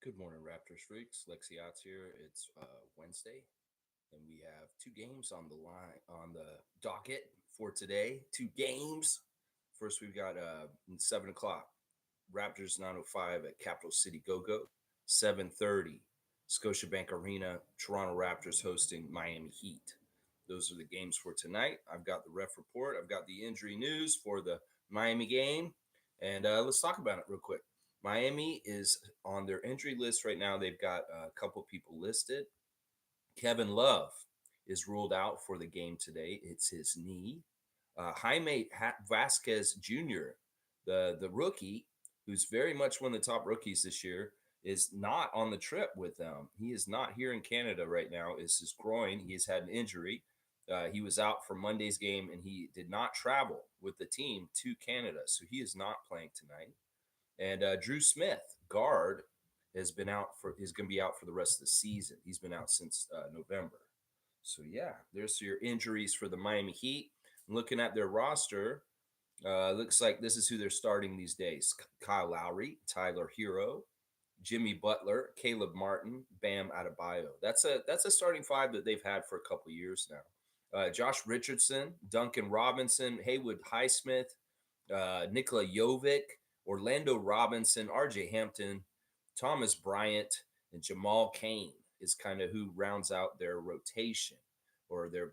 Good morning, Raptors freaks. Lexiot's here. It's Wednesday, and we have two games on the line on the docket for today. Two games. First, we've got 7 o'clock. Raptors 9:05 at Capital City Go Go. 7:30 Scotiabank Arena. Toronto Raptors hosting Miami Heat. Those are the games for tonight. I've got the ref report. I've got the injury news for the Miami game, and let's talk about it real quick. Miami is on their injury list right now. They've got a couple people listed. Kevin Love is ruled out for the game today. It's his knee. Jaime Vasquez Jr., the rookie, who's very much one of the top rookies this year, is not on the trip with them. He is not here in Canada right now. It's his groin. He has had an injury. He was out for Monday's game, and he did not travel with the team to Canada, so he is not playing tonight. And Drew Smith, guard, has been out for is going to be out for the rest of the season. He's been out since November. So yeah, there's your injuries for the Miami Heat. Looking at their roster, looks like this is who they're starting these days: Kyle Lowry, Tyler Hero, Jimmy Butler, Caleb Martin, Bam Adebayo. That's a starting five that they've had for a couple years now. Josh Richardson, Duncan Robinson, Haywood Highsmith, Nikola Jovic, Orlando Robinson, RJ Hampton, Thomas Bryant, and Jamal Cain is kind of who rounds out their rotation or their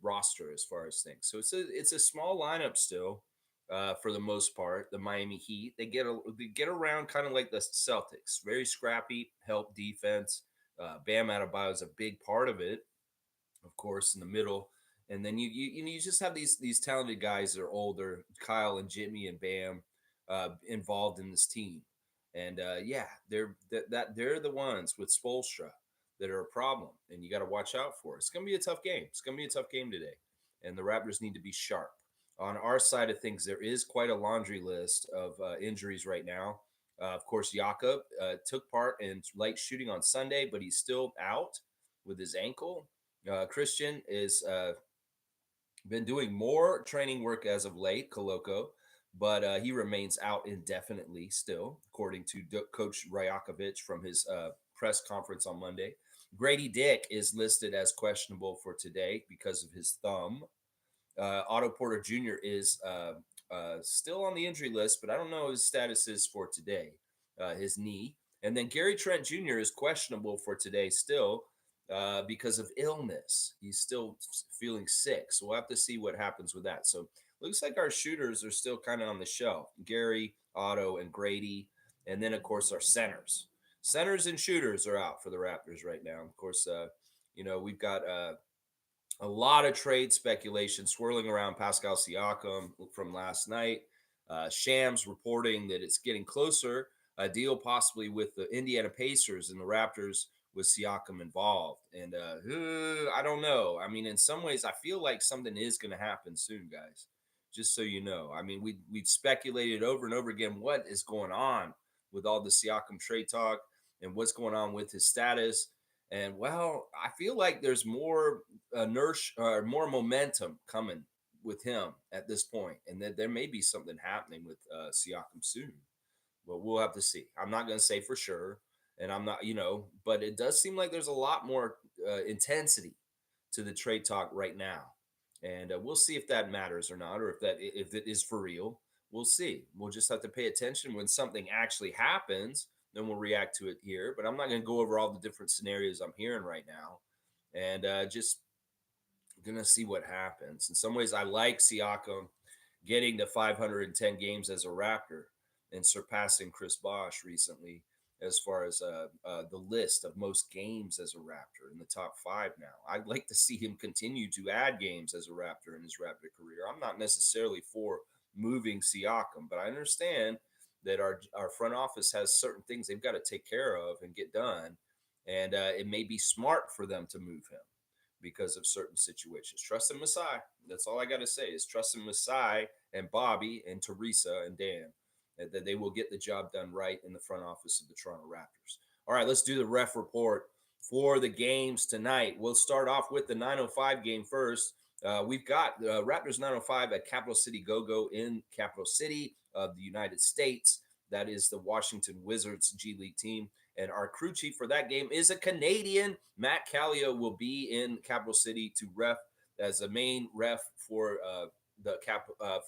roster as far as things. So it's a small lineup still for the most part. The Miami Heat they get around kind of like the Celtics, very scrappy, help defense. Bam Adebayo is a big part of it, of course, in the middle. And then you just have these talented guys that are older, Kyle and Jimmy and Bam, involved in this team. And yeah, they're the ones with Spolstra that are a problem, and you got to watch out for. It's going to be a tough game. It's going to be a tough game today, and the Raptors need to be sharp. On our side of things, there is quite a laundry list of injuries right now. Of course, Jakob took part in light shooting on Sunday, but he's still out with his ankle. Christian is been doing more training work as of late, Koloko, but he remains out indefinitely still, according to Coach Rajakovic from his press conference on Monday. Grady Dick is listed as questionable for today because of his thumb. Otto Porter Jr. is still on the injury list, but I don't know what his status is for today, his knee. And then Gary Trent Jr. is questionable for today still because of illness. He's still feeling sick. So we'll have to see what happens with that. So looks like our shooters are still kind of on the shelf. Gary, Otto, and Grady. And then, of course, our centers. Centers and shooters are out for the Raptors right now. Of course, we've got a lot of trade speculation swirling around Pascal Siakam from last night. Shams reporting that it's getting closer, a deal possibly with the Indiana Pacers and the Raptors with Siakam involved. And I don't know. I mean, in some ways, I feel like something is going to happen soon, guys. Just so you know. I mean, we've speculated over and over again what is going on with all the Siakam trade talk and what's going on with his status. And well, I feel like there's more inertia or more momentum coming with him at this point, and that there may be something happening with Siakam soon. But we'll have to see. I'm not going to say for sure, and I'm not, but it does seem like there's a lot more intensity to the trade talk right now, and we'll see if that matters or not, or if it is for real. We'll see. We'll just have to pay attention when something actually happens. Then we'll react to it here. But I'm not going to go over all the different scenarios I'm hearing right now, and just gonna see what happens. In some ways, I like Siakam getting to 510 games as a Raptor and surpassing Chris Bosh recently as far as the list of most games as a Raptor in the top five now. I'd like to see him continue to add games as a Raptor in his Raptor career. I'm not necessarily for moving Siakam, but I understand that our front office has certain things they've got to take care of and get done. And it may be smart for them to move him because of certain situations. Trust in Masai. That's all I got to say is trust in Masai and Bobby and Teresa and Dan that they will get the job done right in the front office of the Toronto Raptors. All right, let's do the ref report for the games tonight. We'll start off with the 9:05 game first. We've got Raptors 9:05 at Capital City Go-Go in Capital City of the United States. That is the Washington Wizards G League team. And our crew chief for that game is a Canadian. Matt Callio will be in Capital City to ref as the main ref for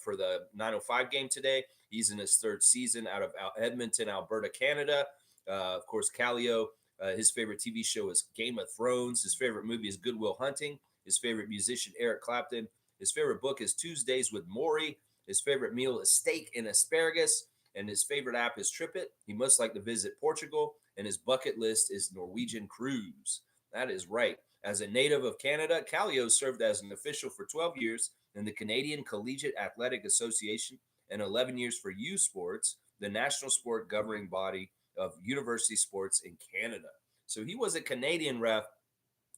for the 905 game today. He's in his third season out of Edmonton, Alberta, Canada. Of course, Callio, his favorite TV show is Game of Thrones. His favorite movie is Good Will Hunting. His favorite musician, Eric Clapton. His favorite book is Tuesdays with Maury. His favorite meal is steak and asparagus. And his favorite app is TripIt. He must like to visit Portugal. And his bucket list is Norwegian cruise. That is right. As a native of Canada, Callio served as an official for 12 years in the Canadian Collegiate Athletic Association and 11 years for U Sports, the national sport governing body of university sports in Canada. So he was a Canadian ref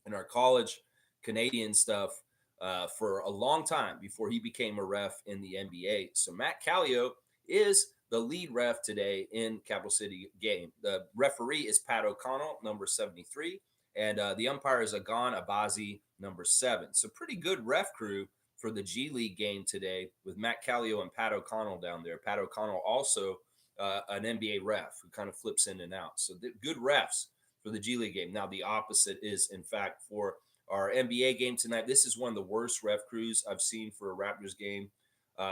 in our college Canadian stuff for a long time before he became a ref in the NBA. So Matt Callio is the lead ref today in Capital City game. The referee is Pat O'Connell, number 73, and the umpire is Agon Abazi, number 7. So pretty good ref crew for the G League game today with Matt Callio and Pat O'Connell down there. Pat O'Connell also an NBA ref who kind of flips in and out. So good refs for the G League game. Now the opposite is, in fact, for our NBA game tonight. This is one of the worst ref crews I've seen for a Raptors game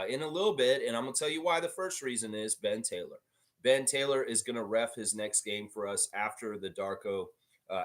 in a little bit, and I'm going to tell you why. The first reason is Ben Taylor. Ben Taylor is going to ref his next game for us after the Darko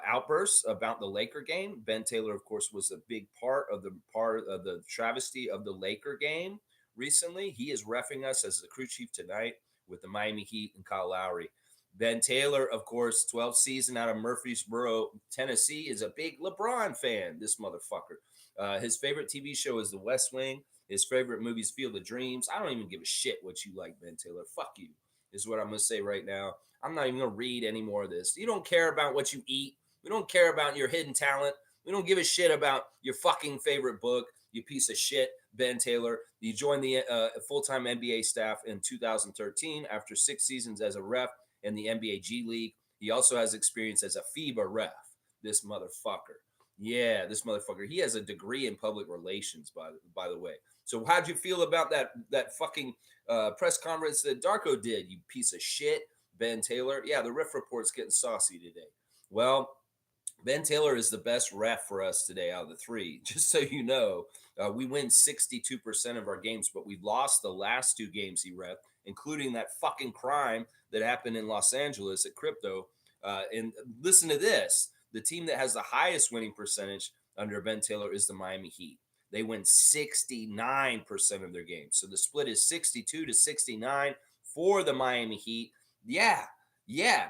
outbursts about the Laker game. Ben Taylor, of course, was a big part of the travesty of the Laker game recently. He is reffing us as the crew chief tonight with the Miami Heat and Kyle Lowry. Ben Taylor, of course, 12th season out of Murfreesboro, Tennessee, is a big LeBron fan, this motherfucker. His favorite TV show is The West Wing. His favorite movie is Field of Dreams. I don't even give a shit what you like, Ben Taylor. Fuck you, is what I'm going to say right now. I'm not even going to read any more of this. You don't care about what you eat. We don't care about your hidden talent. We don't give a shit about your fucking favorite book, you piece of shit, Ben Taylor. You joined the full-time NBA staff in 2013 after 6 seasons as a ref in the NBA G League. He also has experience as a FIBA ref. This motherfucker. Yeah, this motherfucker. He has a degree in public relations, by the way. So how'd you feel about that fucking press conference that Darko did, you piece of shit, Ben Taylor? Yeah, the ref report's getting saucy today. Well, Ben Taylor is the best ref for us today out of the 3. Just so you know, we win 62% of our games, but we've lost the last 2 games he ref, including that fucking crime that happened in Los Angeles at Crypto. And listen to this. The team that has the highest winning percentage under Ben Taylor is the Miami Heat. They win 69% of their games. So the split is 62 to 69 for the Miami Heat. Yeah,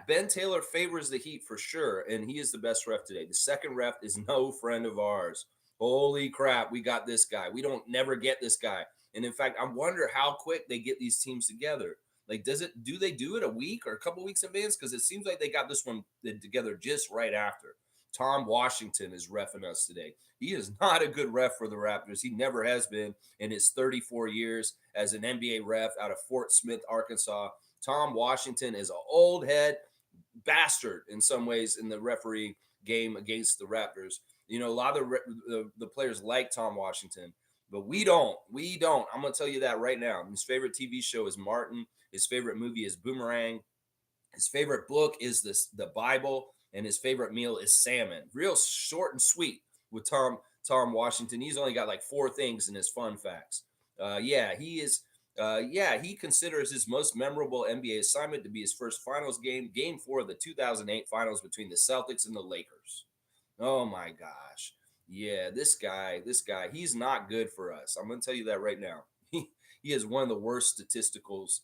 Ben Taylor favors the Heat for sure, and he is the best ref today. The second ref is no friend of ours. Holy crap, we got this guy. We don't never get this guy. And in fact, I wonder how quick they get these teams together. Like, do they do it a week or a couple weeks in advance? Because it seems like they got this one together just right after. Tom Washington is reffing us today. He is not a good ref for the Raptors. He never has been in his 34 years as an NBA ref out of Fort Smith, Arkansas. Tom Washington is an old head bastard in some ways in the referee game against the Raptors. You know, a lot of the players like Tom Washington, but we don't. I'm going to tell you that right now. His favorite TV show is Martin. His favorite movie is Boomerang. His favorite book is the Bible, and his favorite meal is salmon. Real short and sweet with Tom Washington. He's only got like 4 things in his fun facts. He considers his most memorable NBA assignment to be his first finals game, Game 4 of the 2008 finals between the Celtics and the Lakers. Oh my gosh. Yeah, this guy, he's not good for us. I'm going to tell you that right now. He is one of the worst statisticals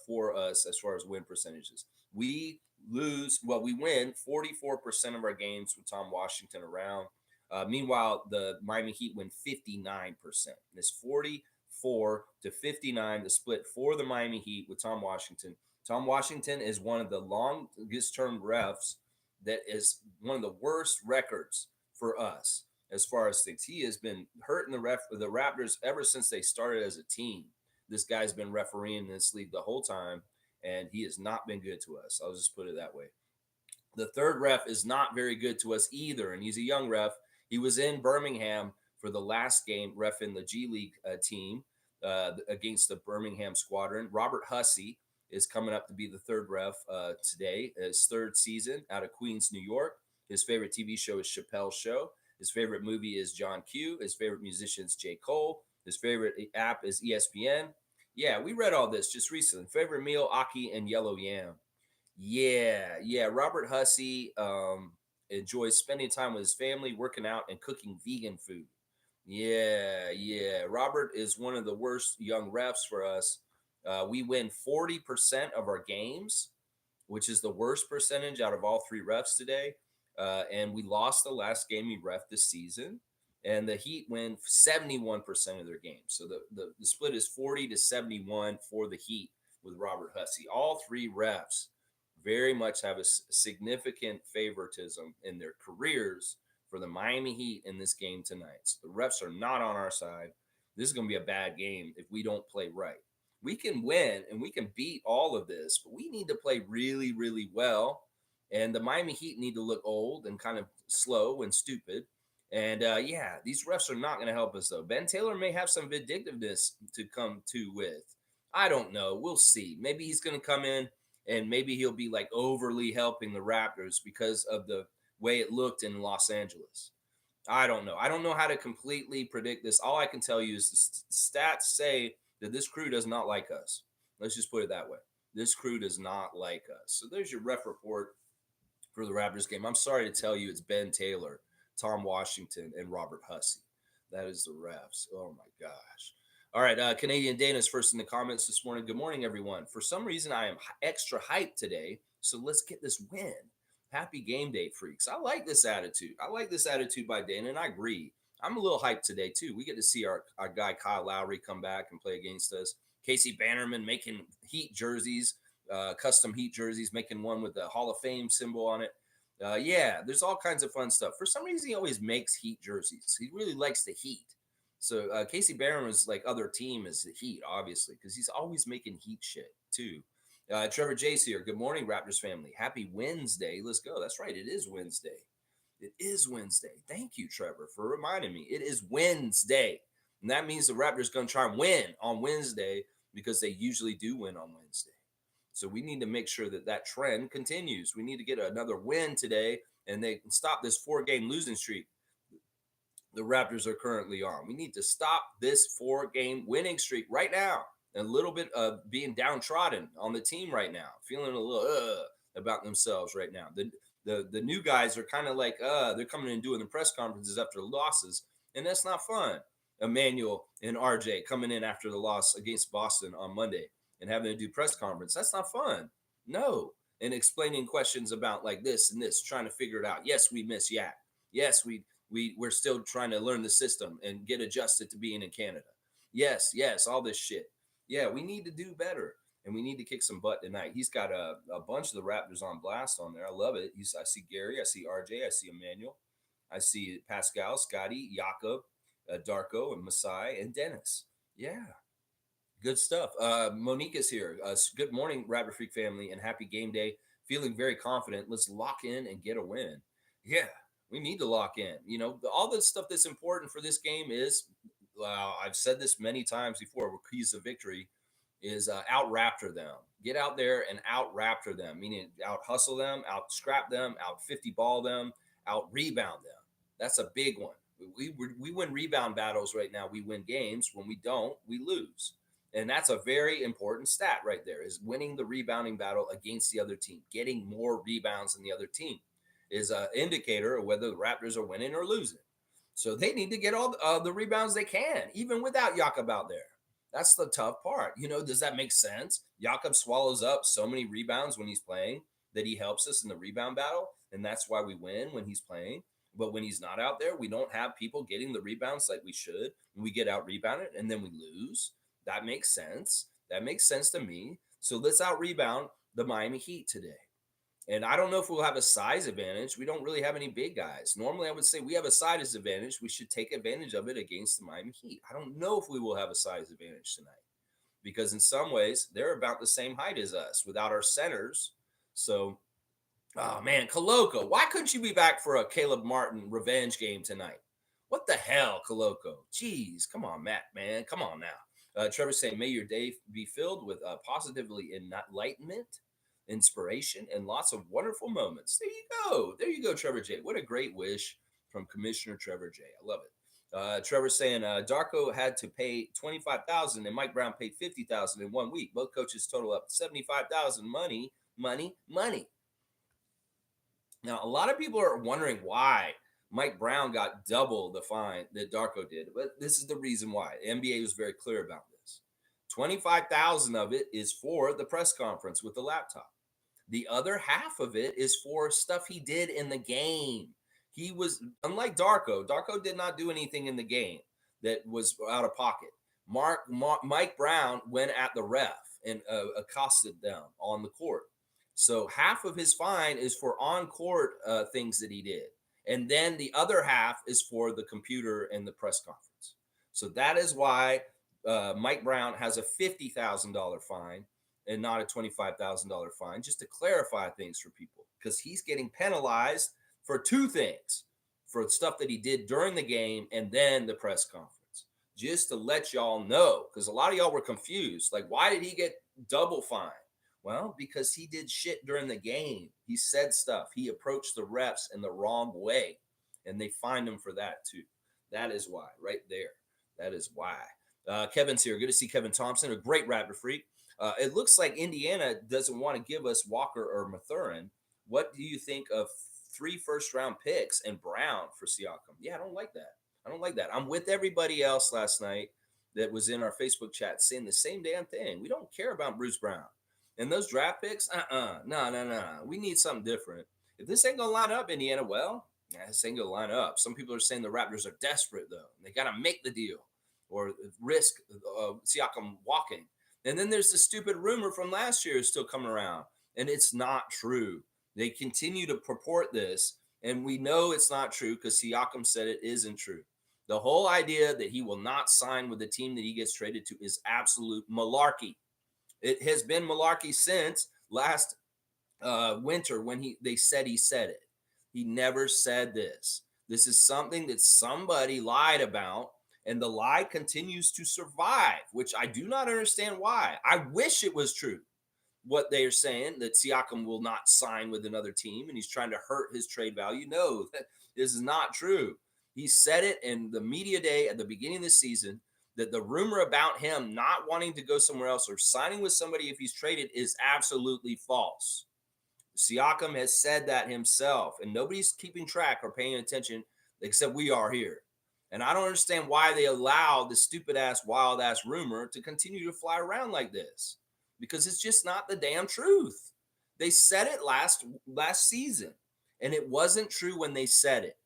for us as far as win percentages. We win 44% of our games with Tom Washington around. Meanwhile, the Miami Heat win 59%. It's 44 to 59, the split for the Miami Heat with Tom Washington. Tom Washington is one of the longest term refs that is one of the worst records for us as far as things. He has been hurting the Raptors ever since they started as a team. This guy's been refereeing this league the whole time, and he has not been good to us. I'll just put it that way. The third ref is not very good to us either, and he's a young ref. He was in Birmingham for the last game, ref in the G League team against the Birmingham Squadron. Robert Hussey is coming up to be the third ref today. His third season out of Queens, New York. His favorite TV show is Chappelle's Show. His favorite movie is John Q. His favorite musician is J. Cole. His favorite app is ESPN. Yeah, we read all this just recently. Favorite meal, Aki and yellow yam. Yeah. Robert Hussey enjoys spending time with his family, working out, and cooking vegan food. Yeah. Robert is one of the worst young refs for us. We win 40% of our games, which is the worst percentage out of all three refs today. And we lost the last game we ref this season. And the Heat win 71% of their games. So the split is 40 to 71 for the Heat with Robert Hussey. All three refs very much have a significant favoritism in their careers for the Miami Heat in this game tonight. So the refs are not on our side. This is going to be a bad game if we don't play right. We can win and we can beat all of this, but we need to play really, really well. And the Miami Heat need to look old and kind of slow and stupid. And yeah, these refs are not going to help us, though. Ben Taylor may have some vindictiveness to come to with. I don't know. We'll see. Maybe he's going to come in and maybe he'll be like overly helping the Raptors because of the way it looked in Los Angeles. I don't know. I don't know how to completely predict this. All I can tell you is the stats say that this crew does not like us. Let's just put it that way. This crew does not like us. So there's your ref report for the Raptors game. I'm sorry to tell you it's Ben Taylor, Tom Washington, and Robert Hussey. That is the refs. Oh, my gosh. All right, Canadian Dana's first in the comments this morning. Good morning, everyone. For some reason, I am extra hyped today, so let's get this win. Happy game day, freaks. I like this attitude. I like this attitude by Dana, and I agree. I'm a little hyped today, too. We get to see our guy Kyle Lowry come back and play against us. Casey Bannerman making Heat jerseys, custom Heat jerseys, making one with the Hall of Fame symbol on it. Yeah, there's all kinds of fun stuff. For some reason, he always makes Heat jerseys. He really likes the Heat. So Casey Bannerman's like other team is the Heat, obviously, because he's always making Heat shit, too. Trevor Jace here. Good morning, Raptors family. Happy Wednesday. Let's go. That's right. It is Wednesday. It is Wednesday. Thank you, Trevor, for reminding me. It is Wednesday. And that means the Raptors going to try and win on Wednesday because they usually do win on Wednesday. So we need to make sure that that trend continues. We need to get another win today, and they can stop this 4-game losing streak the Raptors are currently on. We need to stop this 4-game winning streak right now. A little bit of being downtrodden on the team right now, feeling a little about themselves right now. The new guys are kind of like they're coming and doing the press conferences after losses, and that's not fun. Emmanuel and RJ coming in after the loss against Boston on Monday and having to do press conference. That's not fun. No. And explaining questions about like this and this, trying to figure it out. Yes, we miss Yak. Yes, we're still trying to learn the system and get adjusted to being in Canada. Yes, all this shit. Yeah, we need to do better, and we need to kick some butt tonight. He's got a bunch of the Raptors on blast on there. I love it. I see Gary, I see RJ, I see Emmanuel, I see Pascal, Scotty, Jakob, Darko, and Masai, and Dennis. Yeah, good stuff. Monique is here. Good morning, Raptor Freak family, and happy game day. Feeling very confident. Let's lock in and get a win. Yeah, we need to lock in. You know, all the stuff that's important for this game is, I've said this many times before, keys of victory is out raptor them. Get out there and out raptor them, meaning out hustle them, out scrap them, out 50 ball them, out rebound them. That's a big one. We win rebound battles right now. We win games. When we don't, we lose. And that's a very important stat right there, is winning the rebounding battle against the other team. Getting more rebounds than the other team is an indicator of whether the Raptors are winning or losing. So they need to get all the rebounds they can, even without Jakob out there. That's the tough part. You know, does that make sense? Jakob swallows up so many rebounds when he's playing that he helps us in the rebound battle, and that's why we win when he's playing. But when he's not out there, we don't have people getting the rebounds like we should. And we get out rebounded, and then we lose. That makes sense. That makes sense to me. So let's out rebound the Miami Heat today. And I don't know if we'll have a size advantage. We don't really have any big guys. Normally, I would say we have a size advantage. We should take advantage of it against the Miami Heat. I don't know if we will have a size advantage tonight because in some ways, they're about the same height as us without our centers. So, oh man, Koloko, why couldn't you be back for a Caleb Martin revenge game tonight? What the hell, Koloko? Jeez, come on, Matt, man. Come on now. Trevor saying, may your day be filled with positively enlightenment, inspiration, and lots of wonderful moments. There you go. There you go, Trevor J. What a great wish from Commissioner Trevor J. I love it. Trevor saying, Darko had to pay 25,000 and Mike Brown paid 50,000 in 1 week. Both coaches total up 75,000. Money, money, money. Now, a lot of people are wondering why Mike Brown got double the fine that Darko did, but this is the reason why. The NBA was very clear about this. 25,000 of it is for the press conference with the laptop. The other half of it is for stuff he did in the game. He was, unlike Darko, Darko did not do anything in the game that was out of pocket. Mike Brown went at the ref and accosted them on the court. So half of his fine is for on-court things that he did. And then the other half is for the computer and the press conference. So that is why Mike Brown has a $50,000 fine and not a $25,000 fine, just to clarify things for people, because he's getting penalized for two things, for stuff that he did during the game and then the press conference. Just to let y'all know, because a lot of y'all were confused. Like, why did he get double fine? Well, because he did shit during the game. He said stuff. He approached the refs in the wrong way, and they fined him for that too. That is why, right there. That is why. Kevin's here. Good to see Kevin Thompson, a great Raptor freak. It looks like Indiana doesn't want to give us Walker or Mathurin. What do you think of 3 first-round picks and Brown for Siakam? Yeah, I don't like that. I don't like that. I'm with everybody else last night that was in our Facebook chat saying the same damn thing. We don't care about Bruce Brown. And those draft picks, no. We need something different. If this ain't gonna line up, Indiana, well, this ain't gonna line up. Some people are saying the Raptors are desperate, though. They got to make the deal or risk Siakam walking. And then there's the stupid rumor from last year is still coming around, and it's not true. They continue to purport this, and we know it's not true because Siakam said it isn't true. The whole idea that he will not sign with the team that he gets traded to is absolute malarkey. It has been malarkey since last winter when they said he said it. He never said this. This is something that somebody lied about, and the lie continues to survive, which I do not understand why. I wish it was true what they are saying, that Siakam will not sign with another team and he's trying to hurt his trade value. No, this is not true. He said it in the media day at the beginning of the season, that the rumor about him not wanting to go somewhere else or signing with somebody if he's traded is absolutely false. Siakam has said that himself, and nobody's keeping track or paying attention except we are here. And I don't understand why they allow this stupid ass, wild ass rumor to continue to fly around like this, because it's just not the damn truth. They said it last season, and it wasn't true when they said it.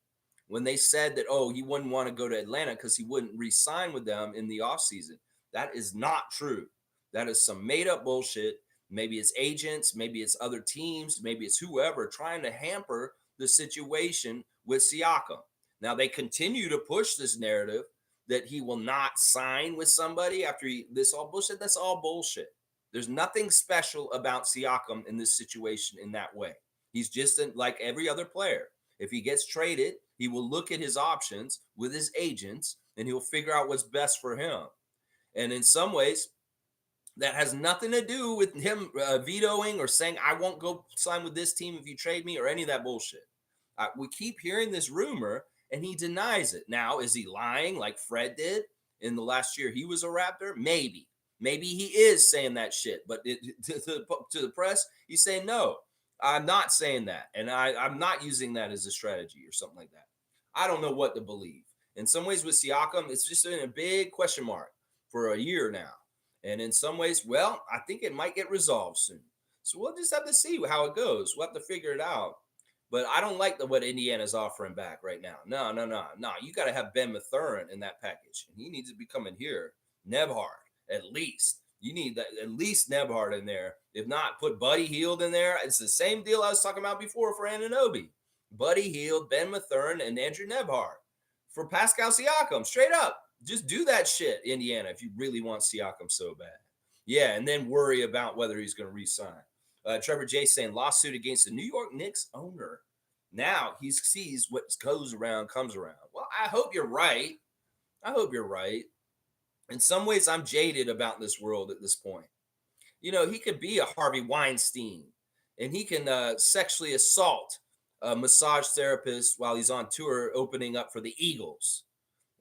When they said that, oh, he wouldn't want to go to Atlanta because he wouldn't re-sign with them in the offseason. That is not true. That is some made-up bullshit. Maybe it's agents, maybe it's other teams, maybe it's whoever trying to hamper the situation with Siakam. Now, they continue to push this narrative that he will not sign with somebody after this all bullshit. That's all bullshit. There's nothing special about Siakam in this situation in that way. He's just like every other player. If he gets traded, he will look at his options with his agents and he'll figure out what's best for him. And in some ways, that has nothing to do with him vetoing or saying, I won't go sign with this team if you trade me, or any of that bullshit. We keep hearing this rumor and he denies it. Now, is he lying like Fred did in the last year he was a Raptor? Maybe. Maybe he is saying that shit. But to the press, he's saying, no, I'm not saying that. And I'm not using that as a strategy or something like that. I don't know what to believe. In some ways with Siakam, it's just been a big question mark for a year now. And in some ways, well, I think it might get resolved soon. So we'll just have to see how it goes. We'll have to figure it out. But I don't like what Indiana's offering back right now. No. You got to have Ben Mathurin in that package. And he needs to be coming here. Nebhard, at least. You need that, at least Nebhard in there. If not, put Buddy Hield in there. It's the same deal I was talking about before for Anunoby. Buddy Hield, Ben Mathurin, and Andrew Nebhard. For Pascal Siakam, straight up. Just do that shit, Indiana, if you really want Siakam so bad. Yeah, and then worry about whether he's going to re-sign. Trevor J saying lawsuit against the New York Knicks owner. Now he sees what goes around comes around. Well, I hope you're right. In some ways, I'm jaded about this world at this point. He could be a Harvey Weinstein, and he can sexually assault a massage therapist while he's on tour opening up for the Eagles.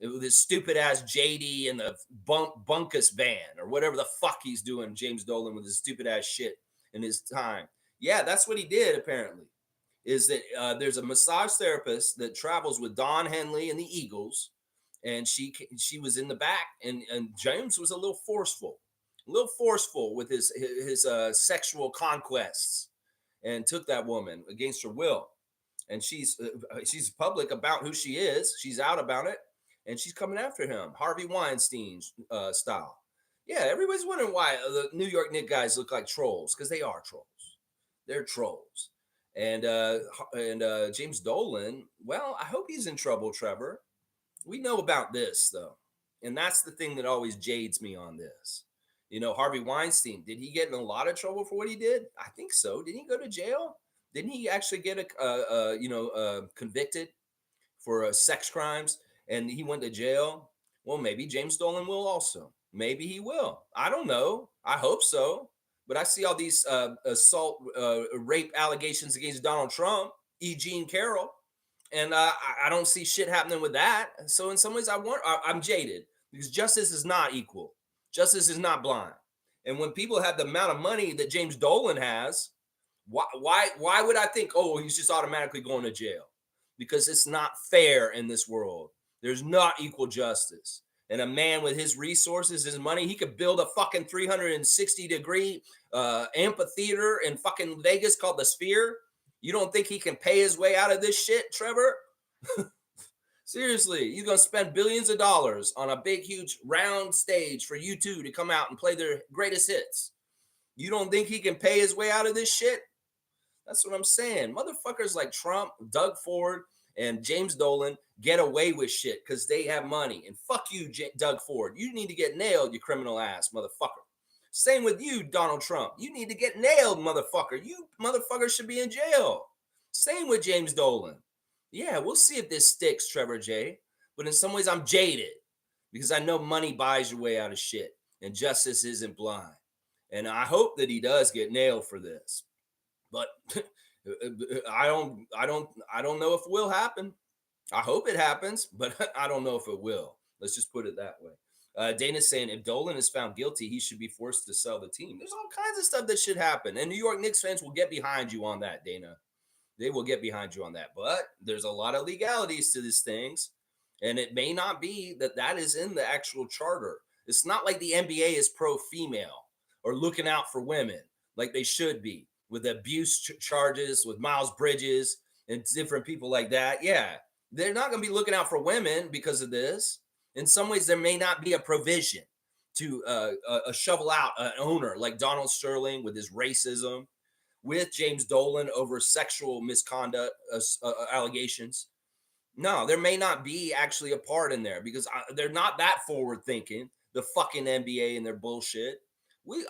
With his stupid ass JD and the Bunkus band or whatever the fuck he's doing, James Dolan, with his stupid ass shit in his time. Yeah, that's what he did apparently. Is that there's a massage therapist that travels with Don Henley and the Eagles, and she was in the back, and James was a little forceful with his sexual conquests, and took that woman against her will. And she's public about who she is. She's out about it, and she's coming after him, Harvey Weinstein style. Yeah, everybody's wondering why the New York Knicks guys look like trolls, because they are trolls. They're trolls. And James Dolan, well, I hope he's in trouble, Trevor. We know about this though, and that's the thing that always jades me on this. Harvey Weinstein, did he get in a lot of trouble for what he did? I think so. Didn't he go to jail? Didn't he actually get convicted for sex crimes, and he went to jail? Well, maybe James Dolan will also. Maybe he will. I don't know. I hope so. But I see all these assault, rape allegations against Donald Trump, E. Jean Carroll, and I don't see shit happening with that. So in some ways, I'm jaded because justice is not equal. Justice is not blind. And when people have the amount of money that James Dolan has, why would I think, oh, he's just automatically going to jail? Because it's not fair in this world. There's not equal justice. And a man with his resources, his money, he could build a fucking 360-degree amphitheater in fucking Vegas called the Sphere. You don't think he can pay his way out of this shit, Trevor? Seriously, he's going to spend billions of dollars on a big, huge round stage for U2 to come out and play their greatest hits. You don't think he can pay his way out of this shit? That's what I'm saying. Motherfuckers like Trump, Doug Ford, and James Dolan get away with shit because they have money. And fuck you, Doug Ford. You need to get nailed, you criminal ass motherfucker. Same with you, Donald Trump. You need to get nailed, motherfucker. You motherfucker should be in jail. Same with James Dolan. Yeah, we'll see if this sticks, Trevor J. But in some ways, I'm jaded because I know money buys your way out of shit and justice isn't blind. And I hope that he does get nailed for this. But I don't know if it will happen. I hope it happens, but I don't know if it will. Let's just put it that way. Dana's saying if Dolan is found guilty, he should be forced to sell the team. There's all kinds of stuff that should happen, and New York Knicks fans will get behind you on that, Dana. They will get behind you on that. But there's a lot of legalities to these things, and it may not be that is in the actual charter. It's not like the NBA is pro-female or looking out for women like they should be with abuse charges with Miles Bridges and different people like that. Yeah, they're not going to be looking out for women because of this. In some ways, there may not be a provision to shovel out an owner like Donald Sterling with his racism, with James Dolan over sexual misconduct allegations. No, there may not be actually a part in there because they're not that forward thinking. The fucking NBA and their bullshit.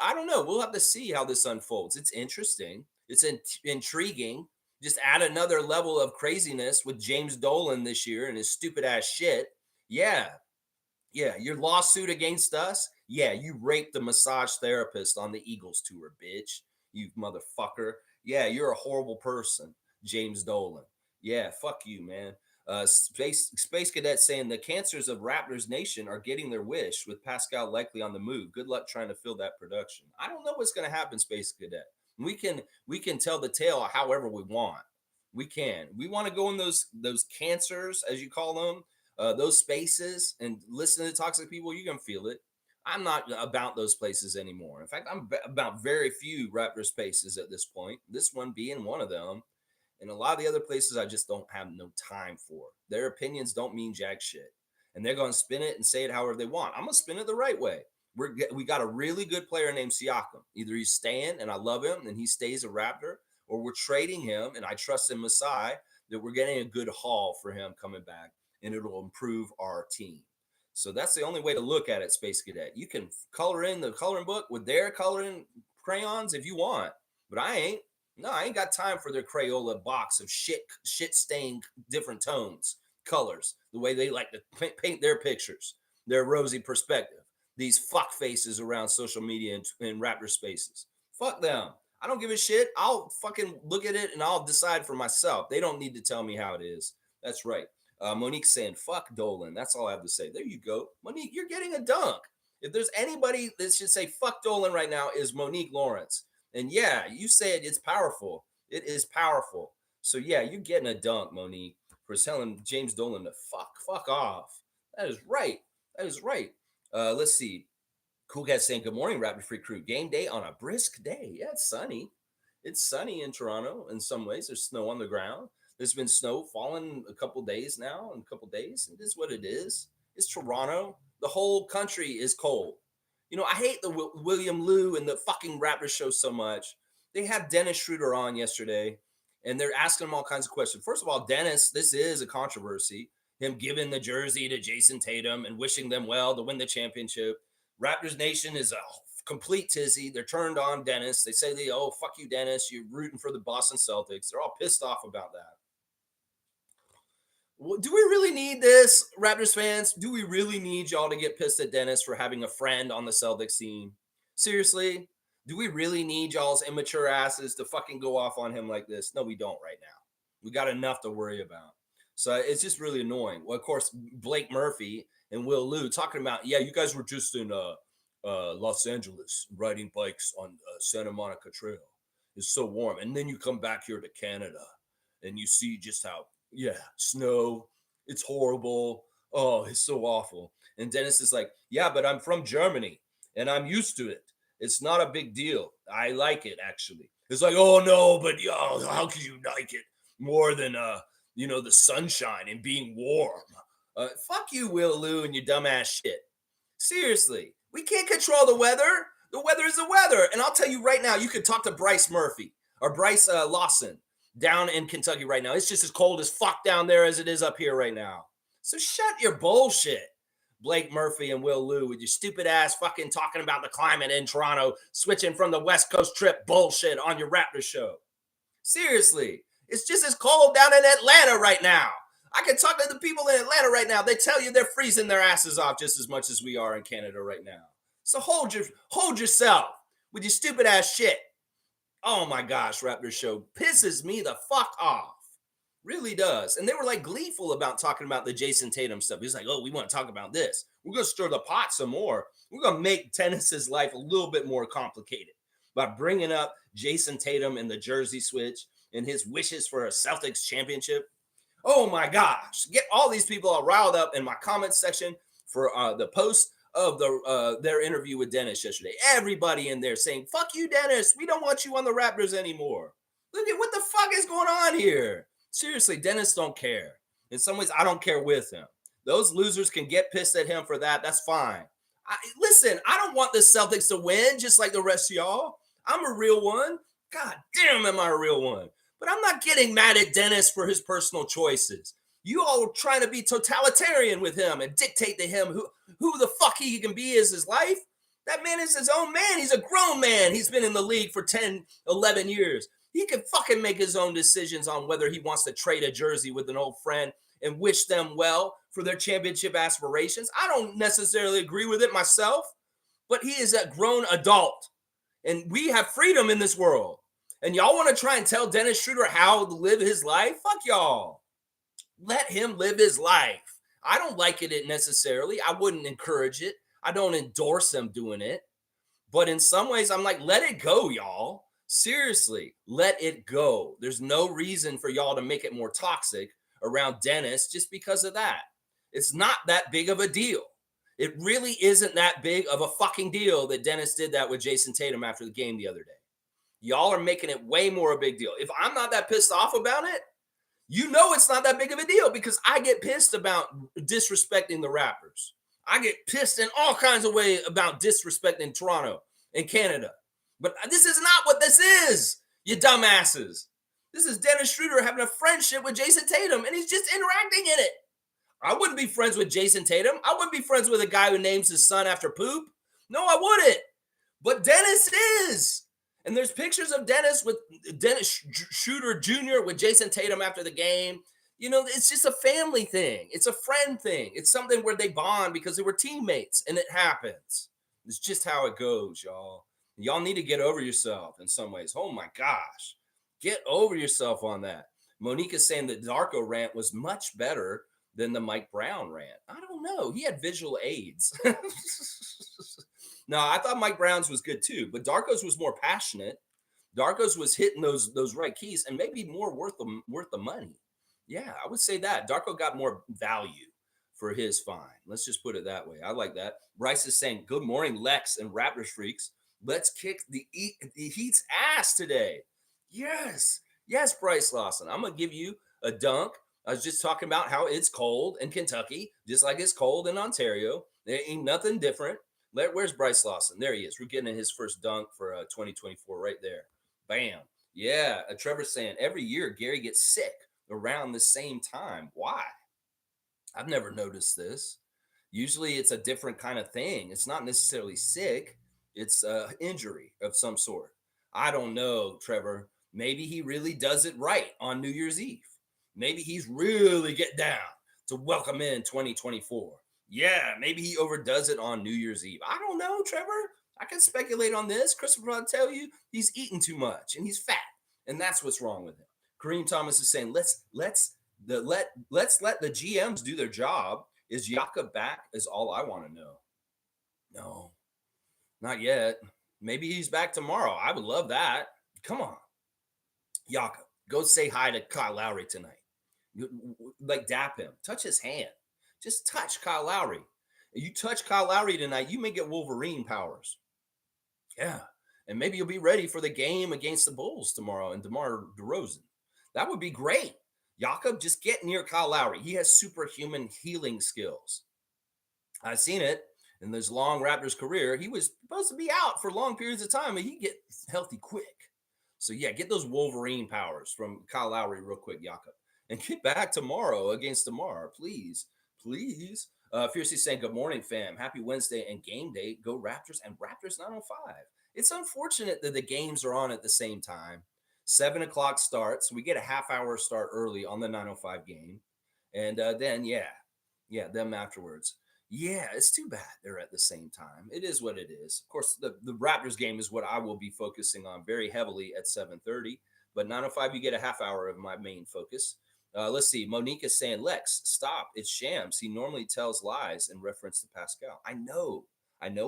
I don't know. We'll have to see how this unfolds. It's interesting. It's intriguing. Just add another level of craziness with James Dolan this year and his stupid ass shit. Yeah. Yeah. Your lawsuit against us. Yeah. You raped the massage therapist on the Eagles tour, bitch. You motherfucker. Yeah. You're a horrible person, James Dolan. Yeah. Fuck you, man. Space Cadet saying the cancers of Raptors Nation are getting their wish with Pascal likely on the move. Good luck trying to fill that production. I don't know what's going to happen, Space Cadet. We can tell the tale however we want. We can. We want to go in those cancers, as you call them, those spaces, and listen to toxic people. You can feel it. I'm not about those places anymore. In fact, I'm about very few Raptor spaces at this point. This one being one of them. And a lot of the other places I just don't have no time for. Their opinions don't mean jack shit. And they're going to spin it and say it however they want. I'm going to spin it the right way. We got a really good player named Siakam. Either he's staying and I love him and he stays a Raptor, or we're trading him and I trust in Masai that we're getting a good haul for him coming back and it'll improve our team. So that's the only way to look at it, Space Cadet. You can color in the coloring book with their coloring crayons if you want, but I ain't. No, I ain't got time for their Crayola box of shit stained different tones, colors, the way they like to paint their pictures, their rosy perspective. these fuck faces around social media and Raptor spaces. Fuck them. I don't give a shit. I'll fucking look at it and I'll decide for myself. They don't need to tell me how it is. That's right. Monique's saying, fuck Dolan. That's all I have to say. There you go. Monique, you're getting a dunk. If there's anybody that should say fuck Dolan right now, is Monique Lawrence. And yeah, you said it's powerful. It is powerful. So yeah, you're getting a dunk, Monique, for telling James Dolan to fuck off. That is right. That is right. Let's see. Cool Cat saying, good morning, Rapid Free Crew. Game day on a brisk day. Yeah, it's sunny. It's sunny in Toronto in some ways. There's snow on the ground. There's been snow falling a couple days now, in a couple days. It is what it is. It's Toronto. The whole country is cold. You know, I hate the William Liu and the fucking Raptors show so much. They had Dennis Schroeder on yesterday, and they're asking him all kinds of questions. First of all, Dennis, this is a controversy. Him giving the jersey to Jason Tatum and wishing them well to win the championship. Raptors Nation is a complete tizzy. They're turned on Dennis. They say, fuck you, Dennis. You're rooting for the Boston Celtics. They're all pissed off about that. Do we really need this, Raptors fans? Do we really need y'all to get pissed at Dennis for having a friend on the Celtics team? Seriously? Do we really need y'all's immature asses to fucking go off on him like this? No, we don't right now. We got enough to worry about. So it's just really annoying. Well, of course, Blake Murphy and Will Liu talking about, yeah, you guys were just in Los Angeles riding bikes on Santa Monica Trail. It's so warm. And then you come back here to Canada and you see just how, snow. It's horrible. Oh, it's so awful. And Dennis is like, yeah, but I'm from Germany and I'm used to it. It's not a big deal. I like it, actually. It's like, oh, no, but how can you like it more than, the sunshine and being warm? Fuck you, Will Liu, and your dumbass shit. Seriously, we can't control the weather. The weather is the weather. And I'll tell you right now, you could talk to Bryce Murphy or Bryce Lawson down in Kentucky right now. It's just as cold as fuck down there as it is up here right now. So shut your bullshit, Blake Murphy and Will Liu, with your stupid ass fucking talking about the climate in Toronto, switching from the West Coast trip bullshit on your Raptor show. Seriously, it's just as cold down in Atlanta right now. I can talk to the people in Atlanta right now. They tell you they're freezing their asses off just as much as we are in Canada right now. So hold yourself with your stupid ass shit. Oh my gosh, Raptor show pisses me the fuck off. Really does. And they were like gleeful about talking about the Jason Tatum stuff. He's like, oh, we want to talk about this. We're going to stir the pot some more. We're going to make Dennis's life a little bit more complicated by bringing up Jason Tatum and the jersey switch and his wishes for a Celtics championship. Oh my gosh. Get all these people all riled up in my comments section for the post of their interview with Dennis yesterday. Everybody in there saying, fuck you, Dennis. We don't want you on the Raptors anymore. Look at what the fuck is going on here. Seriously, Dennis don't care. In some ways, I don't care with him. Those losers can get pissed at him for that. That's fine. Listen, I don't want the Celtics to win just like the rest of y'all. I'm a real one. God damn, am I a real one. But I'm not getting mad at Dennis for his personal choices. You all are trying to be totalitarian with him and dictate to him who the fuck he can be as his life. That man is his own man. He's a grown man. He's been in the league for 10, 11 years. He can fucking make his own decisions on whether he wants to trade a jersey with an old friend and wish them well for their championship aspirations. I don't necessarily agree with it myself, but he is a grown adult. And we have freedom in this world. And y'all want to try and tell Dennis Schroeder how to live his life? Fuck y'all. Let him live his life. I don't like it necessarily. I wouldn't encourage it. I don't endorse him doing it. But in some ways, I'm like, let it go, y'all. Seriously, let it go. There's no reason for y'all to make it more toxic around Dennis just because of that. It's not that big of a deal. It really isn't that big of a fucking deal that Dennis did that with Jason Tatum after the game the other day. Y'all are making it way more a big deal. If I'm not that pissed off about it, you know it's not that big of a deal because I get pissed about disrespecting the Raptors. I get pissed in all kinds of ways about disrespecting Toronto and Canada. But this is not what this is, you dumbasses. This is Dennis Schroeder having a friendship with Jason Tatum, and he's just interacting in it. I wouldn't be friends with Jason Tatum. I wouldn't be friends with a guy who names his son after poop. No, I wouldn't. But Dennis is. And there's pictures of Dennis with Dennis Schroeder Jr. with Jason Tatum after the game. It's just a family thing. It's a friend thing. It's something where they bond because they were teammates and it happens. It's just how it goes, y'all. Y'all need to get over yourself in some ways. Oh my gosh. Get over yourself on that. Monique is saying that Darko rant was much better than the Mike Brown rant. I don't know. He had visual aids. No, I thought Mike Brown's was good too, but Darko's was more passionate. Darko's was hitting those right keys and maybe more worth the money. Yeah, I would say that. Darko got more value for his fine. Let's just put it that way. I like that. Bryce is saying, "Good morning, Lex and Raptors freaks. Let's kick the Heat's ass today." Yes, yes, Bryce Lawson. I'm gonna give you a dunk. I was just talking about how it's cold in Kentucky, just like it's cold in Ontario. There ain't nothing different. Where's Bryce Lawson? There he is. We're getting his first dunk for 2024 right there. Bam. Yeah. Trevor's saying every year Gary gets sick around the same time. Why? I've never noticed this. Usually it's a different kind of thing. It's not necessarily sick, it's a injury of some sort. I don't know, Trevor. Maybe he really does it right on New Year's Eve. Maybe he's really get down to welcome in 2024. Yeah, maybe he overdoes it on New Year's Eve. I don't know, Trevor. I can speculate on this. Christopher will tell you he's eating too much and he's fat, and that's what's wrong with him. Kareem Thomas is saying let's let the GMs do their job. Is Jakob back? Is all I want to know. No, not yet. Maybe he's back tomorrow. I would love that. Come on, Jakob, go say hi to Kyle Lowry tonight. Like dap him, touch his hand. Just touch Kyle Lowry. If you touch Kyle Lowry tonight, you may get Wolverine powers. Yeah, and maybe you'll be ready for the game against the Bulls tomorrow and DeMar DeRozan. That would be great. Jakob, just get near Kyle Lowry. He has superhuman healing skills. I've seen it in this long Raptors career. He was supposed to be out for long periods of time, and he get healthy quick. So yeah, get those Wolverine powers from Kyle Lowry real quick, Jakob, and get back tomorrow against DeMar, please, please. Fiercely saying, "Good morning, fam. Happy Wednesday and game day. Go Raptors and Raptors 905." It's unfortunate that the games are on at the same time. 7 o'clock starts. We get a half-hour start early on the 905 game, and then yeah, them afterwards. Yeah, it's too bad they're at the same time. It is what it is. Of course, the Raptors game is what I will be focusing on very heavily at 7:30. But 905, you get a half hour of my main focus. Let's see. Monique is saying, "Lex, stop. It's Shams. He normally tells lies in reference to Pascal." I know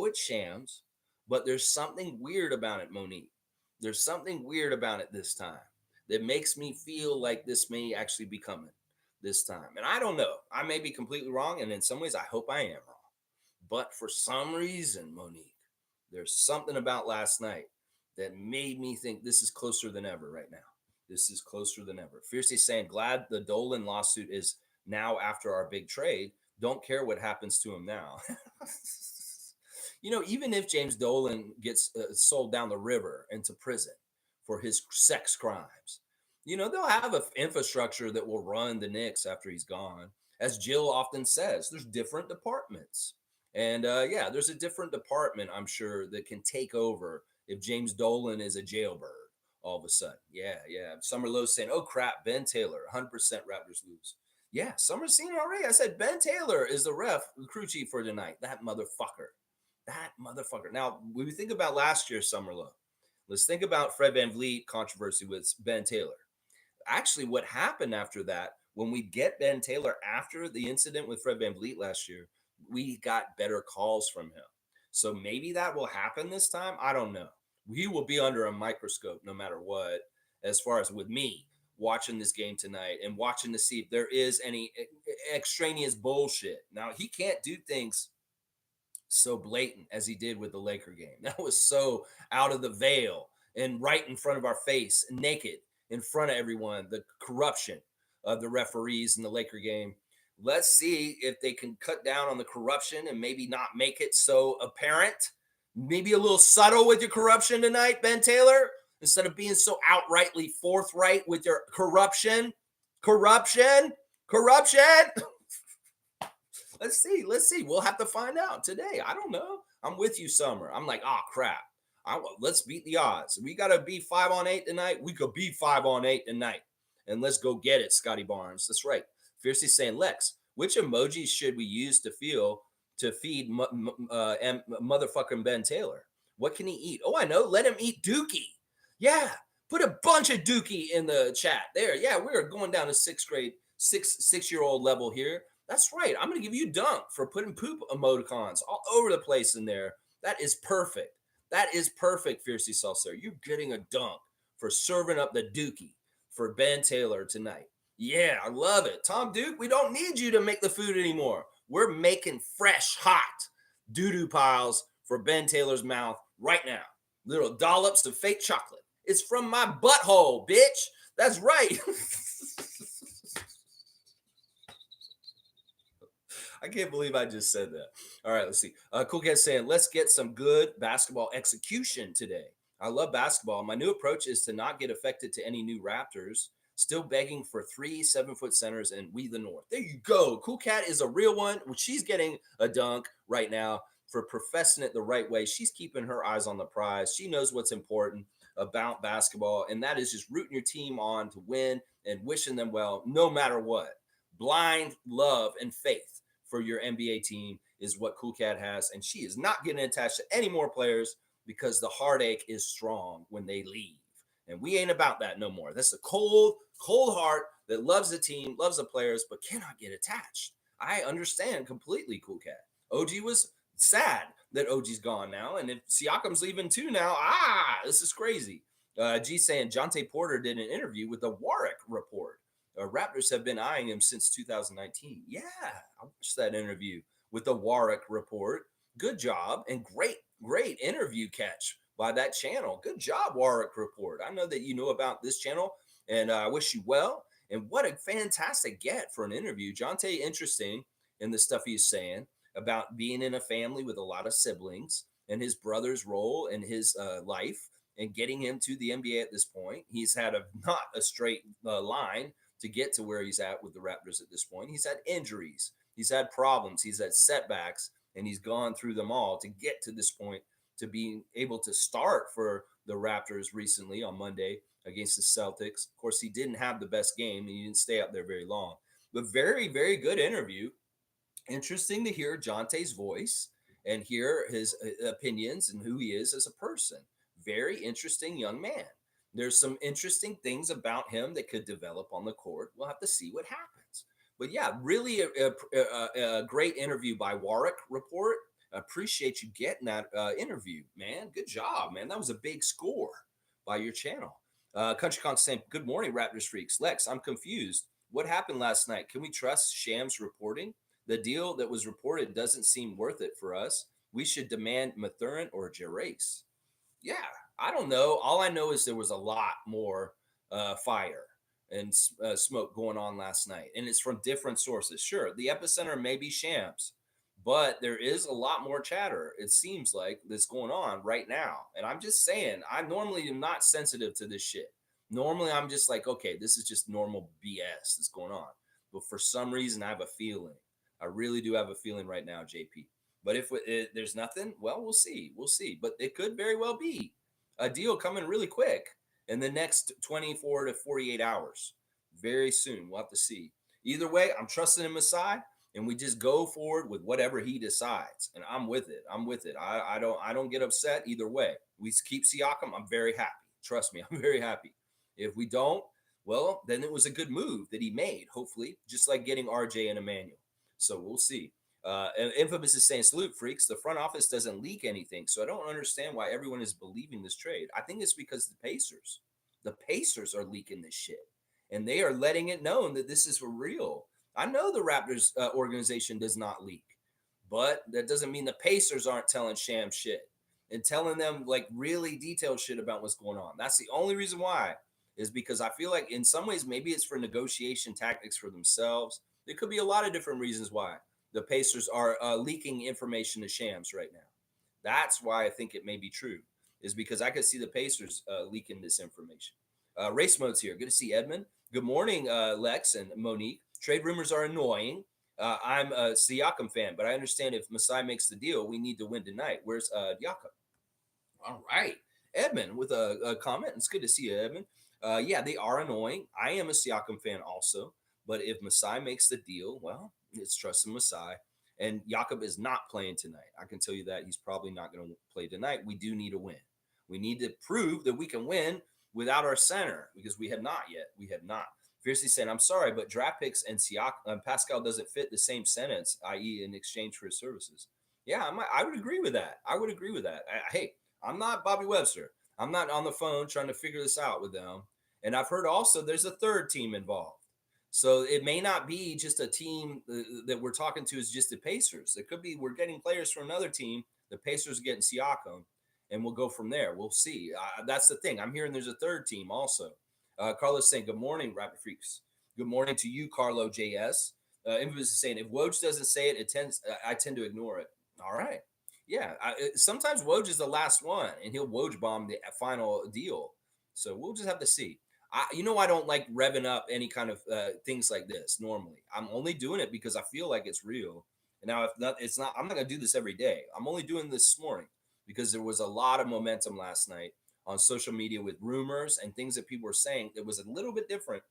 it's Shams, but there's something weird about it, Monique. There's something weird about it this time that makes me feel like this may actually be coming this time. And I don't know. I may be completely wrong. And in some ways, I hope I am wrong. But for some reason, Monique, there's something about last night that made me think this is closer than ever right now. This is closer than ever. Fiercely saying, "Glad the Dolan lawsuit is now after our big trade. Don't care what happens to him now." Even if James Dolan gets sold down the river into prison for his sex crimes, they'll have an infrastructure that will run the Knicks after he's gone. As Jill often says, there's different departments. And yeah, there's a different department, I'm sure, that can take over if James Dolan is a jailbird all of a sudden. Yeah, yeah. Summer Lowe saying, "Oh, crap, Ben Taylor, 100% Raptors lose." Yeah, Summer's seen it already. I said, Ben Taylor is the crew chief for tonight. That motherfucker. That motherfucker. Now, when we think about last year's Summer Lowe, let's think about Fred VanVleet controversy with Ben Taylor. Actually, what happened after that, when we get Ben Taylor after the incident with Fred VanVleet last year, we got better calls from him. So maybe that will happen this time. I don't know. He will be under a microscope no matter what, as far as with me watching this game tonight and watching to see if there is any extraneous bullshit. Now, he can't do things so blatant as he did with the Laker game. That was so out of the veil and right in front of our face, naked in front of everyone. The corruption of the referees in the Laker game. Let's see if they can cut down on the corruption and maybe not make it so apparent. Maybe a little subtle with your corruption tonight, Ben Taylor, instead of being so outrightly forthright with your corruption. Corruption. Let's see. We'll have to find out today. I don't know. I'm with you, Summer. I'm like, oh, crap. Let's beat the odds. We got to be 5-on-8 tonight. We could be 5-on-8 tonight. and let's go get it, Scotty Barnes. That's right. Fiercely saying, Lex, which emojis should we use to feed motherfucking Ben Taylor? What can he eat? Oh, I know. Let him eat Dookie. Yeah, put a bunch of Dookie in the chat there. Yeah, we are going down to sixth grade, six-year-old level here. That's right. I'm gonna give you dunk for putting poop emoticons all over the place in there. That is perfect. That is perfect, Fiercely Seltzer. You're getting a dunk for serving up the Dookie for Ben Taylor tonight. Yeah, I love it. Tom Duke, we don't need you to make the food anymore. We're making fresh, hot doo-doo piles for Ben Taylor's mouth right now. Little dollops of fake chocolate. It's from my butthole, bitch. That's right. I can't believe I just said that. All right, let's see. Cool Cat saying, let's get some good basketball execution today. I love basketball. My new approach is to not get affected to any new Raptors. Still begging for 3 7-foot centers and we the North. There you go. Cool Cat is a real one. She's getting a dunk right now for professing it the right way. She's keeping her eyes on the prize. She knows what's important about basketball, and that is just rooting your team on to win and wishing them well no matter what. Blind love and faith for your NBA team is what Cool Cat has, and she is not getting attached to any more players because the heartache is strong when they leave. And we ain't about that no more. That's a cold, cold heart that loves the team, loves the players, but cannot get attached. I understand completely, Cool Cat. OG was sad that OG's gone now, and if Siakam's leaving too now, this is crazy. G saying Jonte Porter did an interview with the Warwick Report. Raptors have been eyeing him since 2019. Yeah, I watched that interview with the Warwick Report. Good job and great interview catch by that channel. Good job, Warwick Report. I know that you know about this channel, and I wish you well. And what a fantastic get for an interview. Jonte, interesting in the stuff he's saying about being in a family with a lot of siblings and his brother's role in his life and getting him to the NBA at this point. He's had not a straight line to get to where he's at with the Raptors at this point. He's had injuries, he's had problems, he's had setbacks, and he's gone through them all to get to this point to being able to start for the Raptors recently on Monday against the Celtics. Of course, he didn't have the best game and he didn't stay up there very long, but very, very good interview. Interesting to hear Jonte's voice and hear his opinions and who he is as a person. Very interesting young man. There's some interesting things about him that could develop on the court. We'll have to see what happens. But yeah, really a great interview by Warwick Report. Appreciate you getting that interview, man. Good job, man. That was a big score by your channel. Country Con saying, good morning, Raptors freaks. Lex, I'm confused. What happened last night? Can we trust Shams reporting? The deal that was reported doesn't seem worth it for us. We should demand Mathurin or Gerace. Yeah, I don't know. All I know is there was a lot more fire and smoke going on last night, and it's from different sources. Sure, the epicenter may be Shams, but there is a lot more chatter, it seems like, that's going on right now. And I'm just saying, I normally am not sensitive to this shit. Normally, I'm just like, okay, this is just normal BS that's going on. But for some reason, I have a feeling. I really do have a feeling right now, JP. But if there's nothing, well, we'll see. We'll see. But it could very well be a deal coming really quick in the next 24 to 48 hours. Very soon. We'll have to see. Either way, I'm trusting him aside, and we just go forward with whatever he decides. And I'm with it. I'm with it. I don't get upset either way. We keep Siakam. I'm very happy. Trust me, I'm very happy. If we don't, well, then it was a good move that he made, hopefully, just like getting RJ and Emmanuel. So we'll see. And Infamous is saying, salute freaks. The front office doesn't leak anything. So I don't understand why everyone is believing this trade. I think it's because the Pacers are leaking this shit. And they are letting it known that this is for real. I know the Raptors organization does not leak, but that doesn't mean the Pacers aren't telling sham shit and telling them like really detailed shit about what's going on. That's the only reason why, is because I feel like in some ways, maybe it's for negotiation tactics for themselves. There could be a lot of different reasons why the Pacers are leaking information to Shams right now. That's why I think it may be true, is because I could see the Pacers leaking this information. Race Mode's here. Good to see Edmund. Good morning, Lex and Monique. Trade rumors are annoying. I'm a Siakam fan, but I understand if Masai makes the deal, we need to win tonight. Where's Siakam? All right. Edmund with a comment. It's good to see you, Edmund. Yeah, they are annoying. I am a Siakam fan also, but if Masai makes the deal, well, it's trust in Masai. And Jakob is not playing tonight. I can tell you that he's probably not going to play tonight. We do need a win. We need to prove that we can win without our center because we have not yet. We have not. Fiercely saying, I'm sorry, but draft picks and Pascal doesn't fit the same sentence, i.e., in exchange for his services. Yeah, I would agree with that. I would agree with that. Hey, I'm not Bobby Webster. I'm not on the phone trying to figure this out with them. And I've heard also there's a third team involved. So it may not be just a team that we're talking to is just the Pacers. It could be we're getting players from another team. The Pacers are getting Siakam, and we'll go from there. We'll see. That's the thing. I'm hearing there's a third team also. Carlos saying, good morning, Rapid Freaks. Good morning to you, Carlo JS. Infamous is saying, if Woj doesn't say it, I tend to ignore it. All right. Yeah. Sometimes Woj is the last one, and he'll Woj bomb the final deal. So we'll just have to see. I don't like revving up any kind of things like this normally. I'm only doing it because I feel like it's real. And now, if not, it's not. I'm not gonna do this every day. I'm only doing this morning because there was a lot of momentum last night on social media with rumors and things that people were saying that was a little bit different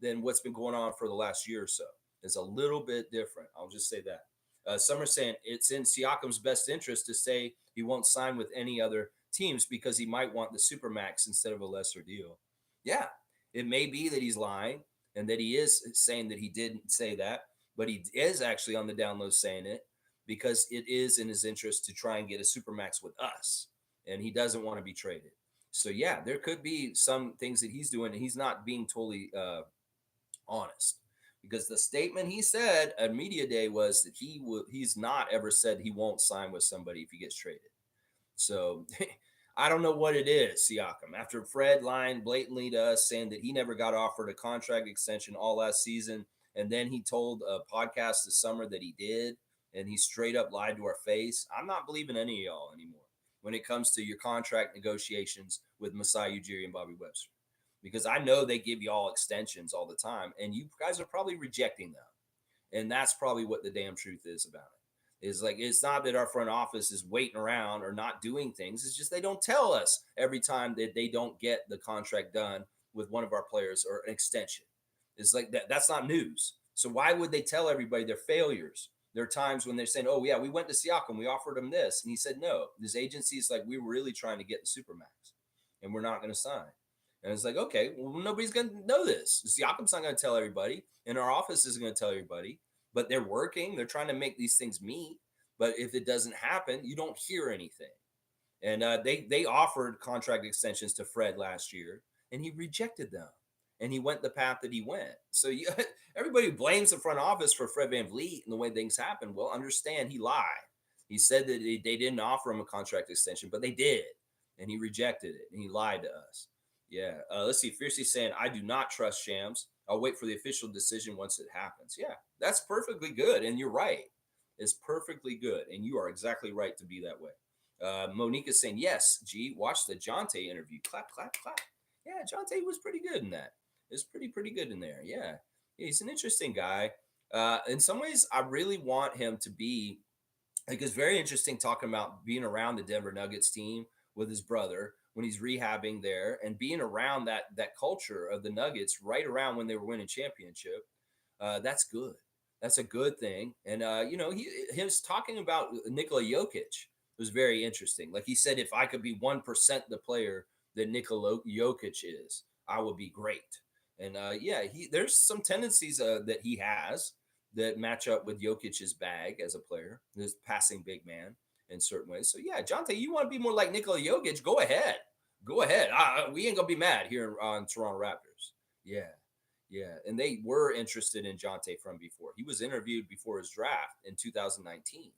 than what's been going on for the last year or so. It's a little bit different. I'll just say that. Summer saying it's in Siakam's best interest to say he won't sign with any other teams because he might want the supermax instead of a lesser deal. Yeah, it may be that he's lying and that he is saying that he didn't say that, but he is actually on the down low saying it because it is in his interest to try and get a supermax with us, and he doesn't want to be traded. So yeah, there could be some things that he's doing, and he's not being totally honest because the statement he said at media day was that he's not ever said he won't sign with somebody if he gets traded. So I don't know what it is, Siakam. After Fred lying blatantly to us, saying that he never got offered a contract extension all last season, and then he told a podcast this summer that he did, and he straight up lied to our face. I'm not believing any of y'all anymore when it comes to your contract negotiations with Masai Ujiri and Bobby Webster, because I know they give y'all extensions all the time, and you guys are probably rejecting them. And that's probably what the damn truth is about it. Is like it's not that our front office is waiting around or not doing things. It's just they don't tell us every time that they don't get the contract done with one of our players or an extension. It's like that's not news. So why would they tell everybody their failures? There are times when they're saying, "Oh yeah, we went to Siakam, we offered him this," and he said no. This agency is like, "We were really trying to get the supermax, and we're not going to sign." And it's like, okay, well, nobody's going to know this. Siakam's not going to tell everybody, and our office isn't going to tell everybody. But they're working. They're trying to make these things meet. But if it doesn't happen, you don't hear anything. And they offered contract extensions to Fred last year, and he rejected them. And he went the path that he went. So everybody blames the front office for Fred VanVleet and the way things happened. Well, understand he lied. He said that they didn't offer him a contract extension, but they did. And he rejected it, and he lied to us. Yeah. Let's see. Fiercely saying, I do not trust Shams. I'll wait for the official decision once it happens. Yeah, that's perfectly good. And you're right. It's perfectly good. And you are exactly right to be that way. Monique is saying, yes, G, watch the Jonte interview. Clap, clap, clap. Yeah, Jonte was pretty good in that. It's pretty good in there. Yeah. He's an interesting guy. In some ways, I really want him to be like it's very interesting talking about being around the Denver Nuggets team with his brother when he's rehabbing there and being around that culture of the Nuggets right around when they were winning championship. That's good. That's a good thing. And he was talking about Nikola Jokic was very interesting. Like he said, if I could be 1% the player that Nikola Jokic is, I would be great. And there's some tendencies that he has that match up with Jokic's bag as a player, this passing big man in certain ways. So yeah, Jonte, you want to be more like Nikola Jokic? Go ahead, go ahead. We ain't gonna be mad here on Toronto Raptors. Yeah, yeah, and they were interested in Jonte from before. He was interviewed before his draft in 2019,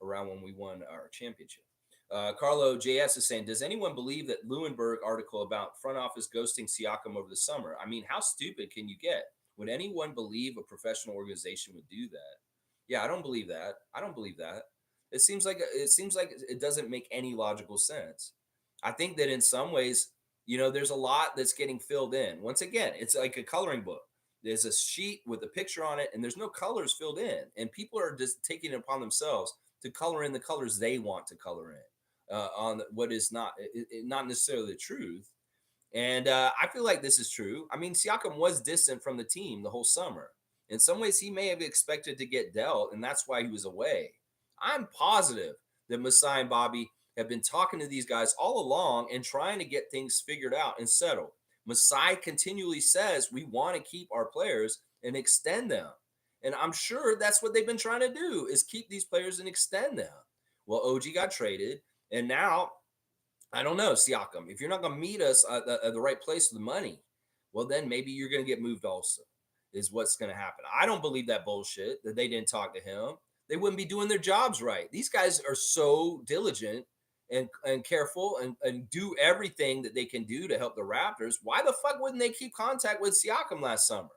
around when we won our championship. Carlo JS is saying, does anyone believe that Lewinberg article about front office ghosting Siakam over the summer? I mean, how stupid can you get? Would anyone believe a professional organization would do that? Yeah, I don't believe that. I don't believe that. It seems like it doesn't make any logical sense. I think that in some ways, there's a lot that's getting filled in. Once again, it's like a coloring book. There's a sheet with a picture on it, and there's no colors filled in, and people are just taking it upon themselves to color in the colors they want to color in on what is not necessarily the truth. And I feel like this is true. I mean, Siakam was distant from the team the whole summer. In some ways, he may have expected to get dealt, and that's why he was away. I'm positive that Masai and Bobby have been talking to these guys all along and trying to get things figured out and settled. Masai continually says we want to keep our players and extend them. And I'm sure that's what they've been trying to do is keep these players and extend them. Well, OG got traded, and now I don't know, Siakam. If you're not going to meet us at the right place with the money, well, then maybe you're going to get moved also, is what's going to happen. I don't believe that bullshit that they didn't talk to him. They wouldn't be doing their jobs right. These guys are so diligent and careful and do everything that they can do to help the Raptors. Why the fuck wouldn't they keep contact with Siakam last summer?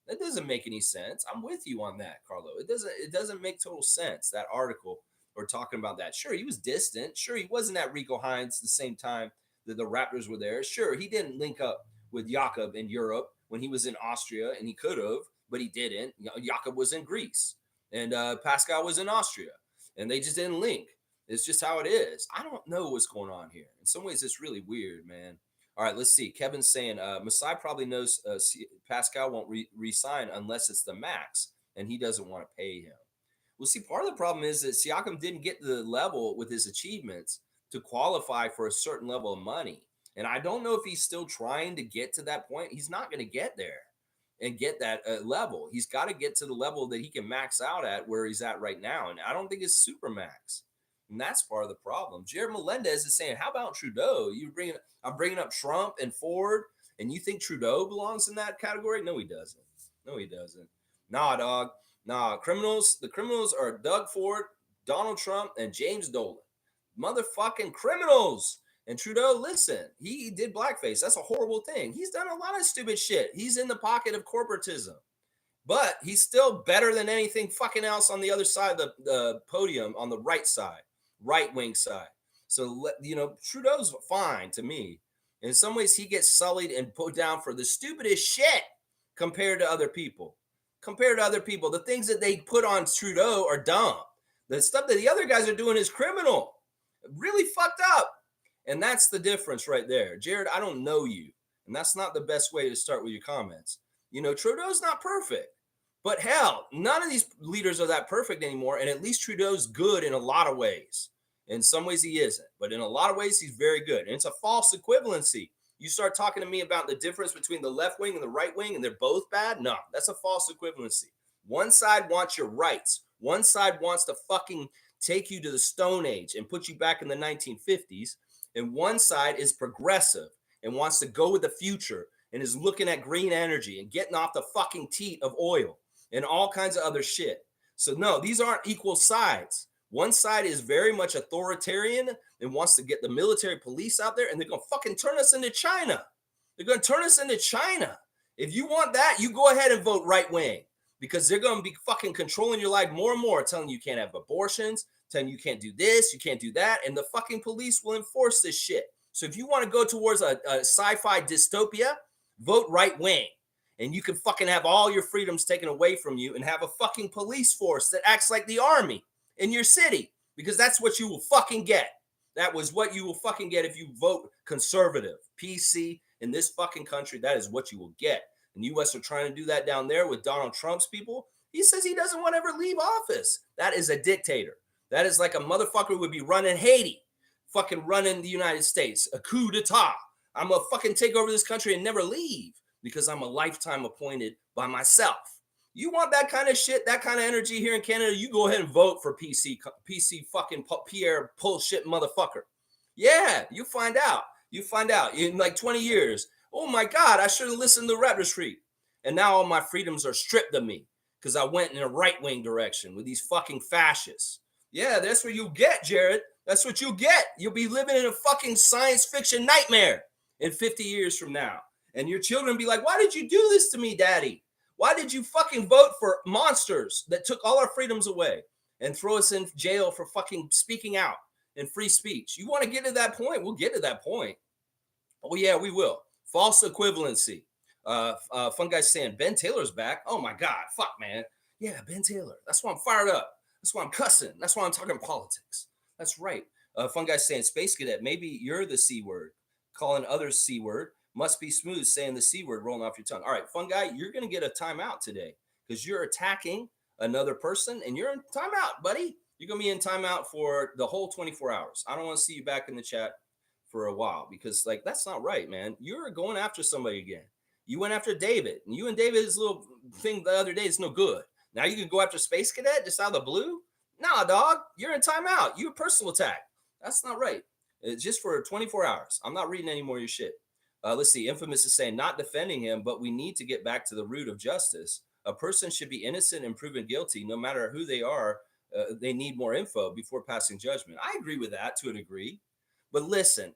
That doesn't make any sense. I'm with you on that, Carlo. It doesn't make total sense, that article or talking about that. Sure, he was distant. Sure, he wasn't at Rico Hines the same time that the Raptors were there. Sure, he didn't link up with Jakob in Europe when he was in Austria, and he could have, but he didn't. Jakob was in Greece, and Pascal was in Austria, and they just didn't link. It's just how it is. I don't know what's going on here. In some ways, it's really weird, man. All right, let's see. Kevin's saying Masai probably knows Pascal won't resign unless it's the max, and he doesn't want to pay him. Well, see, part of the problem is that Siakam didn't get to the level with his achievements to qualify for a certain level of money. And I don't know if he's still trying to get to that point. He's not going to get there and get that level. He's got to get to the level that he can max out at where he's at right now. And I don't think it's super max. And that's part of the problem. Jared Melendez is saying, how about Trudeau? I'm bringing up Trump and Ford, and you think Trudeau belongs in that category? No, he doesn't. No, he doesn't. Nah, dog. Nah, the criminals are Doug Ford, Donald Trump, and James Dolan. Motherfucking criminals. And Trudeau, listen, he did blackface. That's a horrible thing. He's done a lot of stupid shit. He's in the pocket of corporatism. But he's still better than anything fucking else on the other side of the podium, on the right side, right wing side. So, Trudeau's fine to me. In some ways, he gets sullied and put down for the stupidest shit compared to other people. The things that they put on Trudeau are dumb. The stuff that the other guys are doing is criminal. Really fucked up. And that's the difference right there. Jared, I don't know you. And that's not the best way to start with your comments. Trudeau's not perfect. But hell, none of these leaders are that perfect anymore. And at least Trudeau's good in a lot of ways. In some ways, he isn't. But in a lot of ways, he's very good. And it's a false equivalency. You start talking to me about the difference between the left wing and the right wing, and they're both bad? No, that's a false equivalency. One side wants your rights. One side wants to fucking take you to the Stone Age and put you back in the 1950s. And one side is progressive and wants to go with the future and is looking at green energy and getting off the fucking teat of oil and all kinds of other shit. So no, these aren't equal sides. One side is very much authoritarian and wants to get the military police out there, and they're going to fucking turn us into China. They're going to turn us into China. If you want that, you go ahead and vote right wing, because they're going to be fucking controlling your life more and more, telling you can't have abortions, telling you can't do this, you can't do that, and the fucking police will enforce this shit. So if you want to go towards a sci-fi dystopia, vote right wing. And you can fucking have all your freedoms taken away from you and have a fucking police force that acts like the army in your city, because that's what you will fucking get. That was what you will fucking get if you vote conservative, PC in this fucking country. That is what you will get. And U.S. are trying to do that down there with Donald Trump's people. He says he doesn't want to ever leave office. That is a dictator. That is like a motherfucker who would be running Haiti, fucking running the United States, a coup d'etat. I'm going to fucking take over this country and never leave because I'm a lifetime appointed by myself. You want that kind of shit, that kind of energy here in Canada, you go ahead and vote for PC fucking Pierre bullshit motherfucker. Yeah, you find out. You find out in like 20 years. Oh my God, I should have listened to Raptor Street. And now all my freedoms are stripped of me because I went in a right-wing direction with these fucking fascists. Yeah, that's what you get, Jared. That's what you get. You'll be living in a fucking science fiction nightmare in 50 years from now. And your children be like, why did you do this to me, Daddy? Why did you fucking vote for monsters that took all our freedoms away and throw us in jail for fucking speaking out and free speech? You want to get to that point? We'll get to that point. Oh, yeah, we will. False equivalency. Fun guy saying, Ben Taylor's back. Oh, my God. Fuck, man. Yeah, Ben Taylor. That's why I'm fired up. That's why I'm cussing. That's why I'm talking politics. That's right. Fun guy saying, Space Cadet, maybe you're the C word, calling others C word. Must be smooth saying the C word rolling off your tongue. All right, fun guy, you're going to get a timeout today because you're attacking another person and you're in timeout, buddy. You're going to be in timeout for the whole 24 hours. I don't want to see you back in the chat for a while because, like, that's not right, man. You're going after somebody again. You went after David, and you and David's little thing the other day is no good. Now you can go after Space Cadet just out of the blue? Nah, dog, you're in timeout. You a personal attack. That's not right. It's just for 24 hours. I'm not reading any more of your shit. Let's see. Infamous is saying, not defending him, but we need to get back to the root of justice. A person should be innocent and proven guilty, no matter who they are. They need more info before passing judgment. I agree with that to a degree. But listen,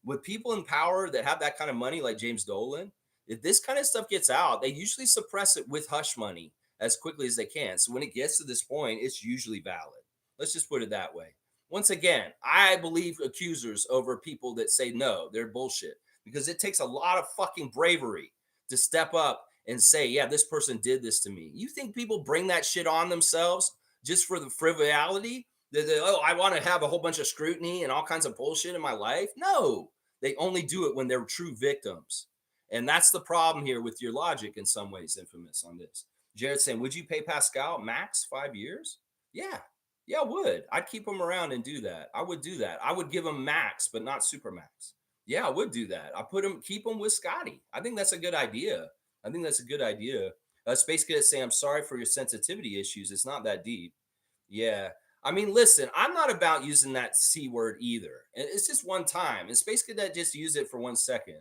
with people in power that have that kind of money, like James Dolan, if this kind of stuff gets out, they usually suppress it with hush money as quickly as they can. So when it gets to this point, it's usually valid. Let's just put it that way. Once again, I believe accusers over people that say no, they're bullshit because it takes a lot of fucking bravery to step up and say, yeah, this person did this to me. You think people bring that shit on themselves just for the frivolity? Oh, I want to have a whole bunch of scrutiny and all kinds of bullshit in my life? No, they only do it when they're true victims. And that's the problem here with your logic in some ways, Infamous, on this. Jared saying, would you pay Pascal max 5 years? Yeah. Yeah, I would. I'd keep him around and do that. I would do that. I would give him max, but not super max. Yeah, I would do that. I keep him with Scotty. I think that's a good idea. I think that's a good idea. Space Cadet saying, I'm sorry for your sensitivity issues. It's not that deep. Yeah. I mean, listen, I'm not about using that C word either. And it's just one time. And Space Cadet just used it for 1 second.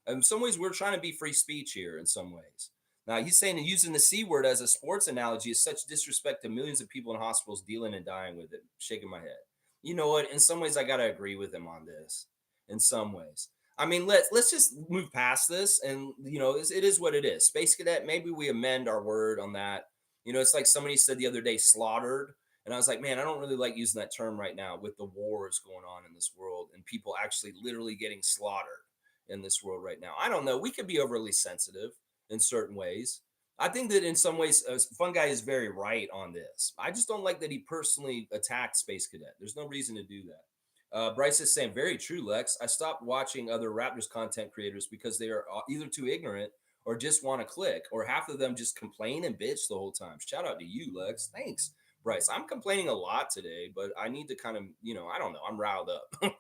In some ways, we're trying to be free speech here in some ways. Now, he's saying that using the C word as a sports analogy is such disrespect to millions of people in hospitals dealing and dying with it. Shaking my head. You know what? In some ways, I got to agree with him on this. In some ways. I mean, let's just move past this. And, you know, it is what it is. Space Cadet, maybe we amend our word on that. You know, it's like somebody said the other day, slaughtered. And I was like, man, I don't really like using that term right now with the wars going on in this world and people actually literally getting slaughtered in this world right now. I don't know. We could be overly sensitive in certain ways. I think that in some ways, Fun Guy is very right on this. I just don't like that he personally attacked Space Cadet. There's no reason to do that. Bryce is saying, very true, Lex. I stopped watching other Raptors content creators because they are either too ignorant or just want to click, or half of them just complain and bitch the whole time. Shout out to you, Lex. Thanks, Bryce. I'm complaining a lot today, but I need to kind of, you know, I don't know. I'm riled up. I'm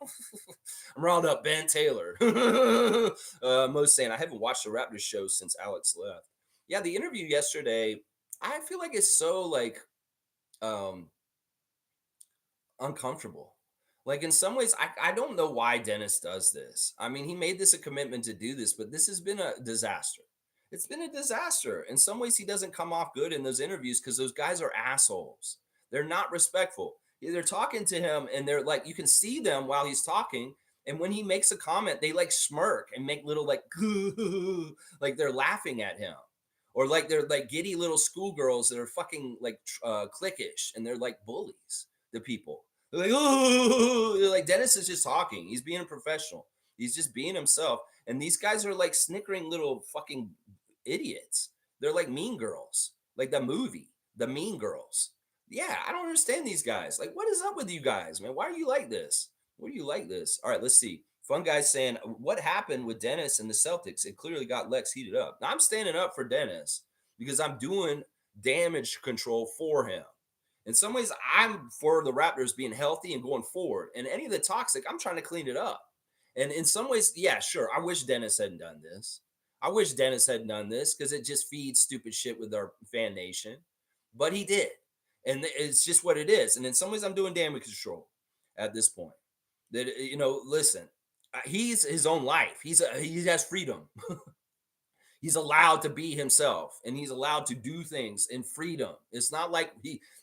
riled up. Ben Taylor. Most saying, I haven't watched the Raptors show since Alex left. Yeah, the interview yesterday, I feel like it's so like uncomfortable. Like in some ways, I don't know why Dennis does this. I mean, he made this a commitment to do this, but this has been a disaster. It's been a disaster. In some ways, he doesn't come off good in those interviews because those guys are assholes. They're not respectful. They're talking to him and they're like, you can see them while he's talking. And when he makes a comment, they like smirk and make little like, like they're laughing at him. Or like they're like giddy little schoolgirls that are fucking like cliquish and they're like bullies to people. They're like, oh, they're like Dennis is just talking. He's being a professional. He's just being himself. And these guys are like snickering little fucking idiots. They're like Mean Girls, like the movie, The Mean Girls. Yeah, I don't understand these guys. Like, what is up with you guys, man? Why are you like this? What do you like this? All right, let's see. Fun Guy saying, what happened with Dennis and the Celtics? It clearly got Lex heated up. Now, I'm standing up for Dennis because I'm doing damage control for him. In some ways, I'm for the Raptors being healthy and going forward. And any of the toxic, I'm trying to clean it up. And in some ways, yeah, sure. I wish Dennis hadn't done this. I wish Dennis hadn't done this because it just feeds stupid shit with our fan nation. But he did. And it's just what it is. And in some ways, I'm doing damage control at this point. That, you know, listen, he's his own life. He has freedom. He's allowed to be himself and he's allowed to do things in freedom. It's not like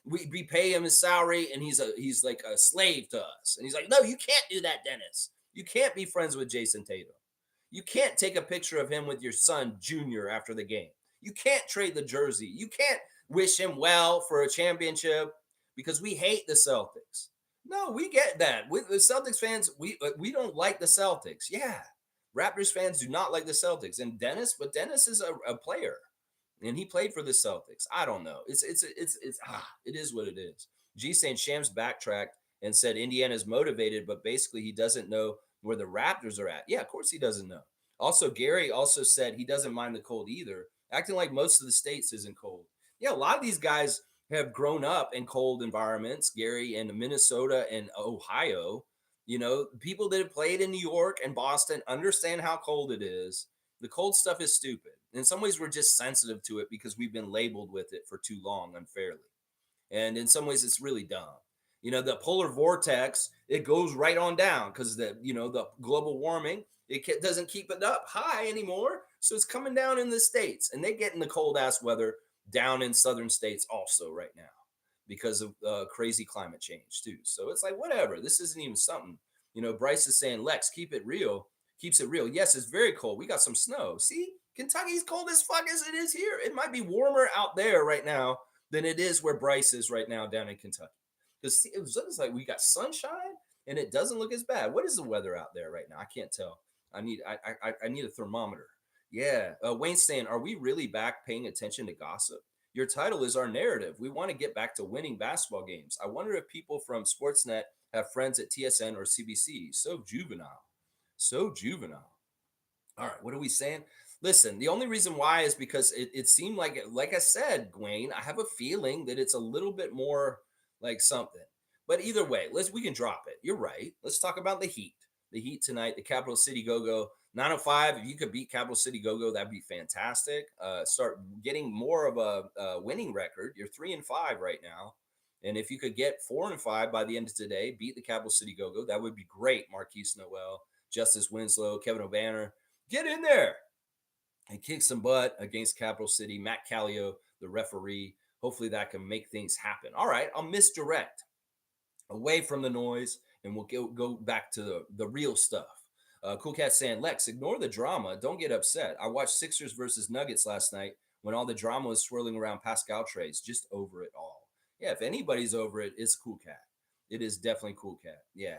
we pay him his salary and he's like a slave to us. And he's like, no, you can't do that, Dennis. You can't be friends with Jason Tatum. You can't take a picture of him with your son, Junior, after the game. You can't trade the jersey. You can't wish him well for a championship because we hate the Celtics. No, we get that. With the Celtics fans, we don't like the Celtics. Yeah. Raptors fans do not like the Celtics. And but Dennis is a player. And he played for the Celtics. I don't know. It is what it is. G saying Shams backtracked and said Indiana's motivated, but basically he doesn't know where the Raptors are at. Yeah, of course he doesn't know. Also, Gary also said he doesn't mind the cold either, acting like most of the states isn't cold. Yeah, a lot of these guys have grown up in cold environments, Gary, in Minnesota and Ohio. People that have played in New York and Boston understand how cold it is. The cold stuff is stupid. In some ways, we're just sensitive to it because we've been labeled with it for too long unfairly. And in some ways, it's really dumb. The polar vortex, it goes right on down because the global warming, it doesn't keep it up high anymore. So it's coming down in the States, and they get in the cold ass weather down in southern states also right now because of crazy climate change too. So it's like, whatever. This isn't even something. Bryce is saying, Lex, keep it real. Keeps it real. Yes, it's very cold. We got some snow. See, Kentucky's cold as fuck as it is here. It might be warmer out there right now than it is where Bryce is right now down in Kentucky. Because it looks like we got sunshine and it doesn't look as bad. What is the weather out there right now? I can't tell. I need a thermometer. Yeah. Wayne's saying, are we really back paying attention to gossip? Your title is our narrative. We want to get back to winning basketball games. I wonder if people from Sportsnet have friends at TSN or CBC. So juvenile. So juvenile. All right, what are we saying? Listen, the only reason why is because it seemed like I said, Gwen, I have a feeling that it's a little bit more like something. But either way, we can drop it. You're right. Let's talk about the Heat. The Heat tonight, the Capital City Go-Go 905. If you could beat Capital City Go-Go, that'd be fantastic. Start getting more of a winning record. You're 3-5 right now. And if you could get 4-5 by the end of today, beat the Capital City Go-Go, that would be great. Marquise Noel, Justice Winslow, Kevin O'Banner. Get in there and kick some butt against Capital City. Matt Callio, the referee. Hopefully that can make things happen. All right, I'll misdirect away from the noise and we'll go back to the real stuff. Cool Cat saying, Lex, ignore the drama. Don't get upset. I watched Sixers versus Nuggets last night when all the drama was swirling around Pascal trades. Just over it all. Yeah, if anybody's over it, it's Cool Cat. It is definitely Cool Cat. Yeah.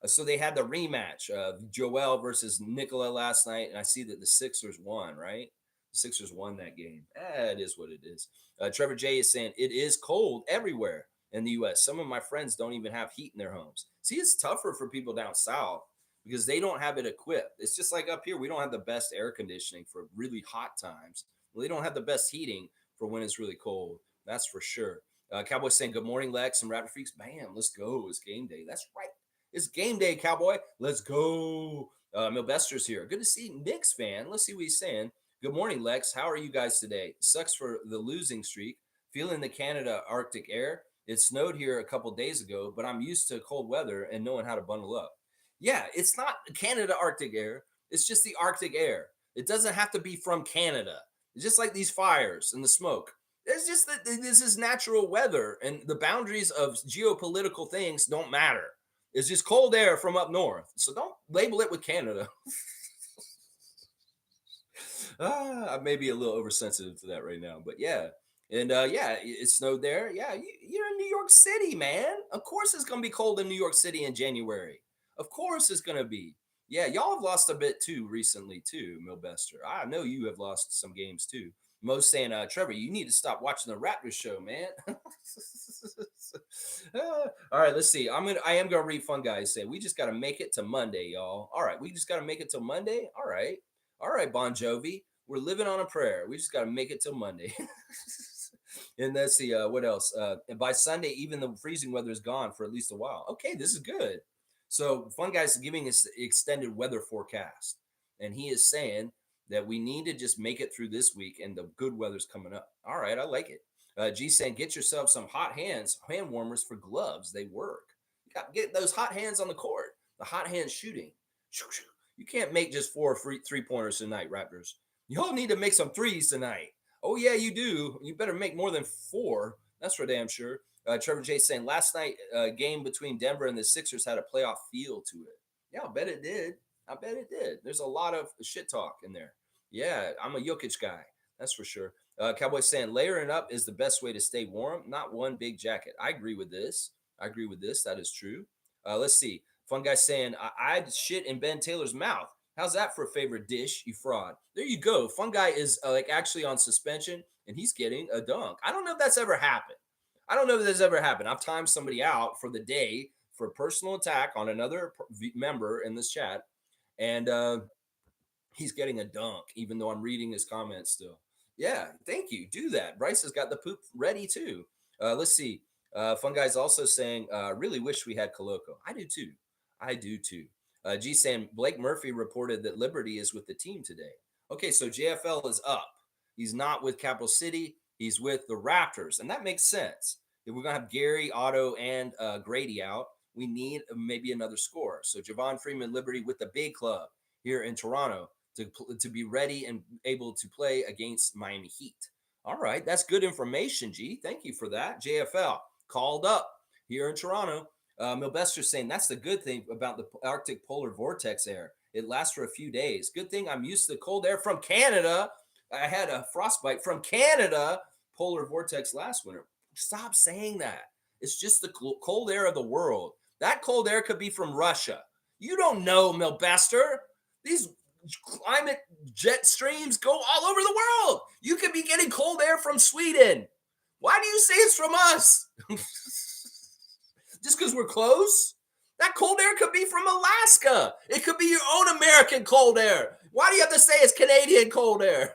So they had the rematch, Joel versus Nikola last night, and I see that the Sixers won, right? The Sixers won that game. It is what it is. Trevor J is saying, it is cold everywhere in the U.S. Some of my friends don't even have heat in their homes. See, it's tougher for people down south because they don't have it equipped. It's just like up here, we don't have the best air conditioning for really hot times. Well, they don't have the best heating for when it's really cold. That's for sure. Cowboy saying, good morning, Lex and Raptor Freaks. Bam, let's go. It's game day. That's right. It's game day, Cowboy. Let's go. Milbester's here. Good to see Knicks fan. Let's see what he's saying. Good morning, Lex. How are you guys today? Sucks for the losing streak. Feeling the Canada Arctic air. It snowed here a couple days ago, but I'm used to cold weather and knowing how to bundle up. Yeah, it's not Canada Arctic air. It's just the Arctic air. It doesn't have to be from Canada. It's just like these fires and the smoke. It's just that this is natural weather and the boundaries of geopolitical things don't matter. It's just cold air from up north. So don't label it with Canada. I may be a little oversensitive to that right now, but yeah. And yeah, it snowed there. Yeah, you're in New York City, man. Of course it's going to be cold in New York City in January. Of course it's going to be. Yeah, y'all have lost a bit too recently, too, Milbester. I know you have lost some games too. Mo's saying, Trevor, you need to stop watching the Raptors show, man. All right, let's see. I am gonna read Fun Guys say we just gotta make it to Monday, y'all. All right, we just gotta make it till Monday. All right, Bon Jovi. We're living on a prayer. We just gotta make it till Monday. And let's see, what else? And by Sunday, even the freezing weather is gone for at least a while. Okay, this is good. So Fun Guys is giving us extended weather forecast, and he is saying that we need to just make it through this week, and the good weather's coming up. All right, I like it. G saying, get yourself some hot hand warmers for gloves. They work. You got to get those hot hands on the court. The hot hand shooting. You can't make just 4 3-pointers tonight, Raptors. Y'all need to make some threes tonight. Oh yeah, you do. You better make more than 4. That's for damn sure. Trevor J saying last night game between Denver and the Sixers had a playoff feel to it. Yeah, I bet it did. I bet it did. There's a lot of shit talk in there. Yeah, I'm a Jokic guy. That's for sure. Cowboy saying layering up is the best way to stay warm, not one big jacket. I agree with this. I agree with this. That is true. Let's see. Fun guy saying I'd shit in Ben Taylor's mouth. How's that for a favorite dish, you fraud? There you go. Fun guy is like actually on suspension and he's getting a dunk. I don't know if that's ever happened. I don't know if that's ever happened. I've timed somebody out for the day for personal attack on another member in this chat. And He's getting a dunk, even though I'm reading his comments still. Yeah, thank you. Do that. Bryce has got the poop ready too. Let's see. Fun guy's also saying, really wish we had Coloco. I do too. I do too. G saying Blake Murphy reported that Liberty is with the team today. Okay, so JFL is up. He's not with Capital City. He's with the Raptors, and that makes sense. If we're gonna have Gary, Otto, and Grady out, we need maybe another scorer. So Javon Freeman, Liberty with the big club here in Toronto to be ready and able to play against Miami Heat. All right, that's good information, G. Thank you for that. JFL called up here in Toronto. Milbester saying that's the good thing about the Arctic polar vortex air. It lasts for a few days. Good thing I'm used to cold air from Canada. I had a frostbite from Canada polar vortex last winter. Stop saying that. It's just the cold air of the world. That cold air could be from Russia. You don't know, Milbester. These climate jet streams go all over the world. You could be getting cold air from Sweden. Why do you say it's from us? Just because we're close? That cold air could be from Alaska. It could be your own American cold air. Why do you have to say it's Canadian cold air?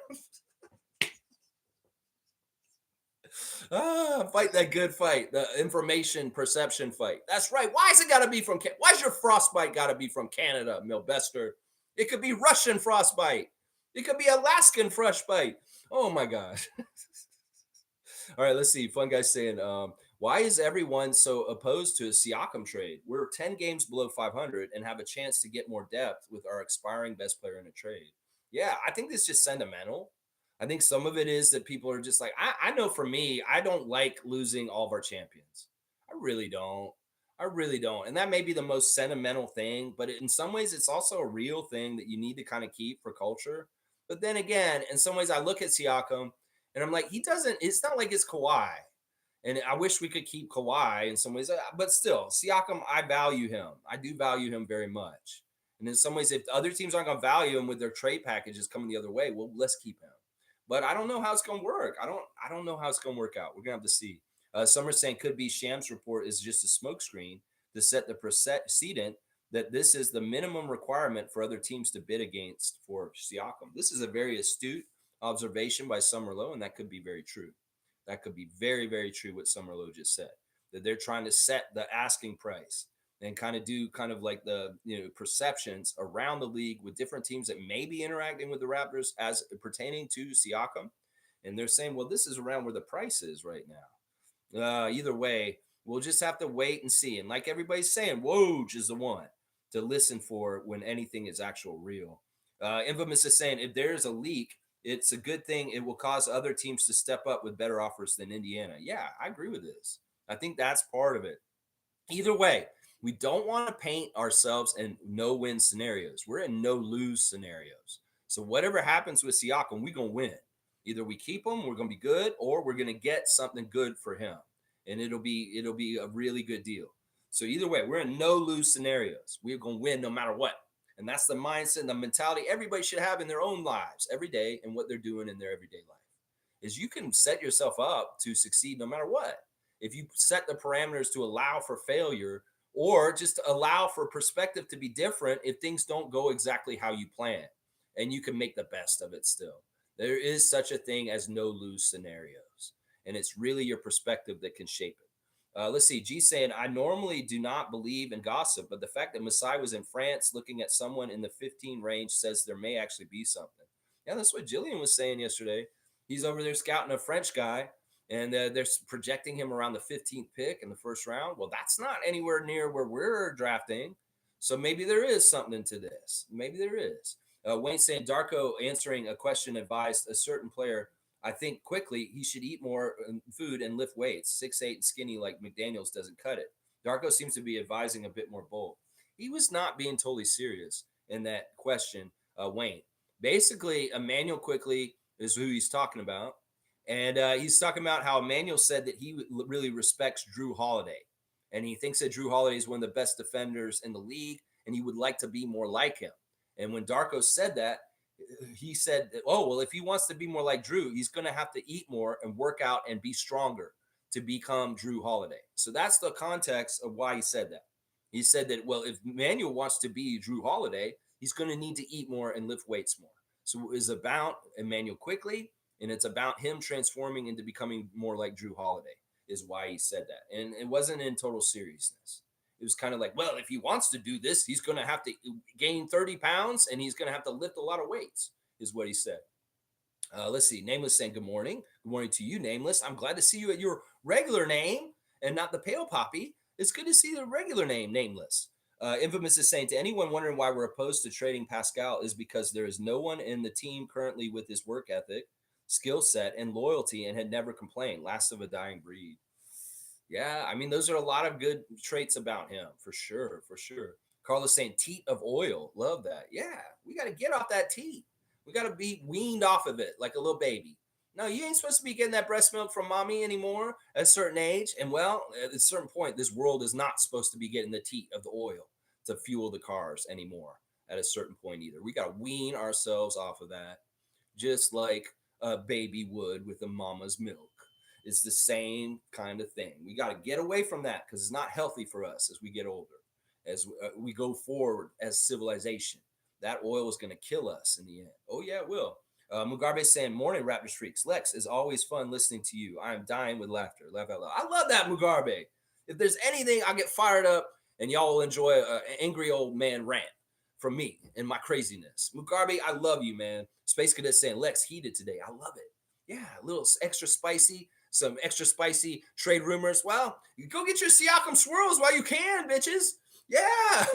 Fight that good fight, the information perception fight. That's right. Why is it got to be from? Why's your frostbite got to be from Canada, Milbester? It could be Russian frostbite. It could be Alaskan frostbite. Oh my gosh. All right, let's see. Fun guy saying, why is everyone so opposed to a Siakam trade? We're 10 games below 500 and have a chance to get more depth with our expiring best player in a trade. Yeah, I think it's just sentimental. I think some of it is that people are just like, I know for me, I don't like losing all of our champions. I really don't. I really don't. And that may be the most sentimental thing, but in some ways, it's also a real thing that you need to kind of keep for culture. But then again, in some ways, I look at Siakam and I'm like, he doesn't, it's not like it's Kawhi. And I wish we could keep Kawhi in some ways, but still, Siakam, I value him. I do value him very much. And in some ways, if other teams aren't going to value him with their trade packages coming the other way, well, let's keep him. But I don't know how it's going to work. I don't know how it's going to work out. We're going to have to see. Some are saying could be Shams' report is just a smokescreen to set the precedent that this is the minimum requirement for other teams to bid against for Siakam. This is a very astute observation by Summerlow, and that could be very true. That could be very, very true what Summerlow just said, that they're trying to set the asking price and kind of do kind of like the perceptions around the league with different teams that may be interacting with the Raptors as pertaining to Siakam. And they're saying, well, this is around where the price is right now. Either way, we'll just have to wait and see. And like everybody's saying, Woj is the one to listen for when anything is actual real. Infamous is saying if there's a leak, it's a good thing. It will cause other teams to step up with better offers than Indiana. Yeah, I agree with this. I think that's part of it. Either way, we don't want to paint ourselves in no-win scenarios. We're in no-lose scenarios. So whatever happens with Siakam, we're going to win. Either we keep him, we're going to be good, or we're going to get something good for him. And it'll be a really good deal. So either way, we're in no-lose scenarios. We're going to win no matter what. And that's the mindset and the mentality everybody should have in their own lives every day and what they're doing in their everyday life. Is you can set yourself up to succeed no matter what. If you set the parameters to allow for failure or just allow for perspective to be different if things don't go exactly how you plan, and you can make the best of it still. There is such a thing as no lose scenarios, and it's really your perspective that can shape it. Let's see. G saying, I normally do not believe in gossip, but the fact that Masai was in France looking at someone in the 15 range says there may actually be something. Yeah, that's what Jillian was saying yesterday. He's over there scouting a French guy, and they're projecting him around the 15th pick in the first round. Well, that's not anywhere near where we're drafting. So maybe there is something to this. Maybe there is. Wayne saying, Darko answering a question advised a certain player, I think quickly he should eat more food and lift weights. 6'8" and skinny like McDaniels doesn't cut it. Darko seems to be advising a bit more bold. He was not being totally serious in that question, Wayne. Basically, Emmanuel Quickly is who he's talking about. And he's talking about how Emmanuel said that he really respects Drew Holiday. And he thinks that Drew Holiday is one of the best defenders in the league, and he would like to be more like him. And when Darko said that, he said, oh, well, if he wants to be more like Drew, he's going to have to eat more and work out and be stronger to become Drew Holiday. So that's the context of why he said that. He said that, well, if Emmanuel wants to be Drew Holiday, He's going to need to eat more and lift weights more. So it's about Emmanuel quickly, and it's about him transforming into becoming more like Drew Holiday, is why he said that. And it wasn't in total seriousness. It was kind of like, well, if he wants to do this, he's going to have to gain 30 pounds and he's going to have to lift a lot of weights, is what he said. Let's see. Nameless saying good morning. Good morning to you, Nameless. I'm glad to see you at your regular name and not the pale poppy. It's good to see the regular name, Nameless. Infamous is saying to anyone wondering why we're opposed to trading Pascal is because there is no one in the team currently with his work ethic, skill set, and loyalty and had never complained. Last of a dying breed. Yeah, I mean, those are a lot of good traits about him, for sure, for sure. Carlos saying teat of oil. Love that. Yeah, we got to get off that teat. We got to be weaned off of it like a little baby. No, you ain't supposed to be getting that breast milk from mommy anymore at a certain age. And well, at a certain point, this world is not supposed to be getting the teat of the oil to fuel the cars anymore at a certain point either. We got to wean ourselves off of that, just like a baby would with a mama's milk. It's the same kind of thing. We got to get away from that because it's not healthy for us as we get older, as we go forward as civilization. That oil is going to kill us in the end. Oh, yeah, it will. Mugabe saying, morning, Raptors freaks. Lex, is always fun listening to you. I am dying with laughter. Laugh out loud. I love that, Mugabe. If there's anything, I get fired up, and y'all will enjoy an angry old man rant from me and my craziness. Mugabe, I love you, man. Space Cadet saying, Lex, heated today. I love it. Yeah, a little extra spicy, some extra spicy trade rumors. Well, you go get your Siakam swirls while you can, bitches. Yeah.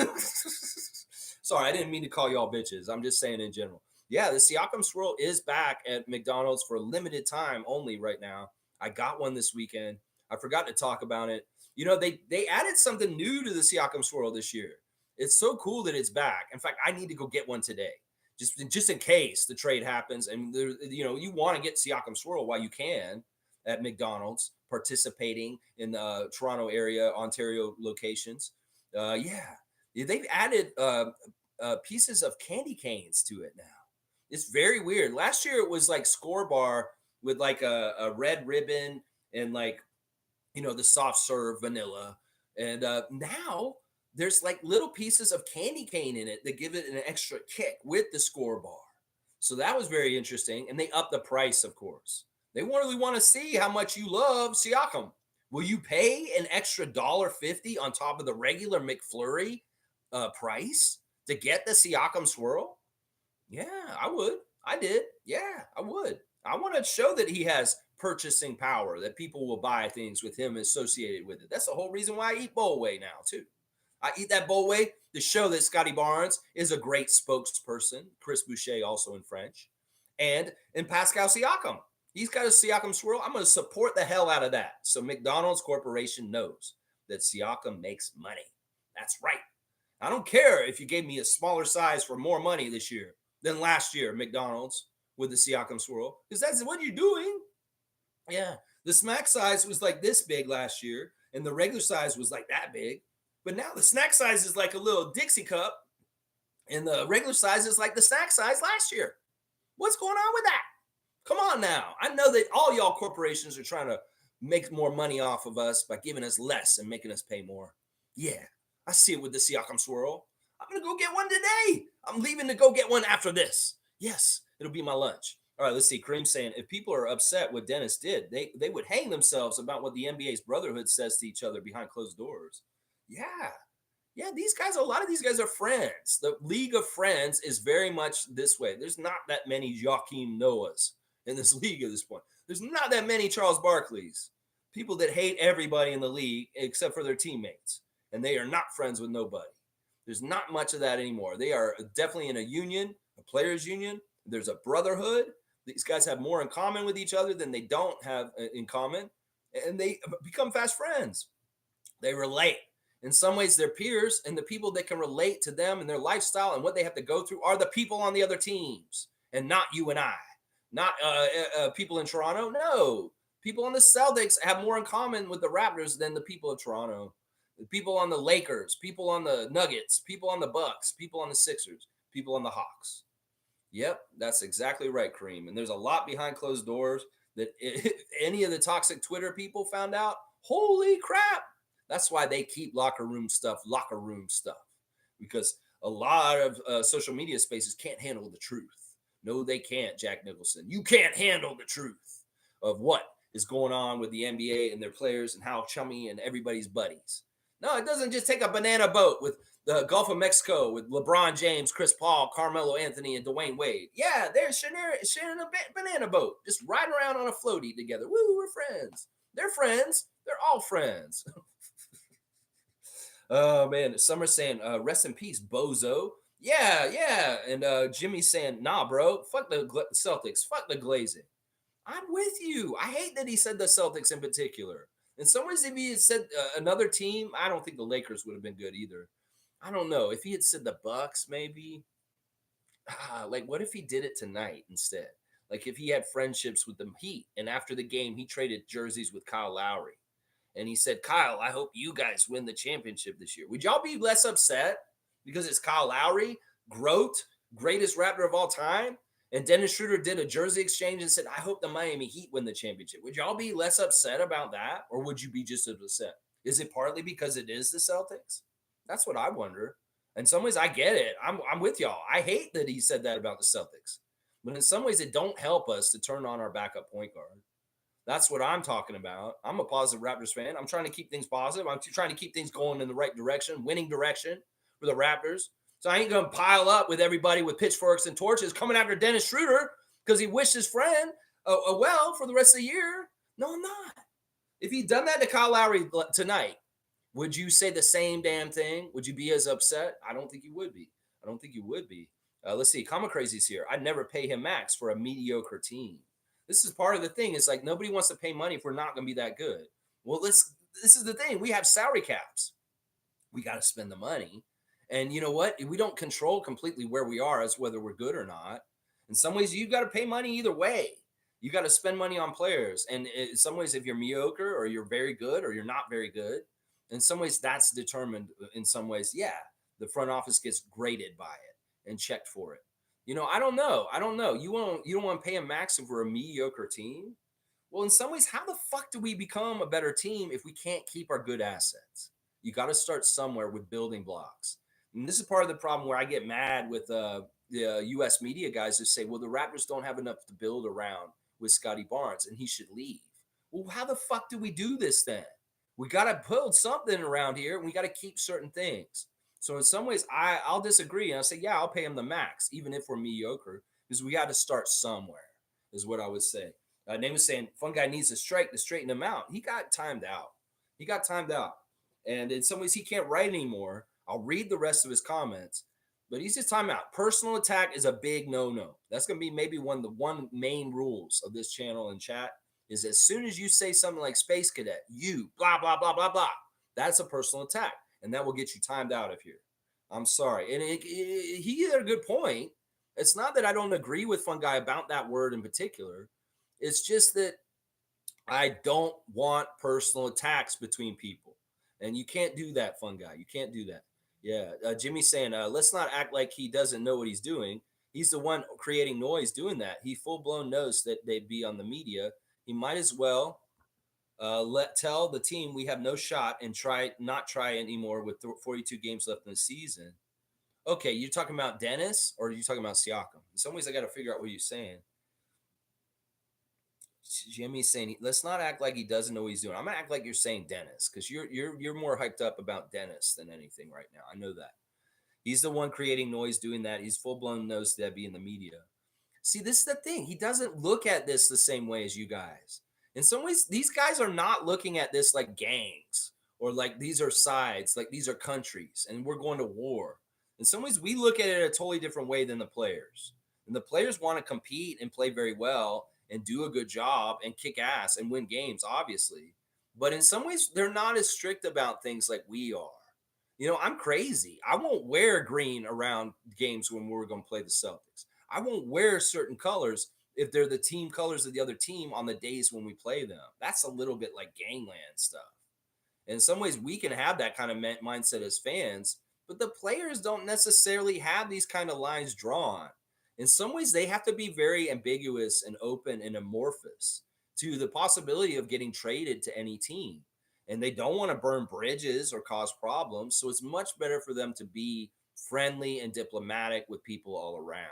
Sorry, I didn't mean to call y'all bitches. I'm just saying in general. Yeah, the Siakam swirl is back at McDonald's for a limited time only right now. I got one this weekend. I forgot to talk about it. You know, they added something new to the Siakam swirl this year. It's so cool that it's back. In fact, I need to go get one today. Just in case the trade happens and there, you know, you want to get Siakam swirl while you can at McDonald's, participating in the Toronto area, Ontario locations. Yeah, they've added pieces of candy canes to it now. It's very weird. Last year it was like Score Bar with like a red ribbon and like, you know, the soft serve vanilla. And now there's like little pieces of candy cane in it that give it an extra kick with the Score Bar. So that was very interesting. And they upped the price, of course. They really want to see how much you love Siakam. Will you pay an extra $1.50 on top of the regular McFlurry price to get the Siakam swirl? Yeah, I would. I did. Yeah, I would. I want to show that he has purchasing power, that people will buy things with him associated with it. That's the whole reason why I eat Bolway now, too. I eat that Bolway to show that Scotty Barnes is a great spokesperson. Chris Boucher, also in French. And in Pascal Siakam. He's got a Siakam swirl. I'm going to support the hell out of that. So McDonald's Corporation knows that Siakam makes money. That's right. I don't care if you gave me a smaller size for more money this year than last year, McDonald's, with the Siakam swirl, because that's what you're doing. Yeah, the snack size was like this big last year, and the regular size was like that big. But now the snack size is like a little Dixie cup, and the regular size is like the snack size last year. What's going on with that? Come on now. I know that all y'all corporations are trying to make more money off of us by giving us less and making us pay more. Yeah, I see it with the Siakam swirl. I'm going to go get one today. I'm leaving to go get one after this. Yes, it'll be my lunch. All right, let's see. Kareem saying, if people are upset what Dennis did, they would hang themselves about what the NBA's brotherhood says to each other behind closed doors. Yeah. Yeah, these guys, a lot of these guys are friends. The League of Friends is very much this way. There's not that many Joakim Noahs in this league at this point. There's not that many Charles Barkleys. People that hate everybody in the league except for their teammates. And they are not friends with nobody. There's not much of that anymore. They are definitely in a union, a players' union. There's a brotherhood. These guys have more in common with each other than they don't have in common. And they become fast friends. They relate. In some ways, they're peers, and the people that can relate to them and their lifestyle and what they have to go through are the people on the other teams, and not you and I. Not people in Toronto. No. People on the Celtics have more in common with the Raptors than the people of Toronto. The people on the Lakers, people on the Nuggets, people on the Bucks, people on the Sixers, people on the Hawks. Yep, that's exactly right, Kareem. And there's a lot behind closed doors that if any of the toxic Twitter people found out, holy crap. That's why they keep locker room stuff, because a lot of social media spaces can't handle the truth. No, they can't, Jack Nicholson. You can't handle the truth of what is going on with the NBA and their players and how chummy and everybody's buddies. No, it doesn't just take a banana boat with the Gulf of Mexico with LeBron James, Chris Paul, Carmelo Anthony, and Dwayne Wade. Yeah, they're sharing a banana boat, just riding around on a floaty together. Woo, we're friends. They're friends. They're all friends. Oh man, Summer's saying, "Rest in peace, bozo." Yeah, yeah, and Jimmy's saying, "Nah, bro, fuck the Celtics, fuck the Glazing." I'm with you. I hate that he said the Celtics in particular. In some ways, if he had said another team, I don't think the Lakers would have been good either. I don't know if he had said the Bucks, maybe. Like, what if he did it tonight instead? Like, if he had friendships with the Heat, and after the game, he traded jerseys with Kyle Lowry and he said, "Kyle, I hope you guys win the championship this year." Would y'all be less upset because it's Kyle Lowry, GROAT, greatest Raptor of all time, and Dennis Schroeder did a jersey exchange and said, "I hope the Miami Heat win the championship"? Would y'all be less upset about that, or would you be just as upset? Is it partly because it is the Celtics? That's what I wonder. In some ways, I get it. I'm with y'all. I hate that he said that about the Celtics, but in some ways, it don't help us to turn on our backup point guard. That's what I'm talking about. I'm a positive Raptors fan. I'm trying to keep things positive. I'm trying to keep things going in the right direction, winning direction for the Raptors. So I ain't going to pile up with everybody with pitchforks and torches coming after Dennis Schroeder because he wished his friend well for the rest of the year. No, I'm not. If he'd done that to Kyle Lowry tonight, would you say the same damn thing? Would you be as upset? I don't think you would be. I don't think you would be. Let's see. Comma Crazy's here. I'd never pay him max for a mediocre team. This is part of the thing. It's like nobody wants to pay money if we're not going to be that good. Well, this is the thing. We have salary caps. We got to spend the money. And you know what? We don't control completely where we are as whether we're good or not. In some ways, you got to pay money either way. You got to spend money on players. And in some ways, if you're mediocre or you're very good or you're not very good, in some ways, that's determined. In some ways, yeah, the front office gets graded by it and checked for it. You know, I don't know. I don't know. You don't want to pay a max if we're a mediocre team. Well, in some ways, how the fuck do we become a better team if we can't keep our good assets? You got to start somewhere with building blocks. And this is part of the problem where I get mad with the U.S. media guys who say, well, the Raptors don't have enough to build around with Scotty Barnes and he should leave. Well, how the fuck do we do this then? We got to build something around here and we got to keep certain things. So in some ways, I'll disagree. And I'll say, yeah, I'll pay him the max, even if we're mediocre, because we got to start somewhere, is what I would say. Name is saying, Fun Guy needs a strike to straighten him out. He got timed out. He got timed out. And in some ways, he can't write anymore. I'll read the rest of his comments, but he's just timed out. Personal attack is a big no-no. That's going to be maybe one of the one main rules of this channel and chat is as soon as you say something like Space Cadet, you, blah, blah, blah, blah, blah, that's a personal attack. And that will get you timed out of here. I'm sorry. And he had a good point. It's not that I don't agree with Fun Guy about that word in particular. It's just that I don't want personal attacks between people. And you can't do that, Fun Guy. You can't do that. Yeah. Jimmy's saying, let's not act like he doesn't know what he's doing. He's the one creating noise doing that. He full-blown knows that they'd be on the media. He might as well tell the team we have no shot and not try anymore with 42 games left in the season. Okay, you're talking about Dennis or are you talking about Siakam? In some ways, I got to figure out what you're saying. Jimmy's saying, let's not act like he doesn't know what he's doing. I'm gonna act like you're saying Dennis because you're more hyped up about Dennis than anything right now. I know that he's the one creating noise, doing that. He's full blown knows that be in the media. See, this is the thing. He doesn't look at this the same way as you guys. In some ways, these guys are not looking at this like gangs or like these are sides, like these are countries, and we're going to war. In some ways, we look at it a totally different way than the players. And the players want to compete and play very well and do a good job and kick ass and win games, obviously. But in some ways, they're not as strict about things like we are. You know, I'm crazy. I won't wear green around games when we're going to play the Celtics. I won't wear certain colors if they're the team colors of the other team on the days when we play them. That's a little bit like gangland stuff. In some ways, we can have that kind of mindset as fans, but the players don't necessarily have these kind of lines drawn. In some ways, they have to be very ambiguous and open and amorphous to the possibility of getting traded to any team. And they don't want to burn bridges or cause problems. So it's much better for them to be friendly and diplomatic with people all around.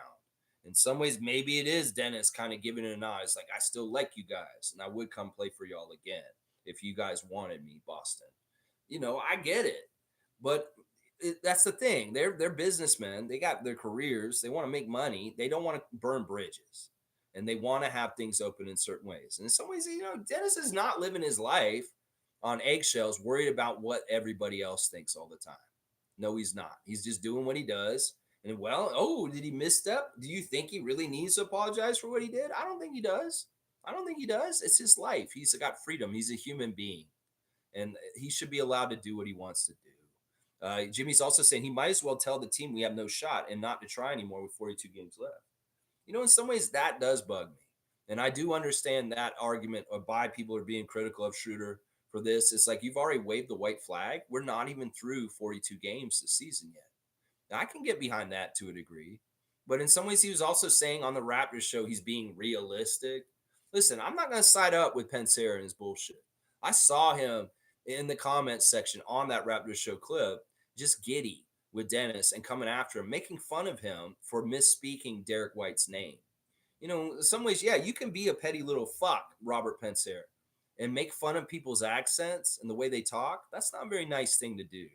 In some ways, maybe it is Dennis kind of giving it a nod. It's like, I still like you guys, and I would come play for y'all again if you guys wanted me, Boston. I get it, but that's the thing. They're businessmen. They got their careers. They want to make money. They don't want to burn bridges, and they want to have things open in certain ways. And in some ways, Dennis is not living his life on eggshells, worried about what everybody else thinks all the time. No, he's not. He's just doing what he does. And well, oh, did he misstep? Do you think he really needs to apologize for what he did? I don't think he does. I don't think he does. It's his life. He's got freedom. He's a human being, and he should be allowed to do what he wants to do. Jimmy's also saying he might as well tell the team we have no shot and not to try anymore with 42 games left. In some ways that does bug me. And I do understand that argument of why people are being critical of Schroeder for this. It's like, you've already waved the white flag. We're not even through 42 games this season yet. Now, I can get behind that to a degree. But in some ways, he was also saying on the Raptors show he's being realistic. Listen, I'm not going to side up with Pensera and his bullshit. I saw him in the comments section on that Raptors show clip, just giddy with Dennis and coming after him, making fun of him for misspeaking Derek White's name. In some ways, yeah, you can be a petty little fuck, Robert Pensera, and make fun of people's accents and the way they talk. That's not a very nice thing to do.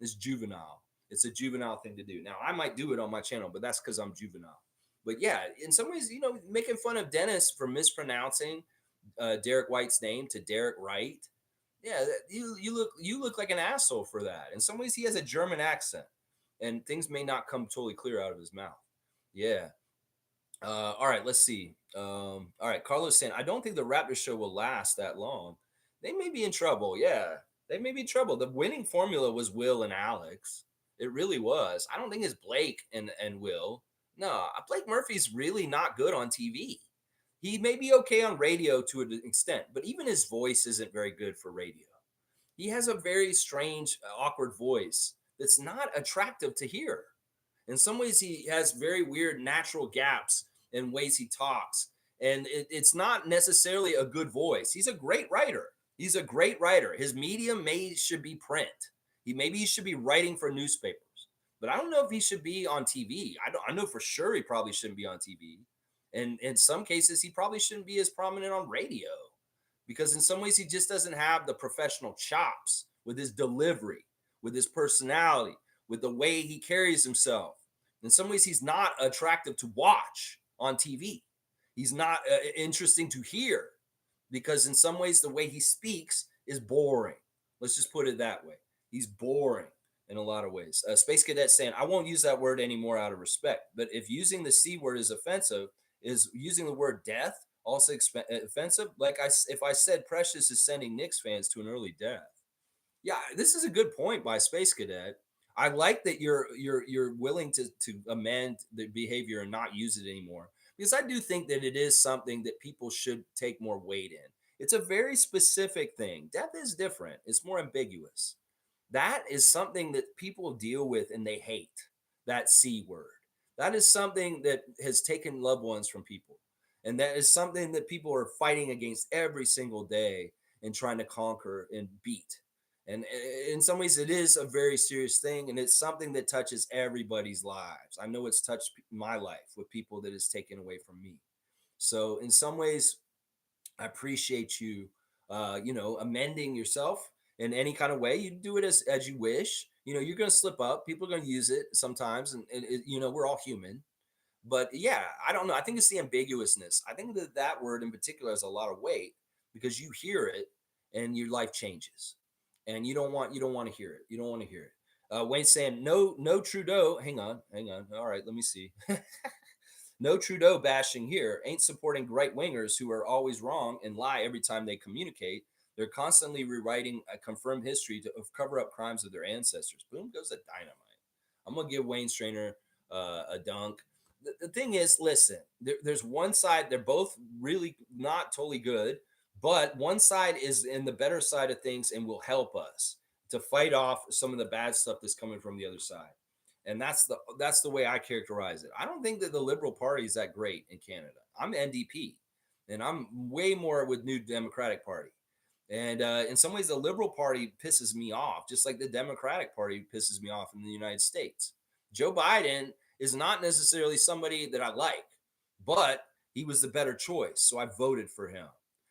It's juvenile. It's a juvenile thing to do. Now, I might do it on my channel, but that's because I'm juvenile. But yeah, in some ways, making fun of Dennis for mispronouncing Derek White's name to Derek Wright. Yeah, you look like an asshole for that. In some ways, he has a German accent, and things may not come totally clear out of his mouth. Yeah. All right, let's see. All right, Carlos saying, I don't think the Raptors show will last that long. They may be in trouble. Yeah, they may be in trouble. The winning formula was Will and Alex. It really was. I don't think it's Blake and Will. No, Blake Murphy's really not good on TV. He may be okay on radio to an extent, but even his voice isn't very good for radio. He has a very strange, awkward voice that's not attractive to hear. In some ways, he has very weird natural gaps in ways he talks. And it's not necessarily a good voice. He's a great writer. He's a great writer. His medium should be print. Maybe he should be writing for newspapers. But I don't know if he should be on TV. I know for sure he probably shouldn't be on TV. And in some cases, he probably shouldn't be as prominent on radio. Because in some ways, he just doesn't have the professional chops with his delivery, with his personality, with the way he carries himself. In some ways, he's not attractive to watch on TV. He's not interesting to hear because in some ways, the way he speaks is boring. Let's just put it that way. He's boring in a lot of ways. Space Cadet saying, I won't use that word anymore out of respect. But if using the C word is offensive, is using the word death also offensive? Like if I said Precious is sending Knicks fans to an early death. Yeah, this is a good point by Space Cadet. I like that you're willing to amend the behavior and not use it anymore, because I do think that it is something that people should take more weight in. It's a very specific thing. Death is different. It's more ambiguous. That is something that people deal with and they hate. That C word. That is something that has taken loved ones from people. And that is something that people are fighting against every single day and trying to conquer and beat. And in some ways, it is a very serious thing. And it's something that touches everybody's lives. I know it's touched my life with people that is taken away from me. So in some ways, I appreciate you, amending yourself in any kind of way. You do it as you wish. You're going to slip up. People are going to use it sometimes. And we're all human. But yeah, I don't know. I think it's the ambiguousness. I think that word in particular has a lot of weight because you hear it and your life changes, and you don't want to hear it. You don't want to hear it. Wayne's saying no Trudeau. Hang on. All right, let me see. No Trudeau bashing here. Ain't supporting right wingers who are always wrong and lie every time they communicate. They're constantly rewriting a confirmed history to cover up crimes of their ancestors. Boom goes the dynamite. I'm gonna give Wayne Strainer a dunk. The thing is, listen, there's one side. They're both really not totally good, but one side is in the better side of things and will help us to fight off some of the bad stuff that's coming from the other side. And that's the way I characterize it. I don't think that the Liberal Party is that great in Canada. I'm NDP, and I'm way more with New Democratic Party. And in some ways, the Liberal Party pisses me off, just like the Democratic Party pisses me off in the United States. Joe Biden is not necessarily somebody that I like, but he was the better choice. So I voted for him.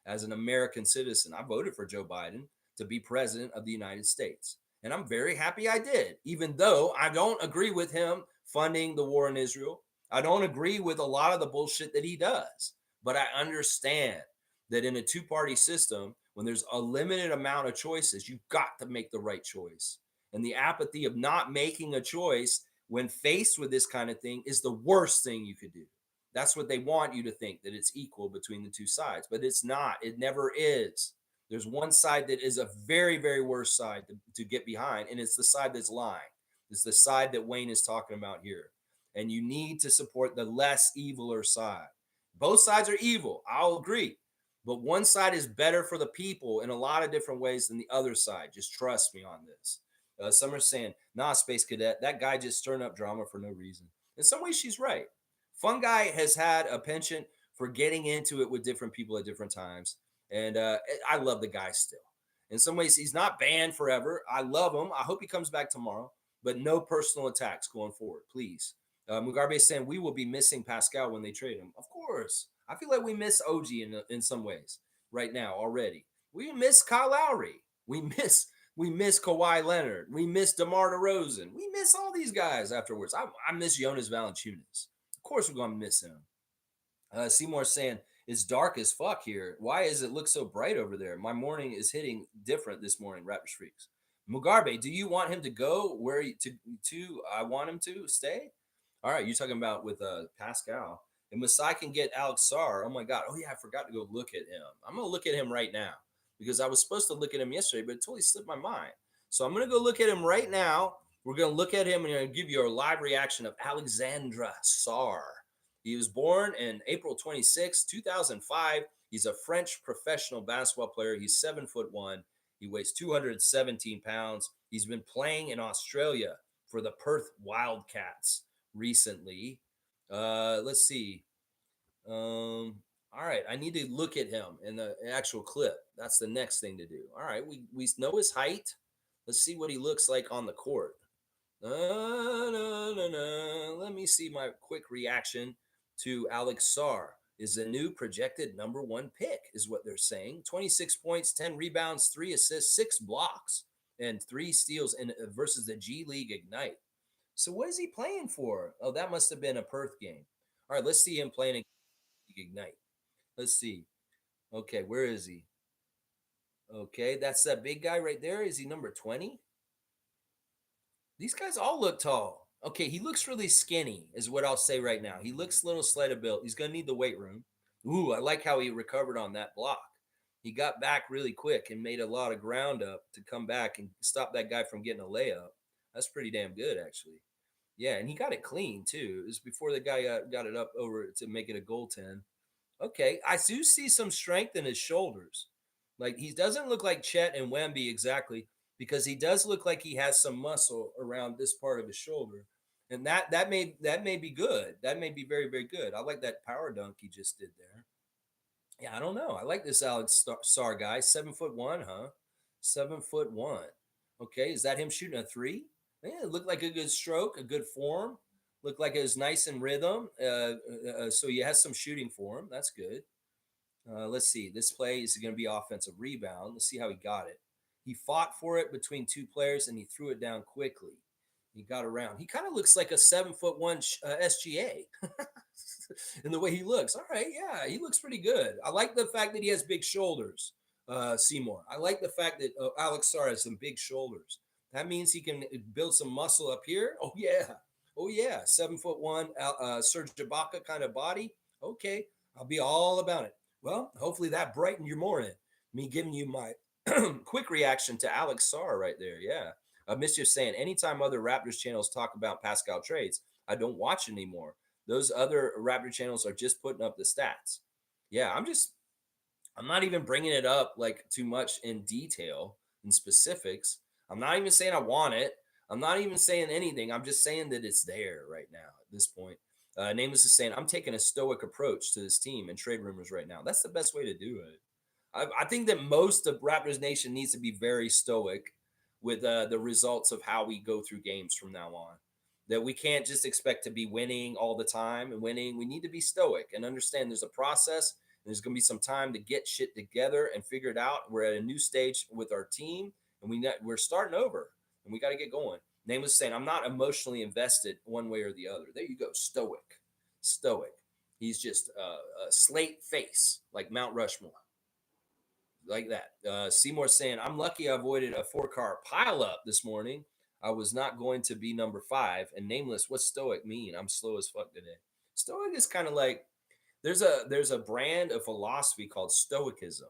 As an American citizen, I voted for Joe Biden to be president of the United States. And I'm very happy I did, even though I don't agree with him funding the war in Israel. I don't agree with a lot of the bullshit that he does. But I understand that in a two-party system, when there's a limited amount of choices, you've got to make the right choice. And the apathy of not making a choice when faced with this kind of thing is the worst thing you could do. That's what they want you to think, that it's equal between the two sides, but it's not. It never is. There's one side that is a very, very worse side to get behind, and it's the side that's lying. It's the side that Wayne is talking about here. And you need to support the less eviler side. Both sides are evil. I'll agree. But one side is better for the people in a lot of different ways than the other side. Just trust me on this. Some are saying, nah, Space Cadet, that guy just stirring up drama for no reason. In some ways, she's right. Fun Guy has had a penchant for getting into it with different people at different times. And I love the guy still. In some ways, he's not banned forever. I love him. I hope he comes back tomorrow, but no personal attacks going forward, please. Mugabe is saying we will be missing Pascal when they trade him. Of course. I feel like we miss OG in some ways right now already. We miss Kyle Lowry. We miss Kawhi Leonard. We miss DeMar DeRozan. We miss all these guys afterwards. I miss Jonas Valanciunas. Of course, we're going to miss him. Seymour saying, it's dark as fuck here. Why does it look so bright over there? My morning is hitting different this morning, Raptors Freaks. Mugabe, do you want him to go where to I want him to stay? All right, you're talking about with Pascal. And Masai can get Alex Sarr. Oh my God. Oh yeah, I forgot to go look at him. I'm gonna look at him right now because I was supposed to look at him yesterday, but it totally slipped my mind. So I'm gonna go look at him right now. We're gonna look at him and I'm gonna give you a live reaction of Alexandra Sarr. He was born in April 26, 2005. He's a French professional basketball player. He's 7'1". He weighs 217 pounds. He's been playing in Australia for the Perth Wildcats recently. Let's see. All right, I need to look at him in the actual clip. That's the next thing to do. All right, we know his height. Let's see what he looks like on the court. Let me see my quick reaction to Alex Sarr. Is the new projected number one pick, is what they're saying. 26 points, 10 rebounds, 3 assists, 6 blocks, and 3 steals in versus the G League Ignite. So what is he playing for? Oh, that must have been a Perth game. All right, let's see him playing Ignite. Let's see. Okay, where is he? Okay, that's that big guy right there. Is he number 20? These guys all look tall. Okay, he looks really skinny, is what I'll say right now. He looks a little slight of built. He's going to need the weight room. Ooh, I like how he recovered on that block. He got back really quick and made a lot of ground up to come back and stop that guy from getting a layup. That's pretty damn good, actually. Yeah, and he got it clean, too. It was before the guy got it up over to make it a goaltend. Okay, I do see some strength in his shoulders. Like he doesn't look like Chet and Wemby exactly because he does look like he has some muscle around this part of his shoulder, and that may be good. That may be very very good. I like that power dunk he just did there. Yeah, I don't know. I like this Alex Sarr guy. 7'1", huh? 7'1". Okay, is that him shooting a three? Yeah, it looked like a good stroke, a good form. Looked like it was nice in rhythm. So he has some shooting for him. That's good. Let's see. This play is going to be offensive rebound. Let's see how he got it. He fought for it between two players and he threw it down quickly. He got around. He kind of looks like a 7'1" SGA in the way he looks. All right, yeah, he looks pretty good. I like the fact that he has big shoulders, Seymour. I like the fact that Alex Sarr has some big shoulders. That means he can build some muscle up here. Oh yeah, oh yeah, 7'1" Serge Ibaka kind of body. Okay, I'll be all about it. Well, hopefully that brightened your morning. Me giving you my quick reaction to Alex Sarr right there. Yeah. Mr. saying, anytime other Raptors channels talk about Pascal trades, I don't watch it anymore. Those other Raptor channels are just putting up the stats. Yeah, I'm not even bringing it up like too much in detail and specifics. I'm not even saying I want it. I'm not even saying anything. I'm just saying that it's there right now at this point. Nameless is saying, I'm taking a stoic approach to this team and trade rumors right now. That's the best way to do it. I think that most of Raptors Nation needs to be very stoic with the results of how we go through games from now on. that we can't just expect to be winning all the time and winning. We need to be stoic and understand there's a process. And there's going to be some time to get shit together and figure it out. We're at a new stage with our team, and we're starting over, and we got to get going. Name was saying, I'm not emotionally invested one way or the other. There you go, stoic, stoic. He's just a slate face like Mount Rushmore, like that. Seymour saying, I'm lucky I avoided a 4-car pileup this morning. I was not going to be number 5. And nameless, what's stoic mean? I'm slow as fuck today. Stoic is kind of like there's a brand of philosophy called Stoicism,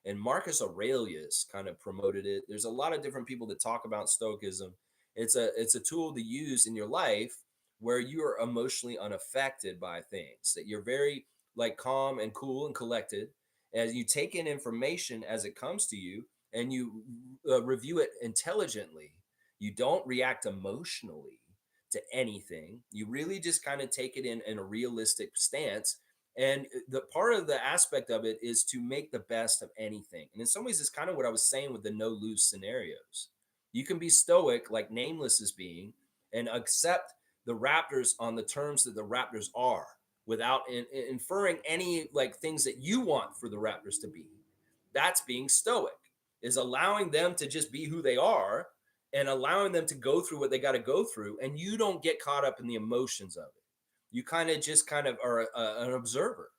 and Marcus Aurelius kind of promoted it. There's a lot of different people that talk about Stoicism. It's a tool to use in your life where you are emotionally unaffected by things. That you're very like calm and cool and collected as you take in information as it comes to you, and you review it intelligently. You don't react emotionally to anything. You really just kind of take it in a realistic stance, and the part of the aspect of it is to make the best of anything. And in some ways, it's kind of what I was saying with the no lose scenarios. You can be stoic, like Nameless is being, and accept the Raptors on the terms that the Raptors are without inferring any like things that you want for the Raptors to be. That's being stoic, is allowing them to just be who they are and allowing them to go through what they got to go through. And you don't get caught up in the emotions of it. You kind of just kind of are an observer,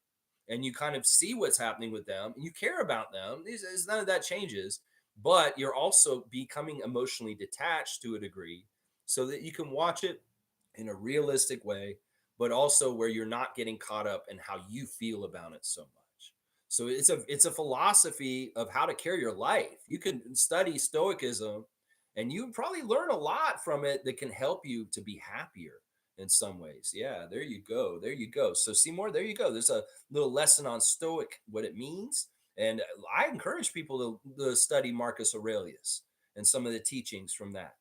and you kind of see what's happening with them, and you care about them. None of that changes, but you're also becoming emotionally detached to a degree so that you can watch it in a realistic way, but also where you're not getting caught up in how you feel about it so much. So it's a philosophy of how to carry your life. You can study Stoicism, and you probably learn a lot from it that can help you to be happier in some ways. Yeah, there you go. There you go. So Seymour, there you go. There's a little lesson on Stoic, what it means. And I encourage people to study Marcus Aurelius and some of the teachings from that.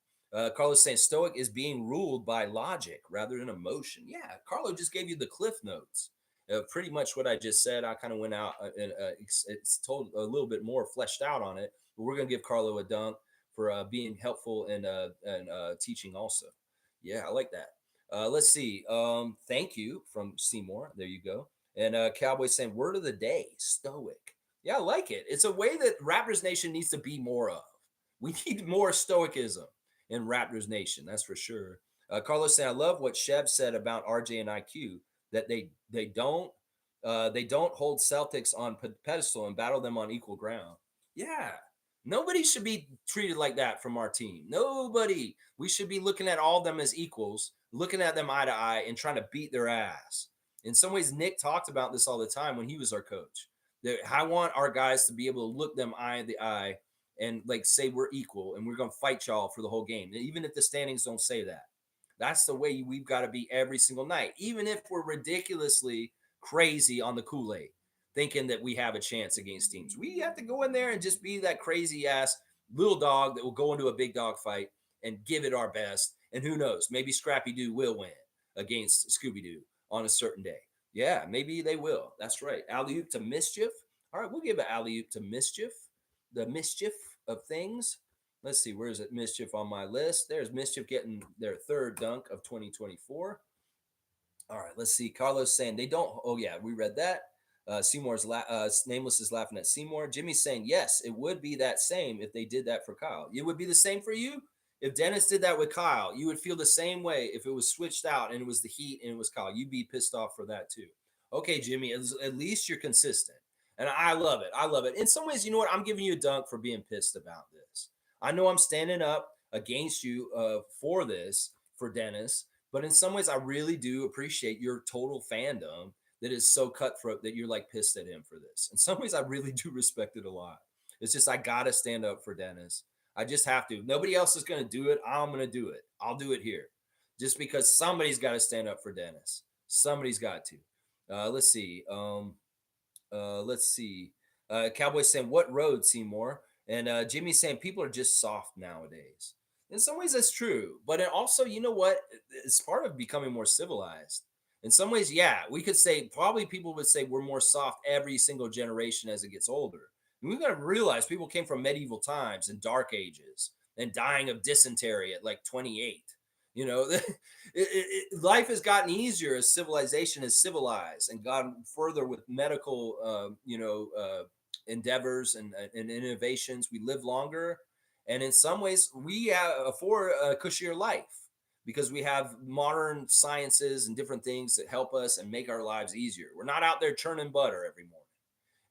Carlos saying Stoic is being ruled by logic rather than emotion. Yeah, Carlo just gave you the cliff notes. Pretty much what I just said. I kind of went out and it's told a little bit more fleshed out on it. But we're gonna give Carlo a dunk for being helpful and teaching also. Yeah, I like that. Let's see. Thank you from Seymour. There you go. And Cowboy saying word of the day, stoic. Yeah, I like it. It's a way that Raptors Nation needs to be more of. We need more stoicism in Raptors Nation. That's for sure. Carlos saying I love what Chev said about RJ and IQ, that they don't hold Celtics on pedestal and battle them on equal ground. Yeah, nobody should be treated like that from our team. Nobody. We should be looking at all of them as equals, looking at them eye to eye and trying to beat their ass. In some ways, Nick talked about this all the time when he was our coach. That I want our guys to be able to look them eye to the eye and like say we're equal and we're going to fight y'all for the whole game, even if the standings don't say that. That's the way we've got to be every single night, even if we're ridiculously crazy on the Kool-Aid thinking that we have a chance against teams. We have to go in there and just be that crazy ass little dog that will go into a big dog fight and give it our best. And who knows, maybe Scrappy Doo will win against Scooby Doo on a certain day. Yeah, maybe they will. That's right. Alley oop to Mischief. All right, we'll give an alley oop to Mischief. The mischief of things. Let's see, where's it? Mischief on my list. There's Mischief getting their third dunk of 2024. All right, let's see. Carlos saying they don't. Oh yeah, we read that. Nameless is laughing at Seymour. Jimmy's saying yes, it would be that same if they did that for Kyle. It would be the same for you if Dennis did that with Kyle. You would feel the same way if it was switched out and it was the Heat and it was Kyle. You'd be pissed off for that too. Okay, Jimmy, at least you're consistent, and I love it. I love it. In some ways, you know what? I'm giving you a dunk for being pissed about this. I know I'm standing up against you for this for Dennis, but in some ways, I really do appreciate your total fandom that is so cutthroat that you're like pissed at him for this. In some ways, I really do respect it a lot. It's just I gotta stand up for Dennis. I just have to. Nobody else is gonna do it. I'm gonna do it. I'll do it here, just because somebody's got to stand up for Dennis. Somebody's got to. Let's see. Let's see. Cowboys saying what road, Seymour? And Jimmy saying people are just soft nowadays. In some ways, that's true, but it also, you know what? It's part of becoming more civilized. In some ways, yeah, we could say probably people would say we're more soft every single generation as it gets older. And we've got to realize people came from medieval times and dark ages and dying of dysentery at like 28. You know, life has gotten easier as civilization has civilized and gone further with medical, endeavors and innovations. We live longer, and in some ways, we afford a cushier life because we have modern sciences and different things that help us and make our lives easier. We're not out there churning butter every morning.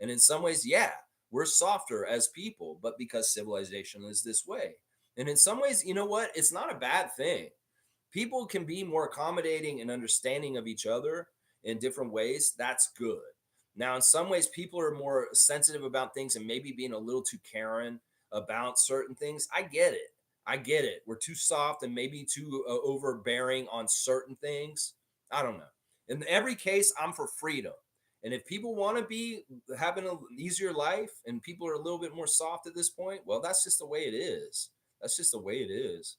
And in some ways, yeah, we're softer as people, but because civilization is this way. And in some ways, you know what? It's not a bad thing. People can be more accommodating and understanding of each other in different ways. That's good. Now, in some ways, people are more sensitive about things and maybe being a little too Karen about certain things. I get it. I get it. We're too soft and maybe too overbearing on certain things. I don't know. In every case, I'm for freedom. And if people want to be having an easier life and people are a little bit more soft at this point, well, that's just the way it is. That's just the way it is.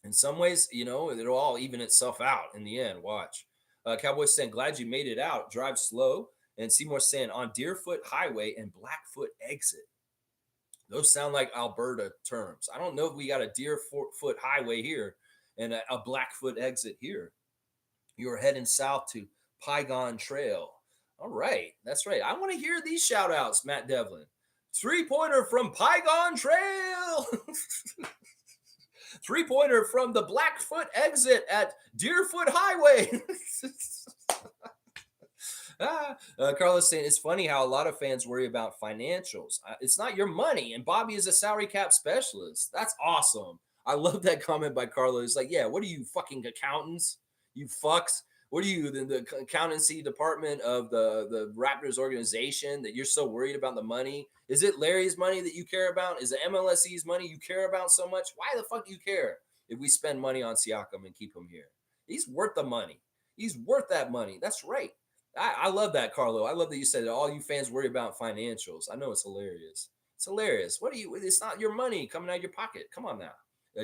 In some ways, it'll all even itself out in the end. Watch. Cowboys saying, glad you made it out. Drive slow. And Seymour saying, on Deerfoot Highway and Blackfoot exit. Those sound like Alberta terms. I don't know if we got a Deerfoot Highway here and a Blackfoot exit here. You're heading south to Pygon Trail. All right. That's right. I want to hear these shout outs, Matt Devlin. 3-pointer from Pygon Trail. 3-pointer from the Blackfoot exit at Deerfoot Highway. Carlos saying it's funny how a lot of fans worry about financials. It's not your money, and Bobby is a salary cap specialist. That's awesome. I love that comment by Carlos. It's like, yeah, what are you fucking accountants? You fucks. What are you, the accountancy department of the Raptors organization that you're so worried about the money? Is it Larry's money that you care about? Is it MLSE's money you care about so much? Why the fuck do you care if we spend money on Siakam and keep him here? He's worth the money. He's worth that money. That's right. I love that, Carlo. I love that you said that all you fans worry about financials. I know it's hilarious. It's hilarious. What are you? It's not your money coming out of your pocket. Come on now.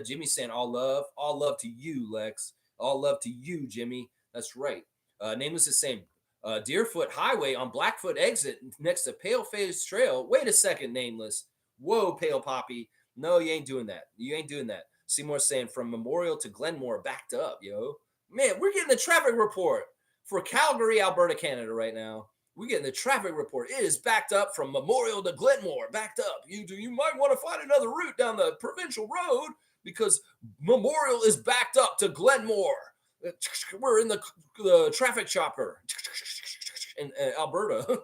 Jimmy's saying all love to you, Lex. All love to you, Jimmy. That's right. Nameless is saying Deerfoot Highway on Blackfoot exit next to Paleface Trail. Wait a second, Nameless. Whoa, Pale Poppy. No, you ain't doing that. You ain't doing that. Seymour saying from Memorial to Glenmore backed up, yo. Man, we're getting the traffic report for Calgary, Alberta, Canada right now. We're getting the traffic report. It is backed up from Memorial to Glenmore. Backed up. You might want to find another route down the provincial road because Memorial is backed up to Glenmore. We're in the traffic chopper in Alberta.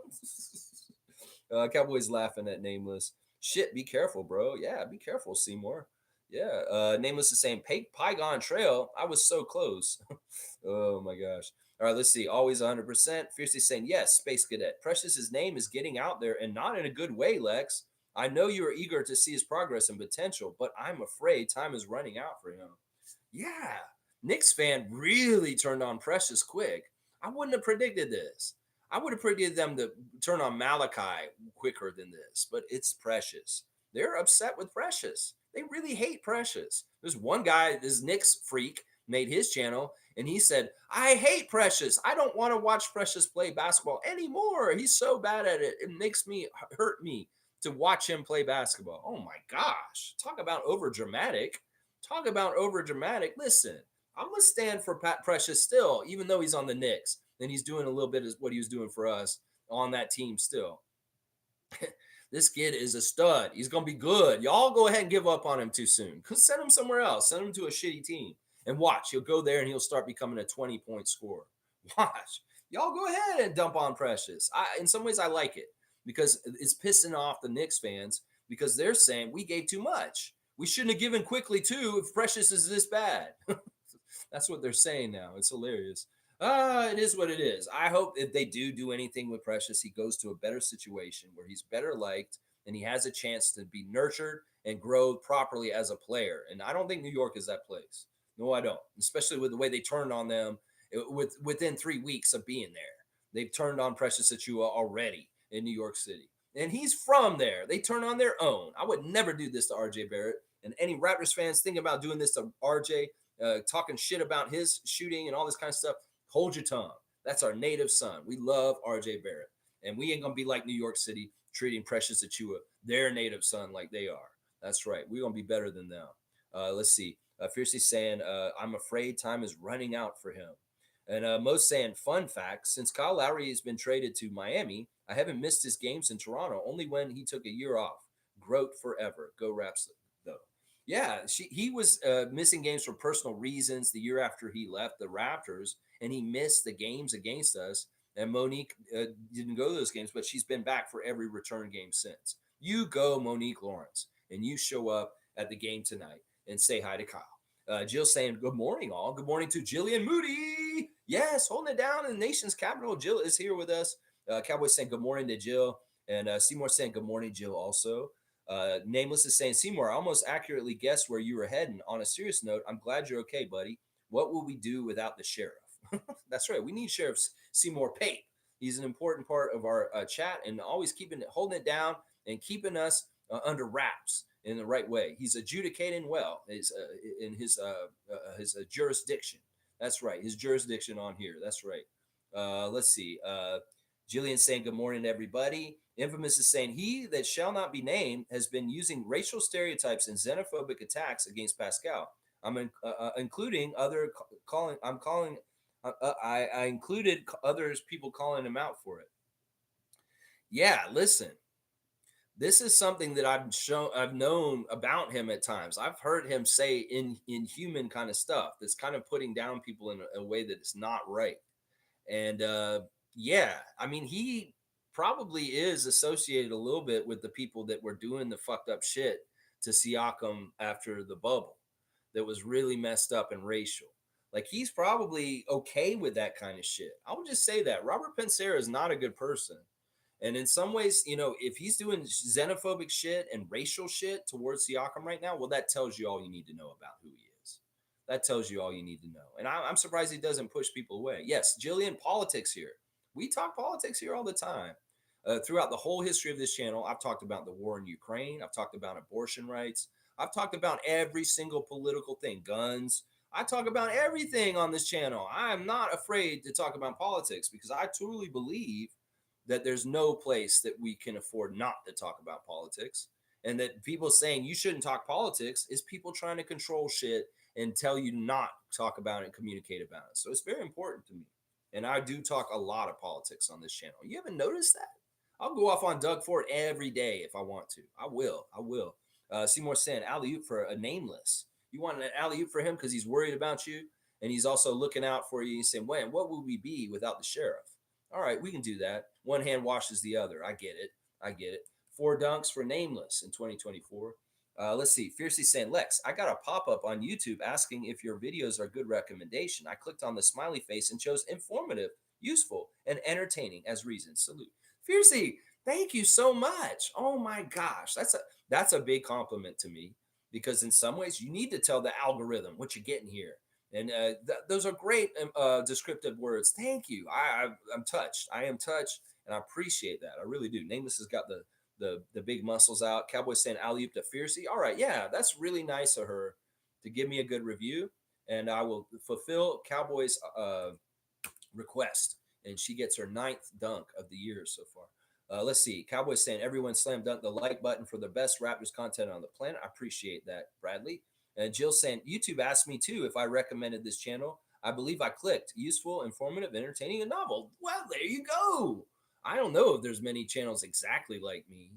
Cowboys laughing at Nameless. Shit, be careful, bro. Yeah, be careful, Seymour. Yeah, Nameless is saying Pygon Trail. I was so close. Oh my gosh. All right, let's see. Always 100%. Fiercely saying yes, Space Cadet. Precious's name is getting out there and not in a good way, Lex. I know you are eager to see his progress and potential, but I'm afraid time is running out for him. Yeah, Knicks fan really turned on Precious quick. I wouldn't have predicted this. I would have predicted them to turn on Malachi quicker than this, but it's Precious. They're upset with Precious. They really hate Precious. There's one guy, this Knicks freak, made his channel, and he said, I hate Precious. I don't want to watch Precious play basketball anymore. He's so bad at it. It makes me hurt me to watch him play basketball. Oh my gosh. Talk about over dramatic. Talk about over dramatic. Listen, I'm going to stand for Pat Precious still, even though he's on the Knicks and he's doing a little bit of what he was doing for us on that team still. This kid is a stud. He's going to be good. Y'all go ahead and give up on him too soon. Send him somewhere else. Send him to a shitty team. And watch, he'll go there and he'll start becoming a 20-point scorer. Watch. Y'all go ahead and dump on Precious. In some ways, I like it because it's pissing off the Knicks fans because they're saying we gave too much. We shouldn't have given quickly too if Precious is this bad. That's what they're saying now. It's hilarious. It is what it is. I hope if they do anything with Precious, he goes to a better situation where he's better liked and he has a chance to be nurtured and grow properly as a player. And I don't think New York is that place. No, I don't. Especially with the way they turned on them within 3 weeks of being there. They've turned on Precious Achiuwa already in New York City. And he's from there. They turn on their own. I would never do this to RJ Barrett. And any Raptors fans thinking about doing this to RJ, talking shit about his shooting and all this kind of stuff, hold your tongue. That's our native son. We love RJ Barrett. And we ain't going to be like New York City treating Precious Achiuwa, their native son, like they are. That's right. We're going to be better than them. Let's see. Fiercey saying, I'm afraid time is running out for him. And Mo's saying, fun fact, since Kyle Lowry has been traded to Miami, I haven't missed his games in Toronto, only when he took a year off. Groat forever. Go Raps, though. Yeah, he was missing games for personal reasons the year after he left the Raptors, and he missed the games against us. And Monique didn't go to those games, but she's been back for every return game since. You go, Monique Lawrence, and you show up at the game tonight and say hi to Kyle. Jill saying, good morning, all. Good morning to Jillian Moody. Yes, holding it down in the nation's capital. Jill is here with us. Cowboy saying, good morning to Jill. And Seymour saying, good morning, Jill, also. Nameless is saying, Seymour, I almost accurately guessed where you were heading. On a serious note, I'm glad you're okay, buddy. What will we do without the sheriff? That's right. We need Sheriff Seymour Pape. He's an important part of our chat and always holding it down and keeping us under wraps in the right way. He's adjudicating well in his jurisdiction. That's right. His jurisdiction on here. That's right. Let's see. Jillian saying good morning, everybody. Infamous is saying he that shall not be named has been using racial stereotypes and xenophobic attacks against Pascal. Including other calling. I'm calling. I included others people calling him out for it. Yeah, listen. This is something that I've known about him at times. I've heard him say inhuman kind of stuff that's kind of putting down people in a way that is not right. And yeah, I mean, he probably is associated a little bit with the people that were doing the fucked up shit to Siakam after the bubble that was really messed up and racial. Like, he's probably okay with that kind of shit. I will just say that Robert Pensera is not a good person. And in some ways, if he's doing xenophobic shit and racial shit towards Siakam right now, well, that tells you all you need to know about who he is. That tells you all you need to know. And I'm surprised he doesn't push people away. Yes, Jillian, politics here. We talk politics here all the time. Throughout the whole history of this channel, I've talked about the war in Ukraine. I've talked about abortion rights. I've talked about every single political thing, guns. I talk about everything on this channel. I am not afraid to talk about politics because I truly believe that there's no place that we can afford not to talk about politics. And that people saying you shouldn't talk politics is people trying to control shit and tell you not talk about it and communicate about it. So it's very important to me. And I do talk a lot of politics on this channel. You haven't noticed that? I'll go off on Doug Ford every day if I want to. I will. I will. Seymour saying alley oop for a nameless. You want an alley oop for him because he's worried about you and he's also looking out for you. He's saying, "Man, what would we be without the sheriff?" All right, we can do that. One hand washes the other. I get it. I get it. 4 dunks for nameless in 2024. Let's see. Fiercely saying, Lex, I got a pop up on YouTube asking if your videos are good recommendation. I clicked on the smiley face and chose informative, useful, and entertaining as reasons. Salute. Fiercely, thank you so much. Oh my gosh, that's a big compliment to me because in some ways you need to tell the algorithm what you're getting here. And those are great descriptive words. Thank you. I'm touched. I am touched, and I appreciate that. I really do. Nameless has got the big muscles out. Cowboy saying alley oop to Fiercey. All right, yeah, that's really nice of her to give me a good review, and I will fulfill Cowboy's request, and she gets her 9th dunk of the year so far. Let's see. Cowboys saying everyone slam dunk the like button for the best Raptors content on the planet. I appreciate that, Bradley. And Jill saying YouTube asked me too if I recommended this channel. I believe I clicked useful, informative, entertaining, and novel. Well, there you go. I don't know if there's many channels exactly like me.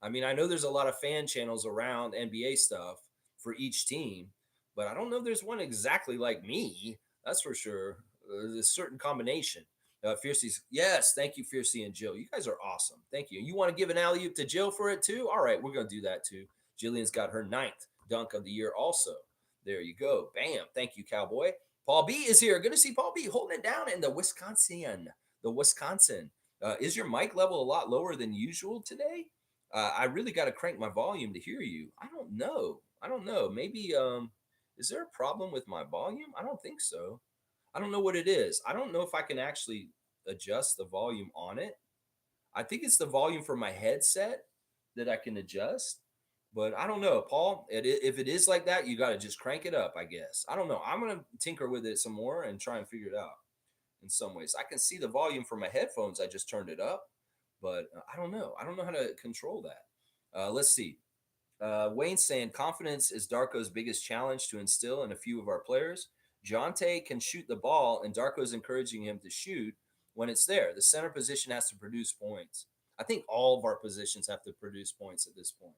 I mean, I know there's a lot of fan channels around NBA stuff for each team, but I don't know if there's one exactly like me. That's for sure. There's a certain combination. Fiercey's, yes, thank you, Fiercey and Jill. You guys are awesome. Thank you. You want to give an alley oop to Jill for it too? All right, we're going to do that too. Jillian's got her 9th dunk of the year also. There you go. Bam. Thank you, Cowboy. Paul B is here. Good to see Paul B holding it down in the Wisconsin. The Wisconsin. Is your mic level a lot lower than usual today? I really got to crank my volume to hear you. I don't know. Maybe is there a problem with my volume? I don't think so. I don't know what it is. I don't know if I can actually adjust the volume on it. I think it's the volume for my headset that I can adjust, but I don't know, Paul. If it is like that, you got to just crank it up, I guess. I don't know. I'm gonna tinker with it some more and try and figure it out. In some ways, I can see the volume for my headphones. I just turned it up, but I don't know. I don't know how to control that. Let's see. Wayne saying confidence is Darko's biggest challenge to instill in a few of our players. Jonte can shoot the ball, and Darko's encouraging him to shoot when it's there. The center position has to produce points. I think all of our positions have to produce points at this point.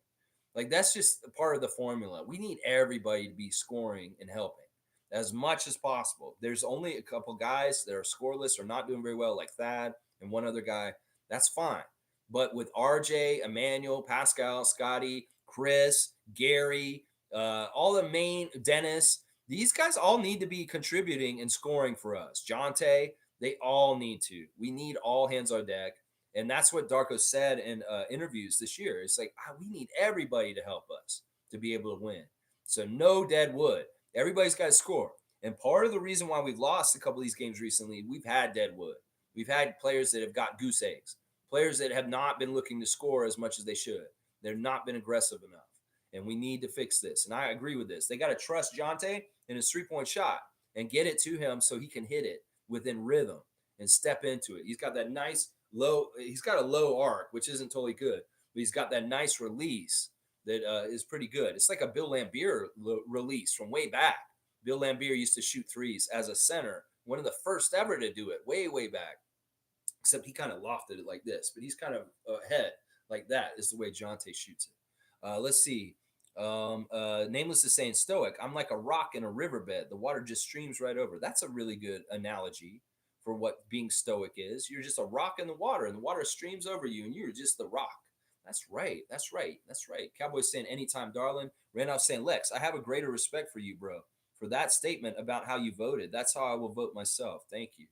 Like that's just a part of the formula. We need everybody to be scoring and helping as much as possible. There's only a couple guys that are scoreless or not doing very well, like Thad and one other guy. That's fine. But with RJ, Emmanuel, Pascal, Scotty, Chris, Gary, all the main Dennis, these guys all need to be contributing and scoring for us. Jonte, they all need to. We need all hands on deck. And that's what Darko said in interviews this year. It's like, we need everybody to help us to be able to win. So no dead wood. Everybody's got to score. And part of the reason why we've lost a couple of these games recently, we've had dead wood. We've had players that have got goose eggs, players that have not been looking to score as much as they should. They've not been aggressive enough. And we need to fix this. And I agree with this. They got to trust Jonte in his 3-point shot and get it to him so he can hit it within rhythm and step into it. He's got that nice he's got a low arc, which isn't totally good, but he's got that nice release that is pretty good. It's like a Bill Laimbeer release from way back. Bill Laimbeer used to shoot threes as a center, one of the first ever to do it, way back. Except he kind of lofted it like this, but he's kind of ahead like that is the way Jonte shoots it. Let's see. Nameless is saying stoic. I'm like a rock in a riverbed. The water just streams right over. That's a really good analogy for what being stoic is. You're just a rock in the water, and the water streams over you, and you're just the rock. That's right. That's right. That's right. Cowboys saying anytime, darling. Randolph saying, Lex, I have a greater respect for you, bro, for that statement about how you voted. That's how I will vote myself. Thank you.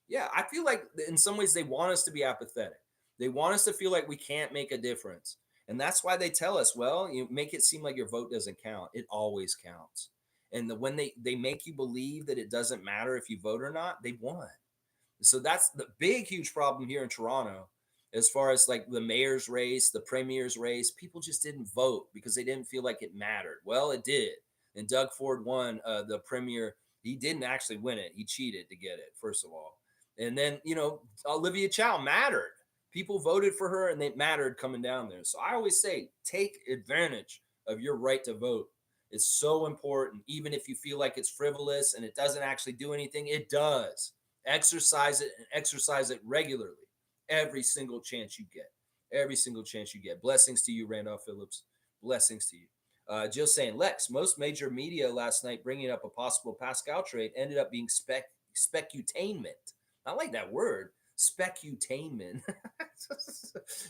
Yeah, I feel like in some ways they want us to be apathetic. They want us to feel like we can't make a difference. And that's why they tell us, well, you make it seem like your vote doesn't count. It always counts. And when they make you believe that it doesn't matter if you vote or not, they won. So that's the big, huge problem here in Toronto. As far as like the mayor's race, the premier's race, people just didn't vote because they didn't feel like it mattered. Well, it did. And Doug Ford won the premier. He didn't actually win it. He cheated to get it, first of all. And then, Olivia Chow mattered. People voted for her and it mattered coming down there. So I always say, take advantage of your right to vote. It's so important. Even if you feel like it's frivolous and it doesn't actually do anything, it does. Exercise it and exercise it regularly. Every single chance you get. Every single chance you get. Blessings to you, Randolph Phillips. Blessings to you. Jill saying, Lex, most major media last night bringing up a possible Pascal trade ended up being specutainment. I like that word, specutainment.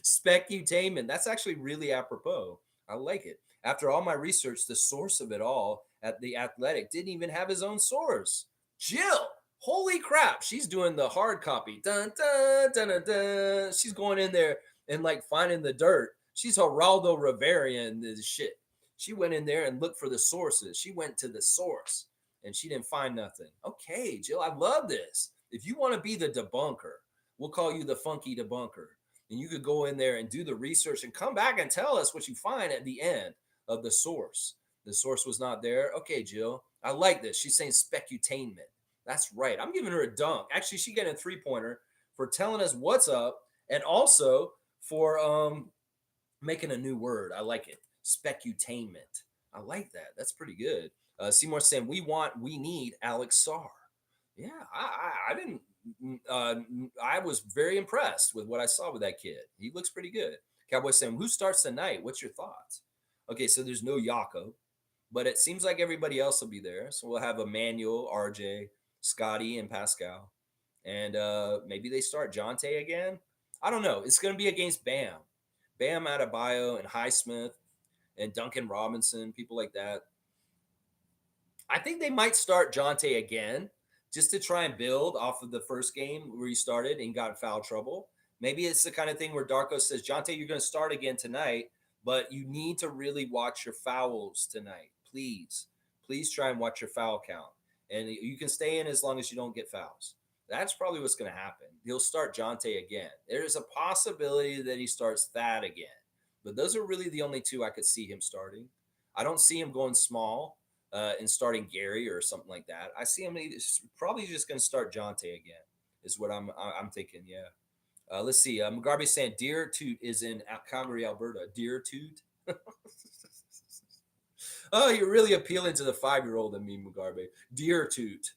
Specutainment. That's actually really apropos. I like it. After all my research, the source of it all at The Athletic didn't even have his own source. Jill, holy crap, she's doing the hard copy. Dun, dun, dun, dun, dun. She's going in there and like finding the dirt. She's Geraldo Rivera and this shit. She went in there and looked for the sources. She went to the source and she didn't find nothing. Okay, Jill, I love this. If you want to be the debunker, we'll call you the funky debunker. And you could go in there and do the research and come back and tell us what you find at the end of the source. The source was not there. Okay, Jill, I like this. She's saying specutainment. That's right. I'm giving her a dunk. Actually, she getting a 3-pointer for telling us what's up and also for making a new word. I like it. Specutainment. I like that. That's pretty good. Seymour saying we need Alex Sarr. Yeah, I didn't. I was very impressed with what I saw with that kid. He looks pretty good. Cowboy saying, who starts tonight? What's your thoughts? Okay, so there's no Yako, but it seems like everybody else will be there. So we'll have Emmanuel, RJ, Scotty, and Pascal. And maybe they start Jonte again. I don't know. It's going to be against Bam. Bam Adebayo and Highsmith and Duncan Robinson, people like that. I think they might start Jonte again just to try and build off of the first game where he started and got in foul trouble. Maybe it's the kind of thing where Darko says, Jonte, you're going to start again tonight, but you need to really watch your fouls tonight. Please, please try and watch your foul count. And you can stay in as long as you don't get fouls. That's probably what's going to happen. He'll start Jonte again. There's a possibility that he starts Thad again. But those are really the only two I could see him starting. I don't see him going small and starting Gary or something like that. I see him probably just going to start Jonte again, is what I'm thinking. Yeah. Let's see. Mugabe saying Deer Toot is in Calgary, Alberta. Deer Toot. Oh, you're really appealing to the 5-year-old in me, Mugarbe. Deer toot.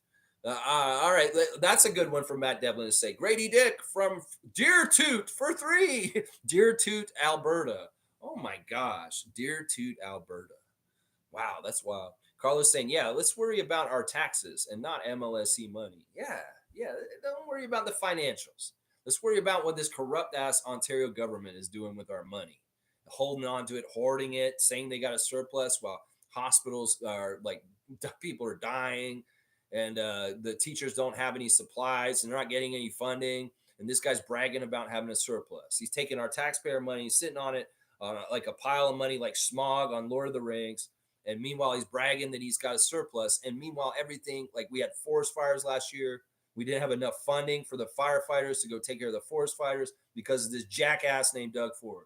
All right, that's a good one for Matt Devlin to say. Grady Dick from Deer Toot for 3. Deer Toot, Alberta. Oh my gosh, Deer Toot, Alberta. Wow, that's wild. Carlos saying, yeah, let's worry about our taxes and not MLSE money. Yeah, don't worry about the financials. Let's worry about what this corrupt ass Ontario government is doing with our money. Holding on to it, hoarding it, saying they got a surplus while hospitals are like, people are dying and the teachers don't have any supplies and they're not getting any funding. And this guy's bragging about having a surplus. He's taking our taxpayer money, sitting on it like a pile of money, like Smog on Lord of the Rings. And meanwhile, he's bragging that he's got a surplus. And meanwhile, everything, like we had forest fires last year. We didn't have enough funding for the firefighters to go take care of the forest fires because of this jackass named Doug Ford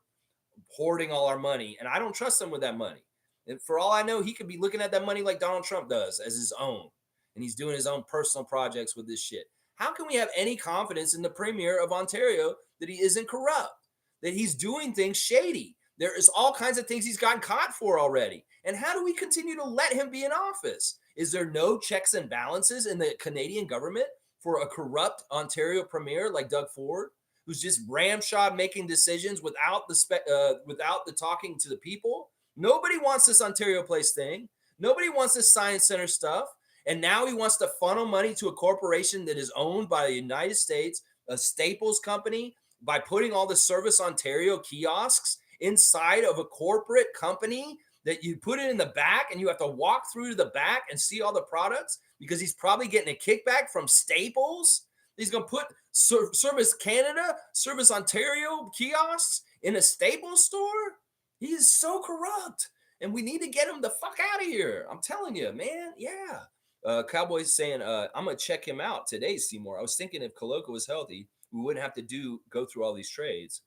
hoarding all our money. And I don't trust him with that money. And for all I know, he could be looking at that money like Donald Trump does as his own. And he's doing his own personal projects with this shit. How can we have any confidence in the premier of Ontario that he isn't corrupt, that he's doing things shady? There is all kinds of things he's gotten caught for already. And how do we continue to let him be in office? Is there no checks and balances in the Canadian government for a corrupt Ontario premier like Doug Ford, who's just ramshot making decisions without the talking to the people? Nobody wants this Ontario Place thing. Nobody wants this Science Center stuff. And now he wants to funnel money to a corporation that is owned by the United States, a Staples company, by putting all the Service Ontario kiosks inside of a corporate company that you put it in the back and you have to walk through to the back and see all the products because he's probably getting a kickback from Staples. He's going to put Service Canada, Service Ontario kiosks in a Staples store. He is so corrupt and we need to get him the fuck out of here. I'm telling you, man. Yeah. Cowboy's saying, I'm going to check him out today, Seymour. I was thinking if Coloco was healthy, we wouldn't have to go through all these trades.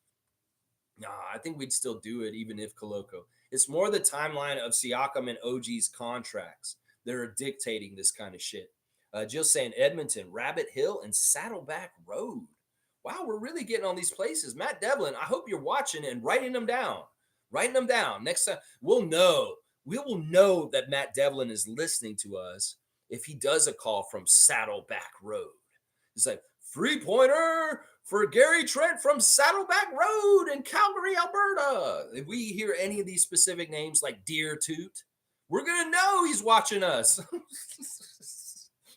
Nah, I think we'd still do it even if Coloco. It's more the timeline of Siakam and OG's contracts that are dictating this kind of shit. Jill saying Edmonton, Rabbit Hill, and Saddleback Road. Wow, we're really getting on these places. Matt Devlin, I hope you're watching and writing them down. Writing them down. Next time, we'll know. We will know that Matt Devlin is listening to us if he does a call from Saddleback Road. It's like, 3-pointer for Gary Trent from Saddleback Road in Calgary, Alberta. If we hear any of these specific names like Deer Toot, we're going to know he's watching us.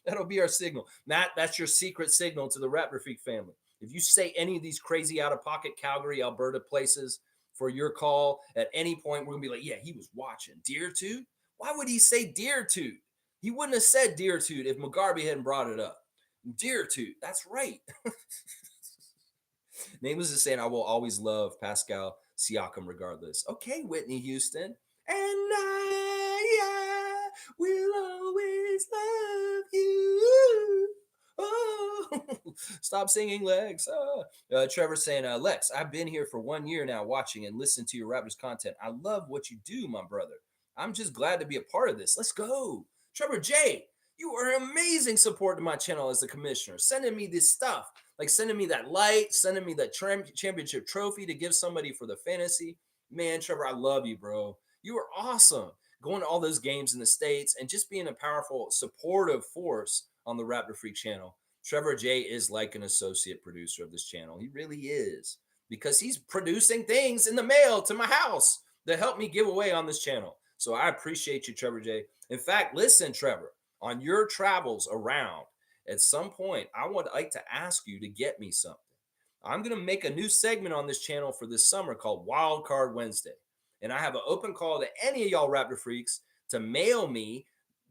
That'll be our signal. Matt, that's your secret signal to the Raptor Freak family. If you say any of these crazy out-of-pocket Calgary, Alberta places for your call at any point, we're going to be like, yeah, he was watching. Deer Toot? Why would he say Deer Toot? He wouldn't have said Deer Toot if McGarvey hadn't brought it up. Deer Toot, that's right. Nameless is saying, I will always love Pascal Siakam regardless. Okay, Whitney Houston. And I will always love you. Oh, stop singing, Lex. Trevor saying, Lex, I've been here for 1 year now watching and listening to your Raptors content. I love what you do, my brother. I'm just glad to be a part of this. Let's go. Trevor J., you are an amazing support to my channel as the commissioner, sending me this stuff, like sending me that light, sending me that championship trophy to give somebody for the fantasy. Man, Trevor, I love you, bro. You are awesome. Going to all those games in the States and just being a powerful, supportive force on the Raptor Freak channel. Trevor J is like an associate producer of this channel. He really is, because he's producing things in the mail to my house that help me give away on this channel. So I appreciate you, Trevor J. In fact, listen, Trevor, on your travels around, at some point, I would like to ask you to get me something. I'm going to make a new segment on this channel for this summer called Wild Card Wednesday. And I have an open call to any of y'all Raptor Freaks to mail me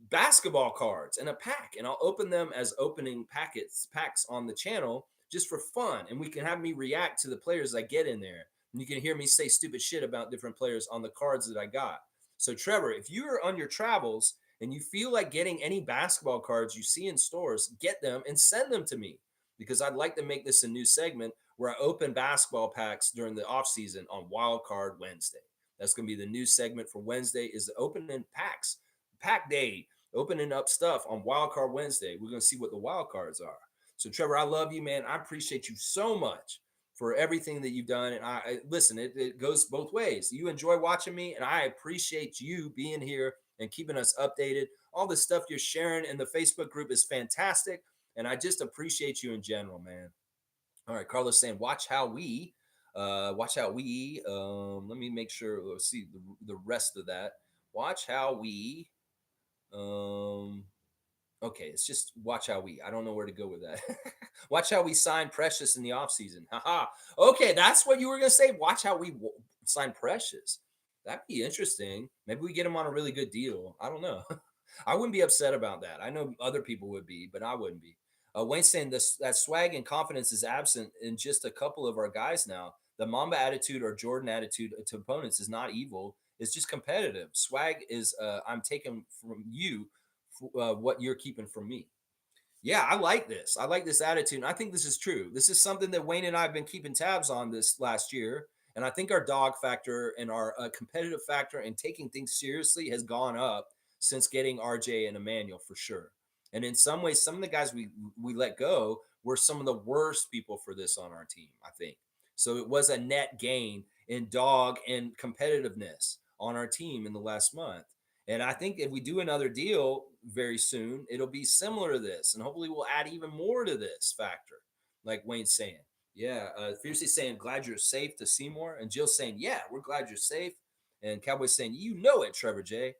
basketball cards in a pack. And I'll open them as opening packs on the channel just for fun. And we can have me react to the players I get in there. And you can hear me say stupid shit about different players on the cards that I got. So, Trevor, if you are on your travels and you feel like getting any basketball cards you see in stores, get them and send them to me, because I'd like to make this a new segment where I open basketball packs during the off season on Wild Card Wednesday. That's going to be the new segment for Wednesday, is the opening packs, pack day, opening up stuff on Wild Card Wednesday. We're going to see what the wild cards are. So, Trevor, I love you, man. I appreciate you so much for everything that you've done. And I listen, it goes both ways. You enjoy watching me, and I appreciate you being here and keeping us updated. All the stuff you're sharing in the Facebook group is fantastic. And I just appreciate you in general, man. All right, Carlos saying, watch how we, let me make sure, let's see the rest of that. Watch how we, um, okay, it's just watch how we. I don't know where to go with that. Watch how we sign Precious in the offseason. Haha. Okay, that's what you were going to say. Watch how we sign Precious. That'd be interesting. Maybe we get him on a really good deal. I don't know. I wouldn't be upset about that. I know other people would be, but I wouldn't be. Wayne's saying this, that swag and confidence is absent in just a couple of our guys now. The Mamba attitude or Jordan attitude to opponents is not evil. It's just competitive. Swag is I'm taking from you what you're keeping from me. Yeah, I like this. I like this attitude. And I think this is true. This is something that Wayne and I have been keeping tabs on this last year. And I think our dog factor and our competitive factor and taking things seriously has gone up since getting RJ and Emmanuel for sure. And in some ways, some of the guys we let go were some of the worst people for this on our team, I think. So it was a net gain in dog and competitiveness on our team in the last month. And I think if we do another deal very soon, it'll be similar to this. And hopefully we'll add even more to this factor, like Wayne's saying. Yeah. Fiercely saying, glad you're safe to Seymour. And Jill saying, yeah, we're glad you're safe. And Cowboys saying, you know it, Trevor J.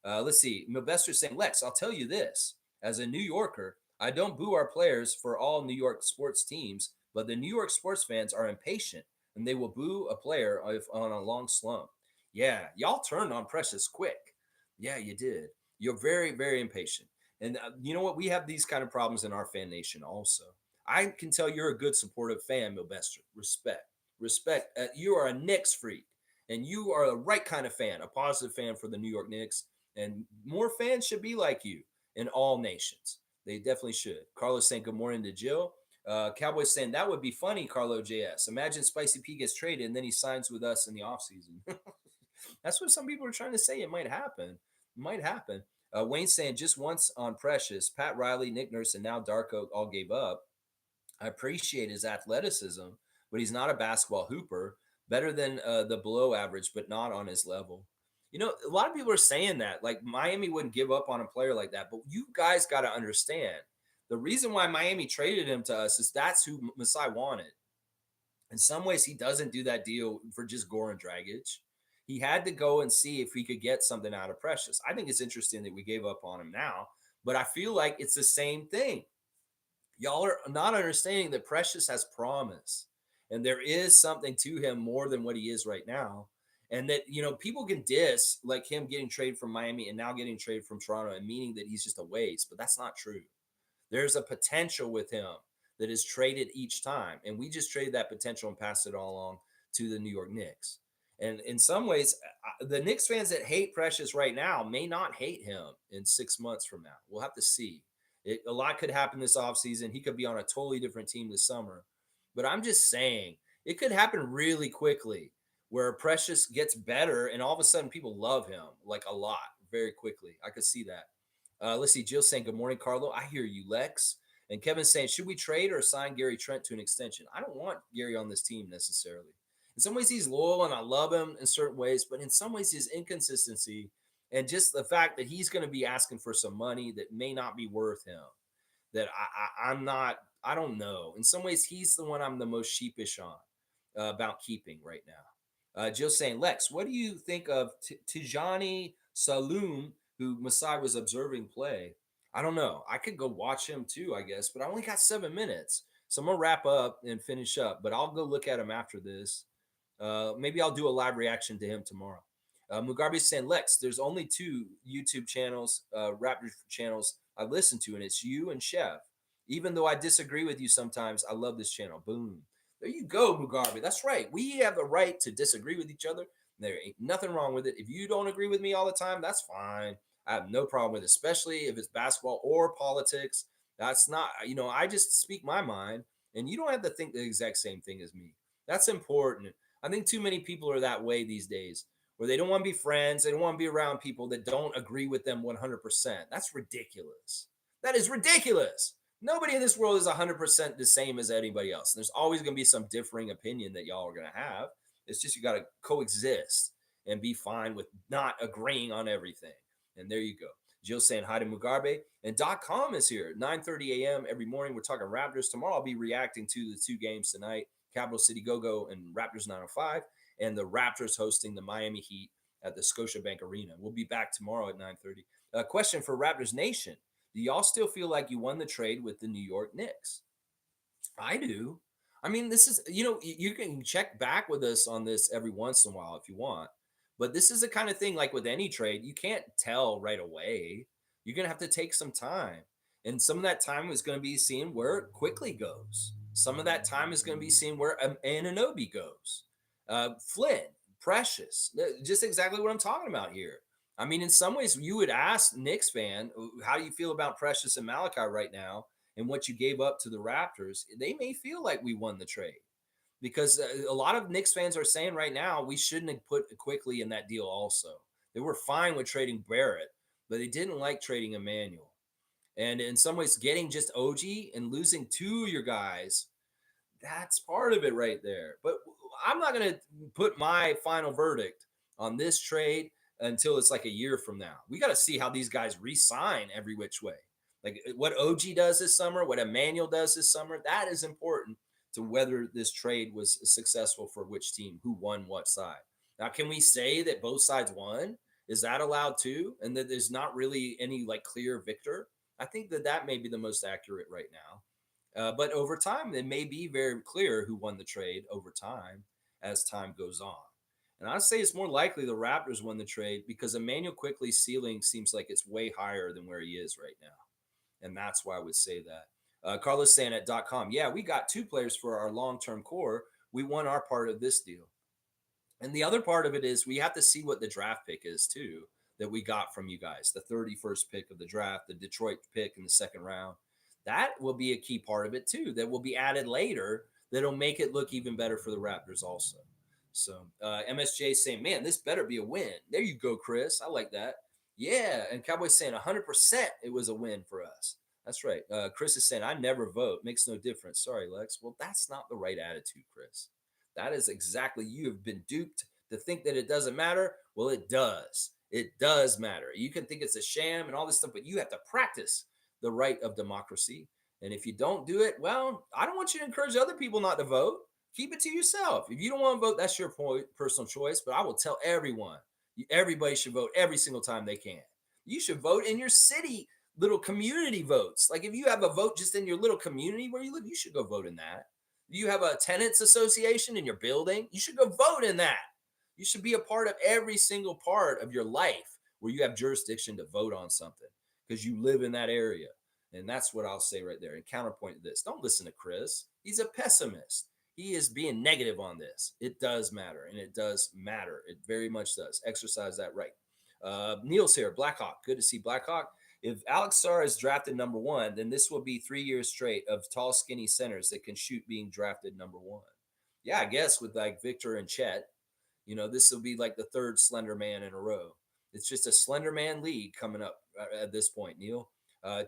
Let's see. Milbester saying, Lex, I'll tell you this. As a New Yorker, I don't boo our players for all New York sports teams, but the New York sports fans are impatient and they will boo a player if on a long slump. Yeah, y'all turned on Precious quick. Yeah, you did. You're very, very impatient. And you know what? We have these kind of problems in our fan nation also. I can tell you're a good supportive fan, Milbester. Respect. Respect. You are a Knicks freak. And you are the right kind of fan, a positive fan for the New York Knicks. And more fans should be like you in all nations. They definitely should. Carlos saying good morning to Jill. Cowboys saying that would be funny, Carlo JS. Imagine Spicy P gets traded and then he signs with us in the offseason. That's what some people are trying to say. It might happen. It might happen. Wayne saying just once on Precious, Pat Riley, Nick Nurse, and now Darko all gave up. I appreciate his athleticism, but he's not a basketball hooper. Better than the below average, but not on his level. You know, a lot of people are saying that. Like Miami wouldn't give up on a player like that. But you guys got to understand the reason why Miami traded him to us is that's who Masai wanted. In some ways, he doesn't do that deal for just Goran Dragic. He had to go and see if he could get something out of Precious. I think it's interesting that we gave up on him now, but I feel like it's the same thing. Y'all are not understanding that Precious has promise, and there is something to him more than what he is right now. And that, you know, people can diss like him getting traded from Miami and now getting traded from Toronto and meaning that he's just a waste, but that's not true. There's a potential with him that is traded each time. And we just traded that potential and passed it all along to the New York Knicks. And in some ways, the Knicks fans that hate Precious right now may not hate him in 6 months from now. We'll have to see. A lot could happen this offseason. He could be on a totally different team this summer. But I'm just saying, it could happen really quickly where Precious gets better and all of a sudden people love him like a lot very quickly. I could see that. Let's see. Jill saying, good morning, Carlo. I hear you, Lex. And Kevin's saying, should we trade or sign Gary Trent to an extension? I don't want Gary on this team necessarily. In some ways, he's loyal and I love him in certain ways, but in some ways, his inconsistency and just the fact that he's going to be asking for some money that may not be worth him, that I'm not, I don't know. In some ways, he's the one I'm the most sheepish on about keeping right now. Jill saying, Lex, what do you think of Tijani Saloom, who Masai was observing play? I don't know. I could go watch him too, I guess, but I only got 7 minutes. So I'm going to wrap up and finish up, but I'll go look at him after this. Maybe I'll do a live reaction to him tomorrow. Mugabe's saying, Lex, there's only two YouTube channels, Raptor channels I listen to, and it's you and Chef. Even though I disagree with you sometimes, I love this channel. Boom. There you go, Mugabe. That's right. We have the right to disagree with each other. There ain't nothing wrong with it. If you don't agree with me all the time, that's fine. I have no problem with it, especially if it's basketball or politics. That's not, I just speak my mind, and you don't have to think the exact same thing as me. That's important. I think too many people are that way these days, where they don't want to be friends. They don't want to be around people that don't agree with them 100%. That's ridiculous. That is ridiculous. Nobody in this world is 100% the same as anybody else. There's always going to be some differing opinion that y'all are going to have. It's just you got to coexist and be fine with not agreeing on everything. And there you go. Jill saying hi to Mugabe. And .com is here. 9:30 a.m. every morning. We're talking Raptors. Tomorrow I'll be reacting to the two games tonight. Capital City Go-Go and Raptors 905. And the Raptors hosting the Miami Heat at the Scotiabank Arena. We'll be back tomorrow at 9:30. A question for Raptors Nation. Do y'all still feel like you won the trade with the New York Knicks? I do. I mean, this is, you can check back with us on this every once in a while if you want. But this is the kind of thing, like with any trade, you can't tell right away. You're going to have to take some time. And some of that time is going to be seeing where it quickly goes. Some of that time is going to be seeing where Ananobi goes. Flynn, Precious, just exactly what I'm talking about here. I mean, in some ways, you would ask Knicks fan, how do you feel about Precious and Malachi right now? And what you gave up to the Raptors, they may feel like we won the trade because a lot of Knicks fans are saying right now we shouldn't have put quickly in that deal also. They were fine with trading Barrett, but they didn't like trading Emmanuel. And in some ways, getting just OG and losing two of your guys, that's part of it right there. But I'm not going to put my final verdict on this trade until it's like a year from now. We got to see how these guys re-sign every which way. Like what OG does this summer, what Emmanuel does this summer, that is important to whether this trade was successful for which team, who won what side. Now, can we say that both sides won? Is that allowed too? And that there's not really any like clear victor? I think that may be the most accurate right now. But over time, it may be very clear who won the trade over time as time goes on. And I'd say it's more likely the Raptors won the trade because Emmanuel Quickly's ceiling seems like it's way higher than where he is right now. And that's why I would say that. Carlos saying at .com, yeah, we got two players for our long-term core. We won our part of this deal. And the other part of it is we have to see what the draft pick is too that we got from you guys. The 31st pick of the draft, the Detroit pick in the second round. That will be a key part of it too that will be added later that'll make it look even better for the Raptors also. So MSJ saying, man, this better be a win. There you go, Chris. I like that. Yeah, and Cowboys saying 100% it was a win for us. That's right. Chris is saying, I never vote. Makes no difference. Sorry, Lex. Well, that's not the right attitude, Chris. That is exactly, you have been duped to think that it doesn't matter. Well, it does. It does matter. You can think it's a sham and all this stuff, but you have to practice the right of democracy. And if you don't do it, well, I don't want you to encourage other people not to vote. Keep it to yourself. If you don't want to vote, that's your personal choice. But I will tell everyone, everybody should vote every single time they can. You should vote in your city, little community votes. Like if you have a vote just in your little community where you live, you should go vote in that. You have a tenants association in your building, you should go vote in that. You should be a part of every single part of your life where you have jurisdiction to vote on something because you live in that area. And that's what I'll say right there. And counterpoint to this, don't listen to Chris. He's a pessimist. He is being negative on this. It does matter, and it does matter. It very much does. Exercise that right. Neil's here. Blackhawk. Good to see Blackhawk. If Alex Sarr is drafted number one, then this will be 3 years straight of tall, skinny centers that can shoot being drafted number one. Yeah, I guess with like Victor and Chet, this will be like the third slender man in a row. It's just a slender man league coming up at this point, Neil.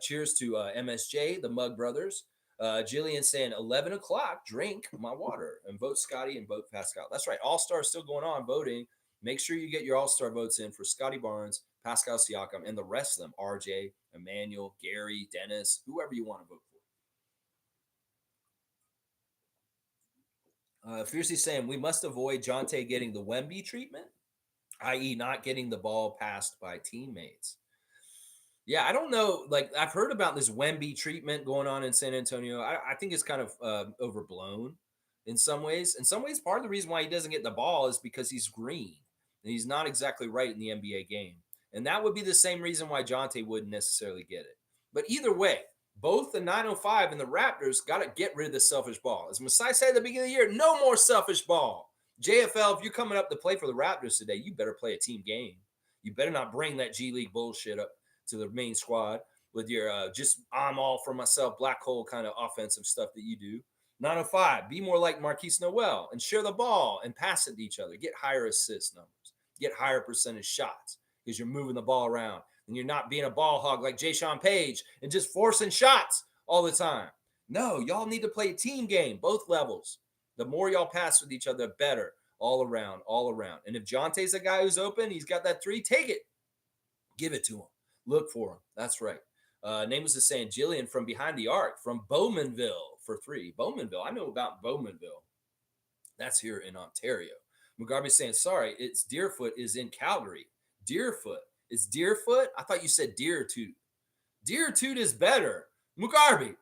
Cheers to MSJ, the Mug Brothers. Jillian saying 11 o'clock, drink my water and vote Scotty and vote Pascal. That's right. All-Star still going on voting. Make sure you get your All-Star votes in for Scotty Barnes, Pascal Siakam, and the rest of them. RJ, Emmanuel, Gary, Dennis, whoever you want to vote for. Fiercely saying we must avoid Jonte getting the Wemby treatment, i.e. not getting the ball passed by teammates. Yeah, I don't know. Like I've heard about this Wemby treatment going on in San Antonio. I think it's kind of overblown in some ways. In some ways, part of the reason why he doesn't get the ball is because he's green and he's not exactly right in the NBA game. And that would be the same reason why Jonte wouldn't necessarily get it. But either way, both the 905 and the Raptors got to get rid of the selfish ball. As Masai said at the beginning of the year, no more selfish ball. JFL, if you're coming up to play for the Raptors today, you better play a team game. You better not bring that G League bullshit up to the main squad with your just I'm all for myself, black hole kind of offensive stuff that you do. 905, be more like Marquise Noel and share the ball and pass it to each other. Get higher assist numbers, get higher percentage shots because you're moving the ball around and you're not being a ball hog like Jay Sean Page and just forcing shots all the time. No, y'all need to play a team game, both levels. The more y'all pass with each other, better all around, all around. And if Jonte's a guy who's open, he's got that three, take it. Give it to him. Look for him. That's right. Nameless is saying Jillian from behind the arc from Bowmanville for 3. Bowmanville. I know about Bowmanville. That's here in Ontario. Mugabe's saying, sorry, it's Deerfoot is in Calgary. Deerfoot. It's Deerfoot? I thought you said Deertooth. Deertooth is better. Mugabe,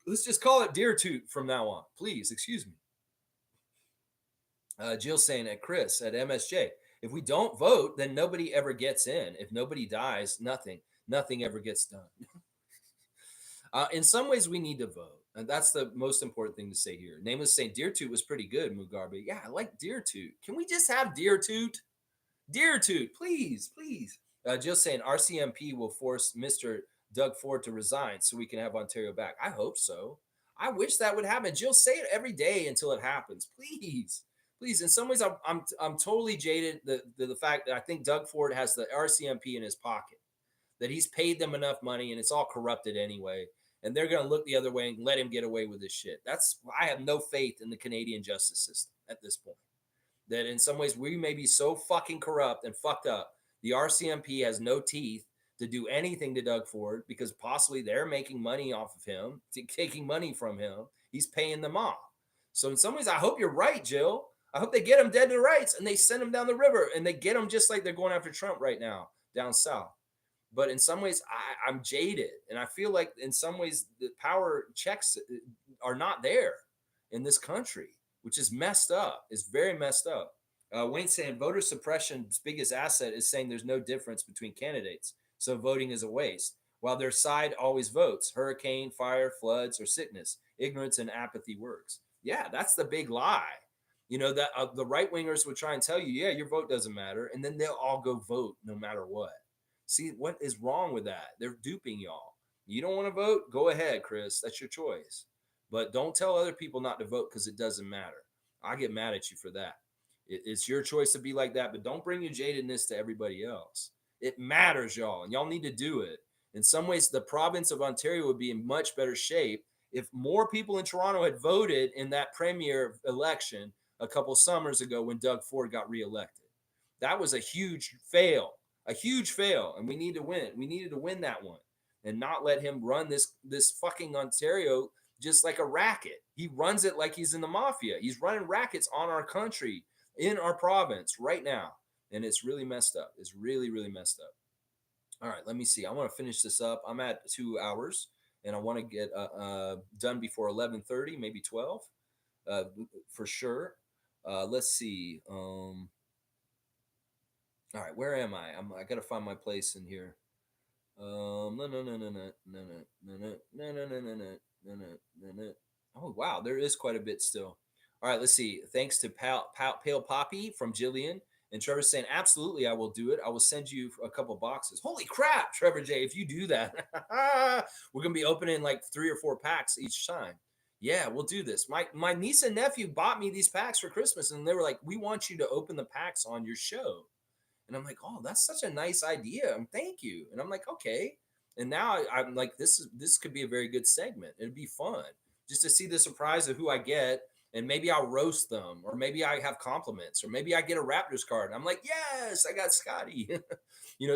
let's just call it Deertooth from now on. Please, excuse me. Jill saying at Chris at MSJ, if we don't vote, then nobody ever gets in. If nobody dies, nothing ever gets done. In some ways, we need to vote. And that's the most important thing to say here. Nameless saying Deertooth was pretty good, Mugabe. Yeah, I like Deertooth. Can we just have Deertooth? Deertooth, please, please. Jill saying RCMP will force Mr. Doug Ford to resign so we can have Ontario back. I hope so. I wish that would happen. Jill, say it every day until it happens. Please. Please. In some ways, I'm totally jaded. The fact that I think Doug Ford has the RCMP in his pocket, that he's paid them enough money and it's all corrupted anyway. And they're going to look the other way and let him get away with this shit. I have no faith in the Canadian justice system at this point. That in some ways we may be so fucking corrupt and fucked up. The RCMP has no teeth to do anything to Doug Ford because possibly they're making money off of him, taking money from him. He's paying them off. So in some ways, I hope you're right, Jill. I hope they get him dead to rights and they send him down the river and they get him just like they're going after Trump right now down south. But in some ways, I'm jaded. And I feel like in some ways, the power checks are not there in this country, which is messed up. It's very messed up. Wayne saying voter suppression's biggest asset is saying there's no difference between candidates. So voting is a waste. While their side always votes, hurricane, fire, floods, or sickness, ignorance and apathy works. Yeah, that's the big lie. You know, that the right wingers would try and tell you, yeah, your vote doesn't matter. And then they'll all go vote no matter what. See, what is wrong with that? They're duping y'all. You don't want to vote? Go ahead, Chris. That's your choice. But don't tell other people not to vote because it doesn't matter. I get mad at you for that. It's your choice to be like that, but don't bring your jadedness to everybody else. It matters, y'all, and y'all need to do it. In some ways, the province of Ontario would be in much better shape if more people in Toronto had voted in that premier election a couple summers ago when Doug Ford got reelected. That was a huge fail. And we need to win. We needed to win that one and not let him run this fucking Ontario just like a racket. He runs it like he's in the mafia. He's running rackets on our country, in our province right now, and it's really messed up. It's really, really messed up. All right, let me see. I want to finish this up. I'm at 2 hours, and I want to get done before 11:30, maybe 12, for sure. Let's see. All right, where am I? I gotta find my place in here. No. Oh wow, there is quite a bit still. All right, let's see. Thanks to Pale Poppy from Jillian and Trevor saying, absolutely, I will do it. I will send you a couple boxes. Holy crap, Trevor J! If you do that, we're gonna be opening like 3 or 4 packs each time. Yeah, we'll do this. My niece and nephew bought me these packs for Christmas, and they were like, we want you to open the packs on your show. And I'm like, oh, that's such a nice idea. And thank you. And I'm like, okay. And now I'm like, this could be a very good segment. It'd be fun just to see the surprise of who I get. And maybe I'll roast them, or maybe I have compliments, or maybe I get a Raptors card. And I'm like, yes, I got Scotty,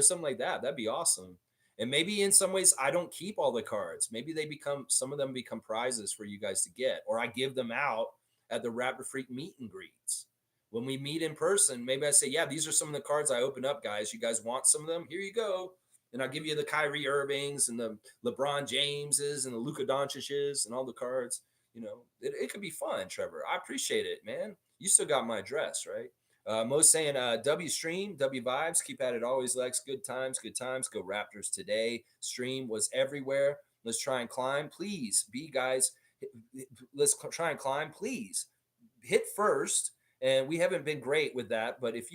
something like that. That'd be awesome. And maybe in some ways I don't keep all the cards. Maybe some of them become prizes for you guys to get, or I give them out at the Raptor Freak meet and greets. When we meet in person, maybe I say, yeah, these are some of the cards I opened up, guys. You guys want some of them? Here you go. And I'll give you the Kyrie Irvings and the LeBron Jameses and the Luka Doncic's and all the cards. It could be fun, Trevor. I appreciate it, man. You still got my address, right? Mo's saying, W stream, W vibes, keep at it always, Lex. Good times. Go Raptors today. Stream was everywhere. Let's try and climb. Please, guys. Let's try and climb. Please hit first. And we haven't been great with that. But if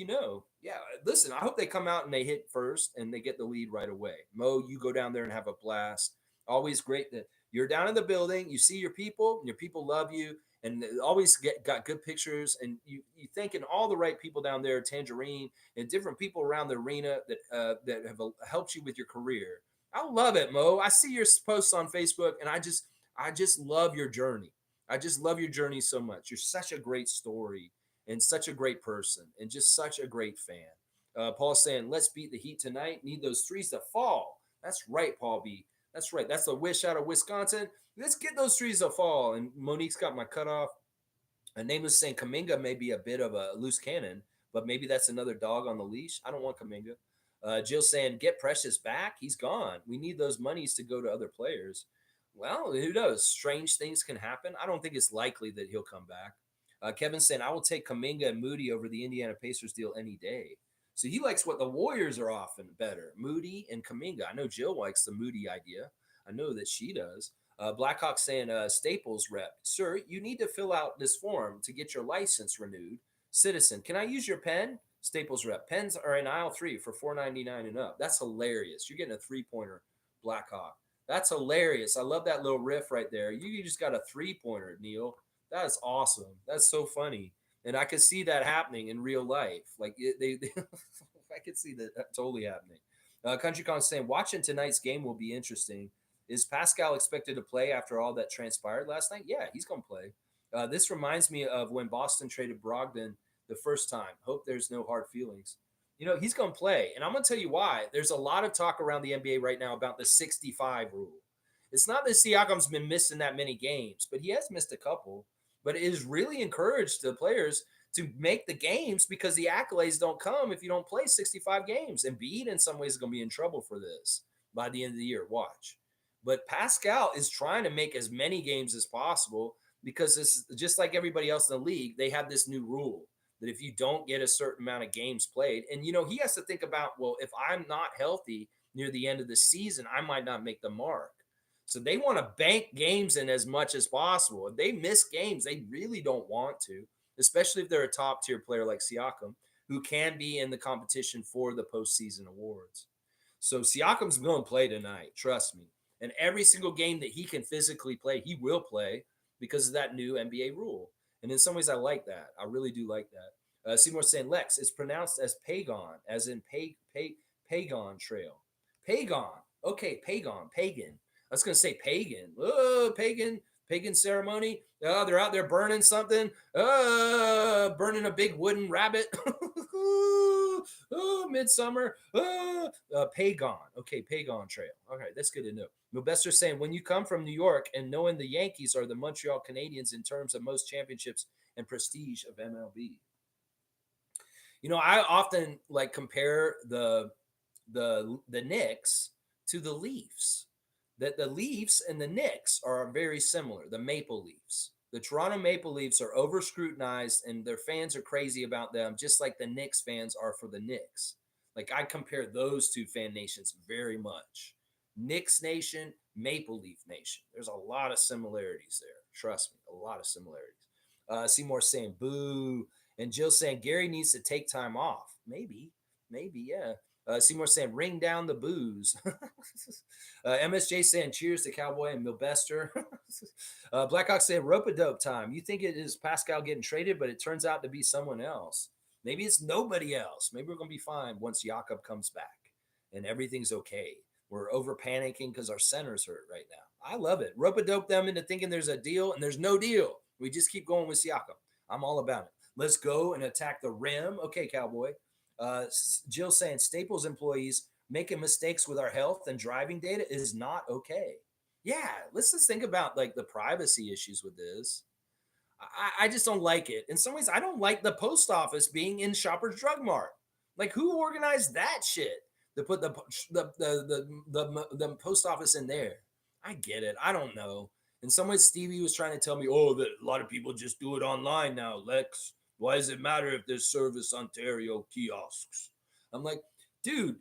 listen, I hope they come out and they hit first and they get the lead right away. Mo, you go down there and have a blast. Always great that you're down in the building. You see your people love you. And always got good pictures. And you thanking all the right people down there, Tangerine, and different people around the arena that have helped you with your career. I love it, Mo. I see your posts on Facebook, and I just love your journey. I just love your journey so much. You're such a great story. And such a great person, and just such a great fan. Paul's saying, let's beat the Heat tonight. Need those threes to fall. That's right, Paul B. That's right. That's the wish out of Wisconsin. Let's get those threes to fall. And Monique's got my cutoff. And Nameless saying Kaminga may be a bit of a loose cannon, but maybe that's another dog on the leash. I don't want Kaminga. Jill saying, get Precious back. He's gone. We need those monies to go to other players. Well, who knows? Strange things can happen. I don't think it's likely that he'll come back. Kevin saying, I will take Kaminga and Moody over the Indiana Pacers deal any day. So he likes what the Warriors are often better, Moody and Kaminga. I know Jill likes the Moody idea. I know that she does. Blackhawk saying, Staples rep, sir, you need to fill out this form to get your license renewed. Citizen, can I use your pen? Staples rep, pens are in aisle 3 for $4.99 and up. That's hilarious. You're getting a 3-pointer, Blackhawk. That's hilarious. I love that little riff right there. You just got a 3-pointer, Neil. That is awesome. That's so funny. And I could see that happening in real life. Like they I could see that totally happening. Country Con saying, watching tonight's game will be interesting. Is Pascal expected to play after all that transpired last night? Yeah, he's going to play. This reminds me of when Boston traded Brogdon the first time. Hope there's no hard feelings. He's going to play. And I'm going to tell you why. There's a lot of talk around the NBA right now about the 65 rule. It's not that Siakam's been missing that many games, but he has missed a couple. But it is really encouraged the players to make the games because the accolades don't come if you don't play 65 games. And Embiid, in some ways, is going to be in trouble for this by the end of the year. Watch. But Pascal is trying to make as many games as possible because it's just like everybody else in the league. They have this new rule that if you don't get a certain amount of games played, and he has to think about, well, if I'm not healthy near the end of the season, I might not make the mark. So they want to bank games in as much as possible. If they miss games, they really don't want to, especially if they're a top tier player like Siakam, who can be in the competition for the postseason awards. So Siakam's going to play tonight, trust me. And every single game that he can physically play, he will play because of that new NBA rule. And in some ways, I like that. I really do like that. Seymour saying, Lex, it's pronounced as Pagon, as in Pagon Trail. Pagan. Okay, pagan. I was going to say pagan. Oh, pagan ceremony. Oh, they're out there burning something. Burning a big wooden rabbit. Midsummer. Pagan. Okay, Pagan Trail. All right, that's good to know. Milbester saying, when you come from New York and knowing the Yankees are the Montreal Canadiens in terms of most championships and prestige of MLB. I often compare the Knicks to the Leafs. That the Leafs and the Knicks are very similar. The Maple Leafs. The Toronto Maple Leafs are over scrutinized and their fans are crazy about them, just like the Knicks fans are for the Knicks. Like I compare those two fan nations very much. Knicks Nation, Maple Leaf Nation. There's a lot of similarities there. Trust me, a lot of similarities. Seymour saying boo. And Jill saying Gary needs to take time off. Maybe, yeah. Seymour saying, ring down the booze. MSJ saying, cheers to Cowboy and Milbester. Blackhawk saying, rope-a-dope time. You think it is Pascal getting traded, but it turns out to be someone else. Maybe it's nobody else. Maybe we're going to be fine once Jakob comes back and everything's okay. We're over panicking because our center's hurt right now. I love it. Rope-a-dope them into thinking there's a deal, and there's no deal. We just keep going with Siakam. I'm all about it. Let's go and attack the rim. Okay, Cowboy. Jill saying Staples employees making mistakes with our health and driving data is not okay. Yeah, let's just think about the privacy issues with this. I just don't like it. In some ways, I don't like the post office being in Shoppers Drug Mart. Like, who organized that shit to put the post office in there? I get it. I don't know. In some ways, Stevie was trying to tell me, that a lot of people just do it online now, Lex. Why does it matter if there's Service Ontario kiosks? I'm like, dude,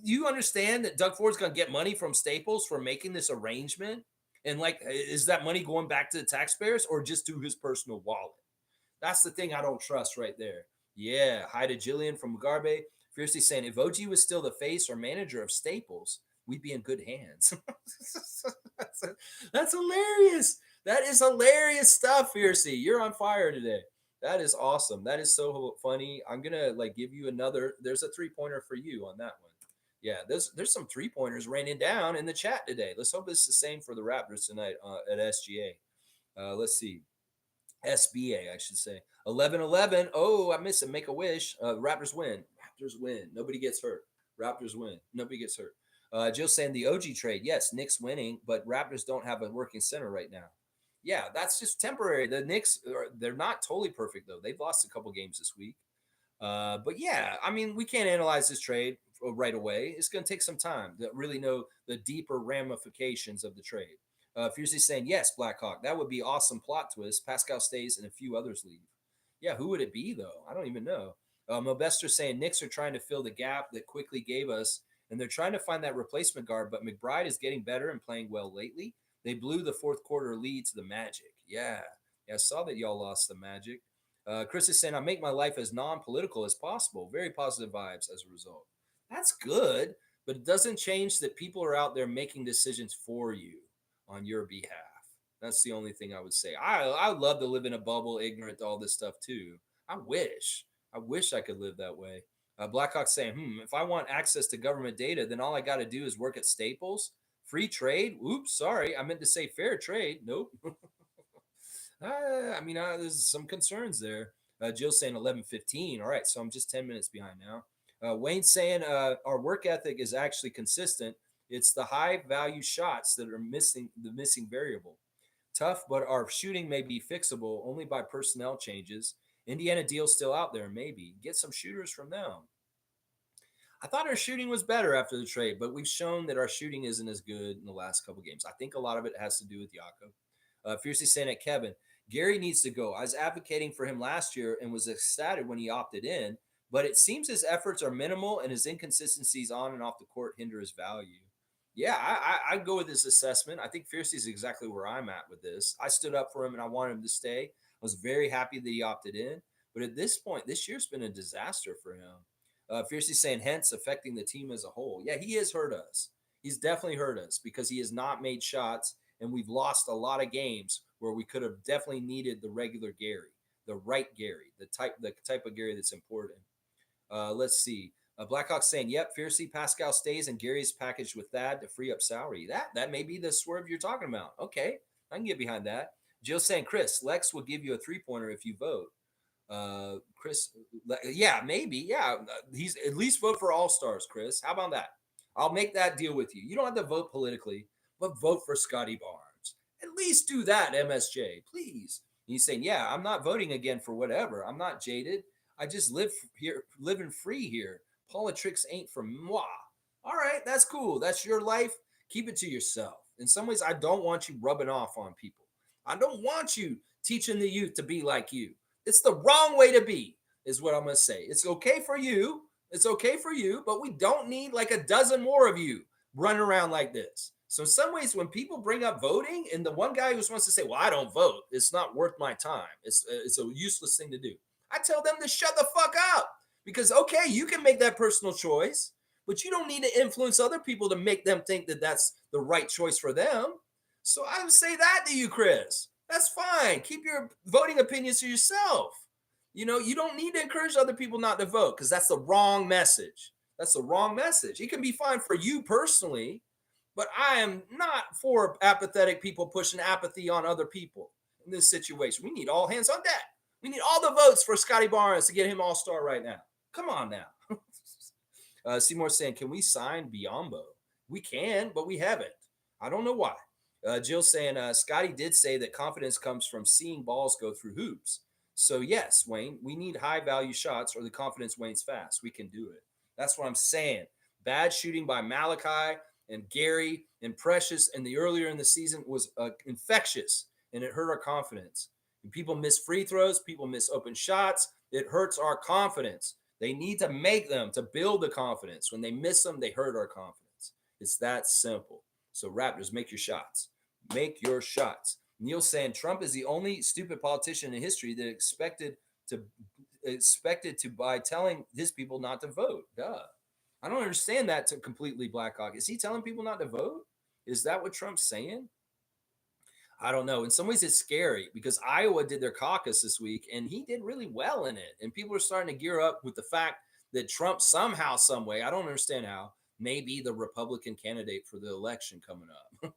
you understand that Doug Ford's going to get money from Staples for making this arrangement? And is that money going back to the taxpayers or just to his personal wallet? That's the thing I don't trust right there. Yeah. Hi to Jillian from Mugabe. Fiercely saying, if OG was still the face or manager of Staples, we'd be in good hands. That's hilarious. That is hilarious stuff, Fiercely. You're on fire today. That is awesome. That is so funny. I'm gonna give you another. There's a 3-pointer for you on that one. Yeah, there's some 3-pointers raining down in the chat today. Let's hope it's the same for the Raptors tonight at SGA. Let's see, SBA I should say. 11-11. Oh, I missed it. Make a wish. Raptors win. Raptors win. Nobody gets hurt. Raptors win. Nobody gets hurt. Jill saying the OG trade. Yes, Knicks winning, but Raptors don't have a working center right now. Yeah, that's just temporary. The Knicks, they're not totally perfect, though. They've lost a couple games this week. But yeah, I mean, we can't analyze this trade right away. It's going to take some time to really know the deeper ramifications of the trade. Fiercely saying, yes, Blackhawk. That would be awesome plot twist. Pascal stays and a few others leave. Yeah, who would it be, though? I don't even know. Mobester saying, Knicks are trying to fill the gap that quickly gave us, and they're trying to find that replacement guard, but McBride is getting better and playing well lately. They blew the fourth quarter lead to the Magic. Yeah. I saw that y'all lost the Magic. Chris is saying, I make my life as non political as possible. Very positive vibes as a result. That's good, but it doesn't change that people are out there making decisions for you on your behalf. That's the only thing I would say. I love to live in a bubble, ignorant to all this stuff too. I wish. I wish I could live that way. Blackhawk saying, if I want access to government data, then all I got to do is work at Staples. Free trade? Oops, sorry. I meant to say fair trade. Nope. There's some concerns there. Jill saying 11:15. All right, so I'm just 10 minutes behind now. Wayne saying our work ethic is actually consistent. It's the high value shots that are the missing variable. Tough, but our shooting may be fixable only by personnel changes. Indiana deal's still out there, maybe. Get some shooters from them. I thought our shooting was better after the trade, but we've shown that our shooting isn't as good in the last couple games. I think a lot of it has to do with Jakob. Fiercely saying it, Kevin, Gary needs to go. I was advocating for him last year and was ecstatic when he opted in, but it seems his efforts are minimal and his inconsistencies on and off the court hinder his value. Yeah, I go with this assessment. I think Fiercely is exactly where I'm at with this. I stood up for him and I wanted him to stay. I was very happy that he opted in. But at this point, this year's been a disaster for him. Fiercely saying, hence affecting the team as a whole. Yeah, he has hurt us. He's definitely hurt us because he has not made shots, and we've lost a lot of games where we could have definitely needed the regular Gary, the right Gary, the type of Gary that's important. Let's see. Blackhawk saying, yep, Fiercely Pascal stays and Gary's packaged with that to free up salary. That may be the swerve you're talking about. Okay, I can get behind that. Jill saying, Chris, Lex will give you a 3-pointer if you vote. Chris, yeah, maybe. Yeah, he's at least vote for All-Stars, Chris. How about that? I'll make that deal with you. You don't have to vote politically, but vote for Scotty Barnes. At least do that, MSJ, please. And he's saying, yeah, I'm not voting again for whatever. I'm not jaded. I just live here, living free here. Politics ain't for moi. All right, that's cool. That's your life. Keep it to yourself. In some ways, I don't want you rubbing off on people. I don't want you teaching the youth to be like you. It's the wrong way to be, is what I'm going to say. It's okay for you. It's okay for you, but we don't need like a dozen more of you running around like this. So in some ways, when people bring up voting, and the one guy who wants to say, well, I don't vote, it's not worth my time. It's a useless thing to do. I tell them to shut the fuck up because, okay, you can make that personal choice, but you don't need to influence other people to make them think that that's the right choice for them. So I would say that to you, Chris. That's fine. Keep your voting opinions to yourself. You know, you don't need to encourage other people not to vote because that's the wrong message. That's the wrong message. It can be fine for you personally, but I am not for apathetic people pushing apathy on other people in this situation. We need all hands on deck. We need all the votes for Scotty Barnes to get him All-Star right now. Come on now. Seymour saying, can we sign Biombo? We can, but we haven't. I don't know why. Jill saying, Scotty did say that confidence comes from seeing balls go through hoops. So yes, Wayne, we need high value shots or the confidence wanes fast. We can do it. That's what I'm saying. Bad shooting by Malachi and Gary and Precious and the earlier in the season was infectious, and it hurt our confidence. And people miss free throws. People miss open shots. It hurts our confidence. They need to make them to build the confidence. When they miss them, they hurt our confidence. It's that simple. So Raptors, make your shots. Make your shots. Neil saying Trump is the only stupid politician in history that expected to by telling his people not to vote. Duh. I don't understand that to completely Blackhawk. Is he telling people not to vote? Is that what Trump's saying? I don't know. In some ways, it's scary because Iowa did their caucus this week and he did really well in it. And people are starting to gear up with the fact that Trump somehow, some way, I don't understand how, may be the Republican candidate for the election coming up.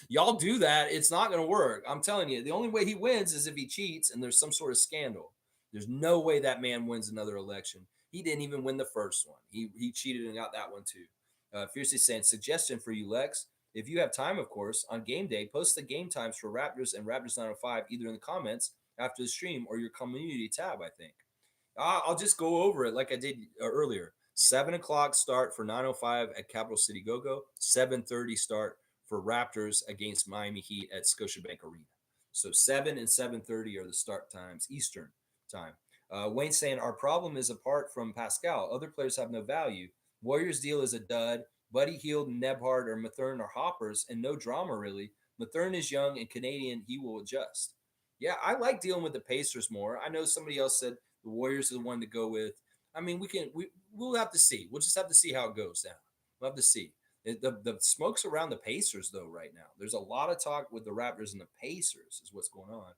Y'all do that, it's not going to work. I'm telling you, the only way he wins is if he cheats and there's some sort of scandal. There's no way that man wins another election. He didn't even win the first one. He cheated and got that one too. Fiercely saying, suggestion for you, Lex. If you have time, of course, on game day, post the game times for Raptors and Raptors 905 either in the comments after the stream or your community tab, I think. I'll just go over it like I did earlier. 7 o'clock start for 905 at Capital City Go-Go. 7:30 start for Raptors against Miami Heat at Scotiabank Arena. So 7 and 7:30 are the start times Eastern time. Wayne saying our problem is apart from Pascal. Other players have no value. Warriors deal is a dud. Buddy Hield, Nebhard, or Mathern are hoppers, and no drama really. Mathern is young and Canadian. He will adjust. Yeah, I like dealing with the Pacers more. I know somebody else said the Warriors are the one to go with. I mean, we'll have to see. We'll just have to see how it goes down. We'll have to see. The smoke's around the Pacers though right now. There's a lot of talk with the Raptors and the Pacers is what's going on.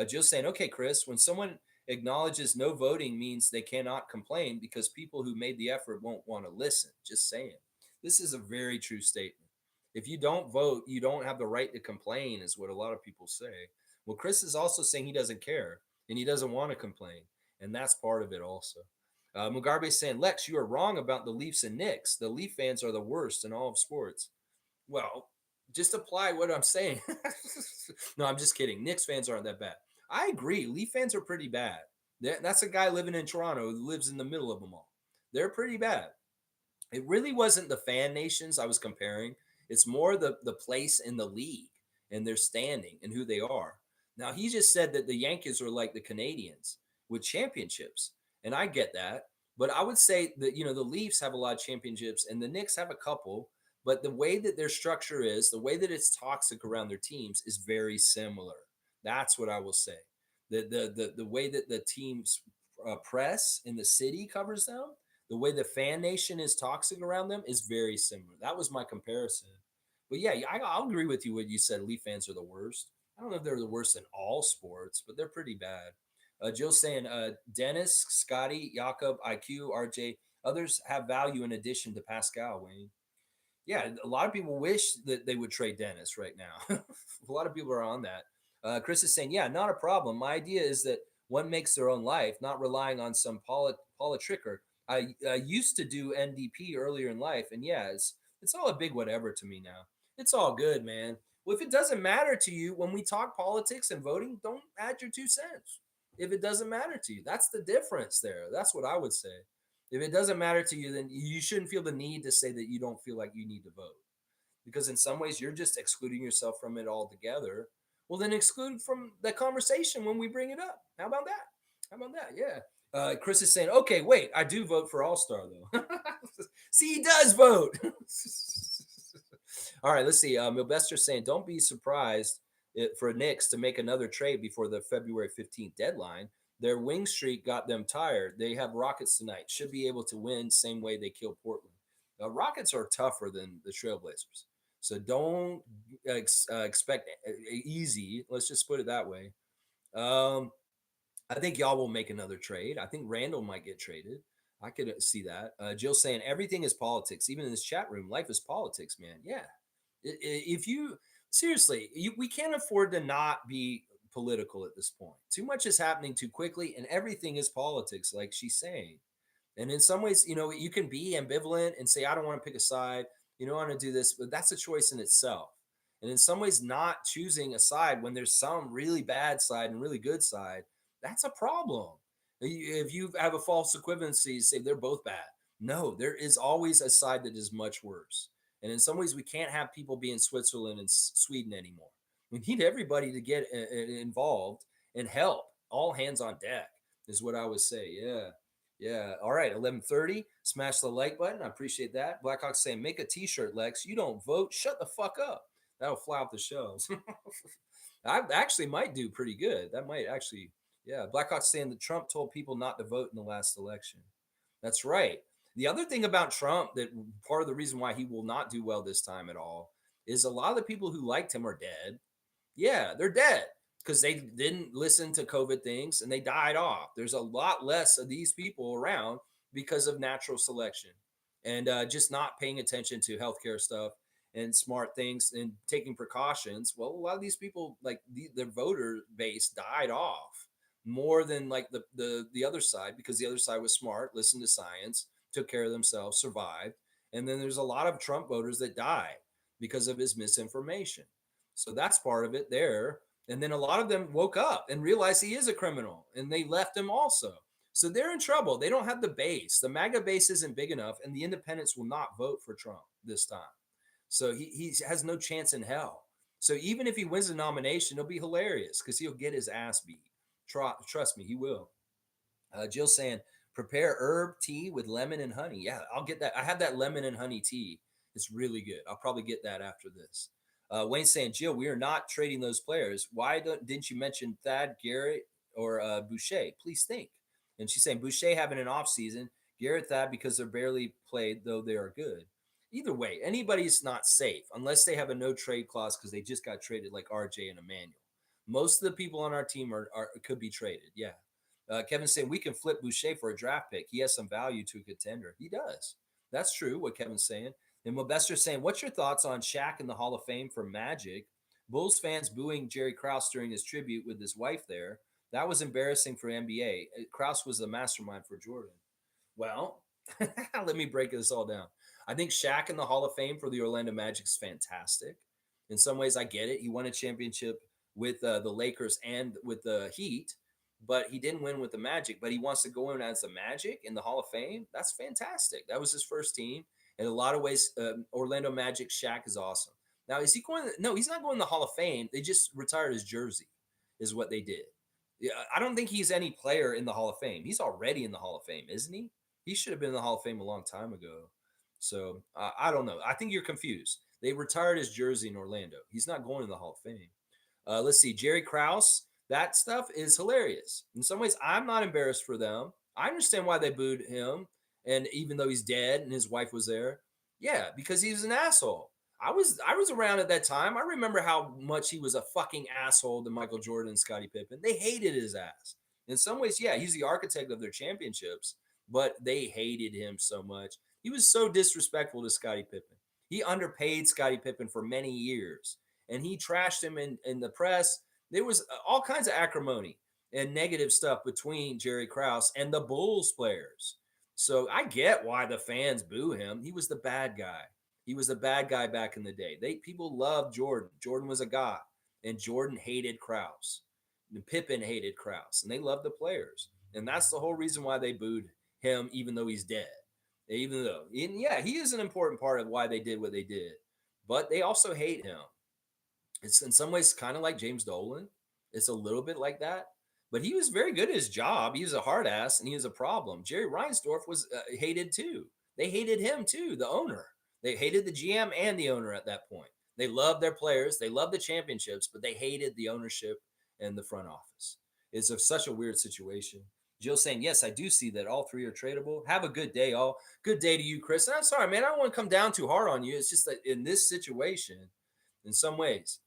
Jill's saying, okay, Chris, when someone acknowledges no voting means they cannot complain because people who made the effort won't want to listen. Just saying. This is a very true statement. If you don't vote, you don't have the right to complain, is what a lot of people say. Well, Chris is also saying he doesn't care and he doesn't want to complain. And that's part of it also. Mugabe is saying, Lex, you are wrong about the Leafs and Knicks. The Leaf fans are the worst in all of sports. Well, just apply what I'm saying. No, I'm just kidding. Knicks fans aren't that bad. I agree. Leaf fans are pretty bad. That's a guy living in Toronto who lives in the middle of them all. They're pretty bad. It really wasn't the fan nations I was comparing. It's more the place in the league and their standing and who they are. Now, he just said that the Yankees are like the Canadians with championships. And I get that. But I would say that, the Leafs have a lot of championships and the Knicks have a couple. But the way that their structure is, the way that it's toxic around their teams is very similar. That's what I will say. The way that the teams press in the city covers them, the way the fan nation is toxic around them is very similar. That was my comparison. But yeah, I'll agree with you when you said Leaf fans are the worst. I don't know if they're the worst in all sports, but they're pretty bad. Jill's saying Dennis, Scotty, Jakob, IQ, RJ, others have value in addition to Pascal, Wayne. Yeah, a lot of people wish that they would trade Dennis right now. A lot of people are on that. Chris is saying, yeah, not a problem. My idea is that one makes their own life, not relying on some politricker. I used to do NDP earlier in life, and yeah, it's all a big whatever to me now. It's all good, man. Well, if it doesn't matter to you when we talk politics and voting, don't add your 2 cents. If it doesn't matter to you, that's the difference there. That's what I would say. If it doesn't matter to you, then you shouldn't feel the need to say that you don't feel like you need to vote. Because in some ways, you're just excluding yourself from it altogether. Well, then exclude from the conversation when we bring it up. How about that? How about that? Yeah. Chris is saying, okay, wait, I do vote for All Star, though. See, he does vote. All right, let's see. Milbester's saying, don't be surprised for Knicks to make another trade before the February 15th deadline. Their wing streak got them tired. They have Rockets tonight. Should be able to win same way they killed Portland. Rockets are tougher than the Trailblazers. So don't expect easy. Let's just put it that way. I think y'all will make another trade. I think Randall might get traded. I could see that. Jill saying everything is politics. Even in this chat room, life is politics, man. Yeah. If you seriously, we can't afford to not be political at this point. Too much is happening too quickly, and everything is politics, like she's saying. And in some ways, you can be ambivalent and say, I don't want to pick a side. You don't want to do this, but that's a choice in itself. And in some ways, not choosing a side when there's some really bad side and really good side, that's a problem. If you have a false equivalency, say they're both bad. No, there is always a side that is much worse. And in some ways, we can't have people be in Switzerland and Sweden anymore. We need everybody to get involved and help. All hands on deck is what I would say. Yeah. Yeah. All right. 11:30. Smash the like button. I appreciate that. Blackhawks saying, make a t-shirt, Lex. You don't vote. Shut the fuck up. That'll fly off the shelves. I actually might do pretty good. That might actually, yeah. Blackhawks saying that Trump told people not to vote in the last election. That's right. The other thing about Trump, that part of the reason why he will not do well this time at all, is a lot of the people who liked him are dead. Yeah, they're dead because they didn't listen to COVID things and they died off. There's a lot less of these people around because of natural selection and just not paying attention to healthcare stuff and smart things and taking precautions. Well, a lot of these people, like their voter base, died off. more than like the other side, because the other side was smart, listened to science, took care of themselves, survived. And then there's a lot of Trump voters that die because of his misinformation. So that's part of it there. And then a lot of them woke up and realized he is a criminal, and they left him also. So they're in trouble. They don't have the base. The MAGA base isn't big enough, and the independents will not vote for Trump this time. So he has no chance in hell. So even if he wins the nomination, it'll be hilarious because he'll get his ass beat. Trust me, he will. Jill saying, prepare herb tea with lemon and honey. Yeah, I'll get that. I have that lemon and honey tea. It's really good. I'll probably get that after this. Wayne saying, Jill, we are not trading those players. Why didn't you mention Thad, Garrett, or Boucher? Please think. And she's saying Boucher having an off season, Garrett, Thad because they're barely played, though they are good. Either way, anybody's not safe unless they have a no trade clause because they just got traded, like RJ and Emmanuel. Most of the people on our team are could be traded. Yeah. Kevin's saying we can flip Boucher for a draft pick. He has some value to a contender. He does. That's true, what Kevin's saying. And Mobester's saying, what's your thoughts on Shaq in the Hall of Fame for Magic? Bulls fans booing Jerry Krause during his tribute with his wife there. That was embarrassing for NBA. Krause was the mastermind for Jordan. Well, let me break this all down. I think Shaq in the Hall of Fame for the Orlando Magic is fantastic. In some ways, I get it. He won a championship with the Lakers and with the Heat, but he didn't win with the Magic. But he wants to go in as the Magic in the Hall of Fame. That's fantastic. That was his first team. In a lot of ways, Orlando Magic Shaq is awesome. Now, is he going? No, he's not going to the Hall of Fame. They just retired his jersey, is what they did. Yeah, I don't think he's any player in the Hall of Fame. He's already in the Hall of Fame, isn't he? He should have been in the Hall of Fame a long time ago. So I don't know. I think you're confused. They retired his jersey in Orlando. He's not going to the Hall of Fame. Let's see. Jerry Krause. That stuff is hilarious. In some ways, I'm not embarrassed for them. I understand why they booed him. And even though he's dead and his wife was there, yeah, because he was an asshole. I was around at that time. I remember how much he was a fucking asshole to Michael Jordan and Scottie Pippen. They hated his ass. In some ways, yeah, he's the architect of their championships, but they hated him so much. He was so disrespectful to Scottie Pippen. He underpaid Scottie Pippen for many years, and he trashed him in the press. There was all kinds of acrimony and negative stuff between Jerry Krause and the Bulls players. So I get why the fans boo him. He was the bad guy. He was the bad guy back in the day. People loved Jordan. Jordan was a god, and Jordan hated Krause. And Pippen hated Krause, and they loved the players. And that's the whole reason why they booed him, even though he's dead. Even though, and yeah, he is an important part of why they did what they did. But they also hate him. It's in some ways kind of like James Dolan. It's a little bit like that. But he was very good at his job. He was a hard ass, and he was a problem. Jerry Reinsdorf was hated too. They hated him too, the owner. They hated the GM and the owner at that point. They loved their players. They loved the championships, but they hated the ownership and the front office. It's such a weird situation. Jill saying, yes, I do see that all three are tradable. Have a good day, all. Good day to you, Chris. And I'm sorry, man. I don't want to come down too hard on you. It's just that in this situation, in some ways,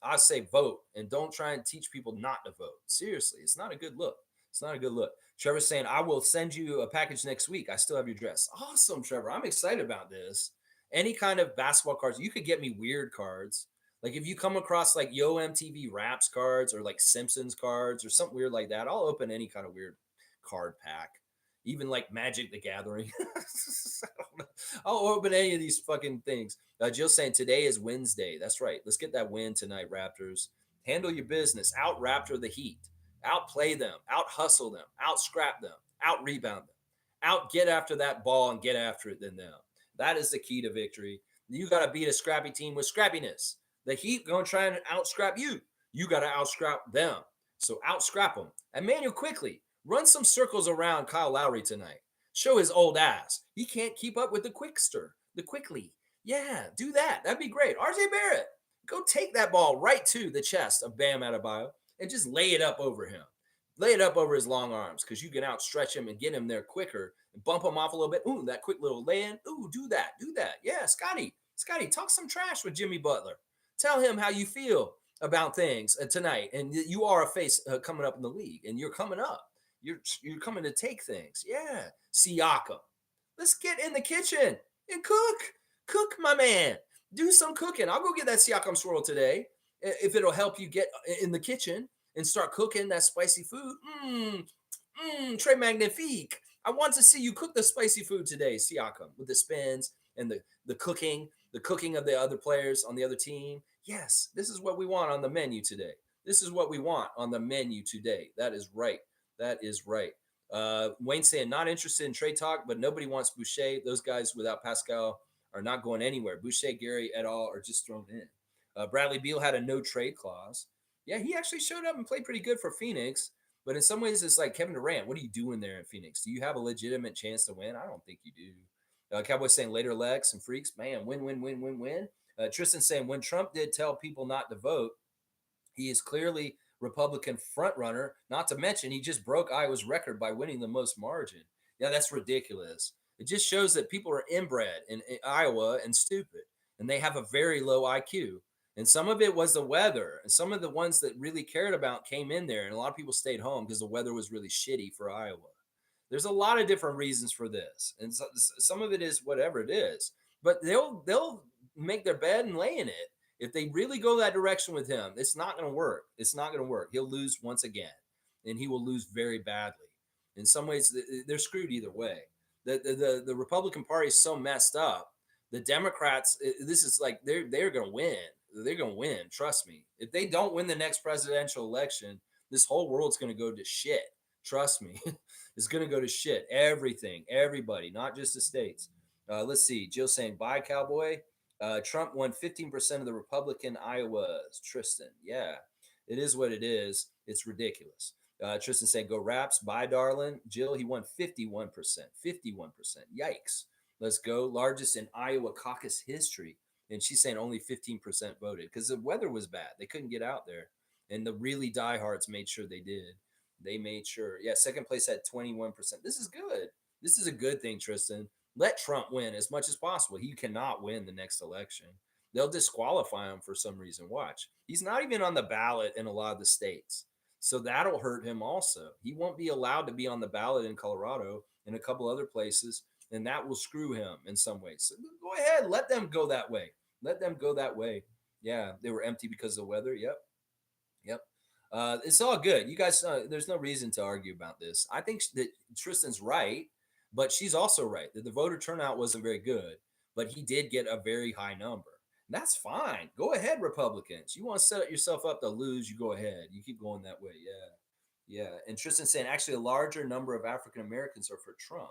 I say vote and don't try and teach people not to vote. Seriously, it's not a good look. It's not a good look. Trevor's saying, I will send you a package next week. I still have your dress. Awesome, Trevor. I'm excited about this. Any kind of basketball cards. You could get me weird cards. Like if you come across like Yo MTV Raps cards or like Simpsons cards or something weird like that, I'll open any kind of weird card pack. Even like Magic the Gathering. I'll open any of these fucking things. Jill's saying today is Wednesday. That's right. Let's get that win tonight, Raptors. Handle your business. Out Raptor the Heat. Outplay them. Out hustle them. Out scrap them. Out rebound them. Out get after that ball and get after it than them. That is the key to victory. You got to beat a scrappy team with scrappiness. The Heat going to try and out scrap you. You got to out scrap them. So out scrap them. Emmanuel quickly. Run some circles around Kyle Lowry tonight. Show his old ass. He can't keep up with the quickly. Yeah, do that. That'd be great. RJ Barrett, go take that ball right to the chest of Bam Adebayo and just lay it up over him. Lay it up over his long arms because you can outstretch him and get him there quicker and bump him off a little bit. Ooh, that quick little lay-in. Ooh, do that. Yeah, Scotty, talk some trash with Jimmy Butler. Tell him how you feel about things tonight. And you are a face coming up in the league, and you're coming up. You're coming to take things. Yeah. Siakam. Let's get in the kitchen and cook. Cook, my man. Do some cooking. I'll go get that Siakam swirl today if it'll help you get in the kitchen. and start cooking that spicy food. Très magnifique. I want to see you cook the spicy food today, Siakam, with the spins and the cooking of the other players on the other team. Yes, this is what we want on the menu today. This is what we want on the menu today. That is right. That is right. Wayne saying not interested in trade talk, but nobody wants Boucher. Those guys without Pascal are not going anywhere. Boucher, Gary, et al. Are just thrown in. Bradley Beal had a no trade clause. Yeah, he actually showed up and played pretty good for Phoenix. But in some ways, it's like Kevin Durant. What are you doing there in Phoenix? Do you have a legitimate chance to win? I don't think you do. Cowboys saying later legs and freaks. Man, win, win, win, win, win. Tristan saying when Trump did tell people not to vote, he is clearly Republican frontrunner. Not to mention, he just broke Iowa's record by winning the most margin. Yeah, that's ridiculous. It just shows that people are inbred in Iowa and stupid, and they have a very low IQ. And some of it was the weather, and some of the ones that really cared about came in there, and a lot of people stayed home because the weather was really shitty for Iowa. There's a lot of different reasons for this, and some of it is whatever it is. But they'll make their bed and lay in it. If they really go that direction with him, it's not going to work. It's not going to work. He'll lose once again, and he will lose very badly. In some ways, they're screwed either way. The Republican Party is so messed up. The Democrats, this is like they're going to win. They're going to win. Trust me. If they don't win the next presidential election, this whole world's going to go to shit. Trust me. It's going to go to shit. Everything, everybody, not just the states. Let's see. Jill saying, bye, cowboy. Trump won 15% of the Republican Iowas. Tristan, yeah, it is what it is. It's ridiculous. Tristan saying, go Raps. Bye, darling. Jill, he won 51%. 51%. Yikes. Let's go. Largest in Iowa caucus history. And she's saying only 15% voted because the weather was bad. They couldn't get out there. And the really diehards made sure they did. They made sure. Yeah, second place had 21%. This is good. This is a good thing, Tristan. Let Trump win as much as possible. He cannot win the next election. They'll disqualify him for some reason. Watch. He's not even on the ballot in a lot of the states. So that'll hurt him also. He won't be allowed to be on the ballot in Colorado and a couple other places, and that will screw him in some ways. So go ahead. Let them go that way. Let them go that way. Yeah, they were empty because of the weather. Yep. Yep. It's all good. You guys, there's no reason to argue about this. I think that Tristan's right, but she's also right that the voter turnout wasn't very good, but he did get a very high number. And that's fine. Go ahead, Republicans. You want to set yourself up to lose, you go ahead. You keep going that way. Yeah. Yeah. And Tristan saying actually a larger number of African Americans are for Trump.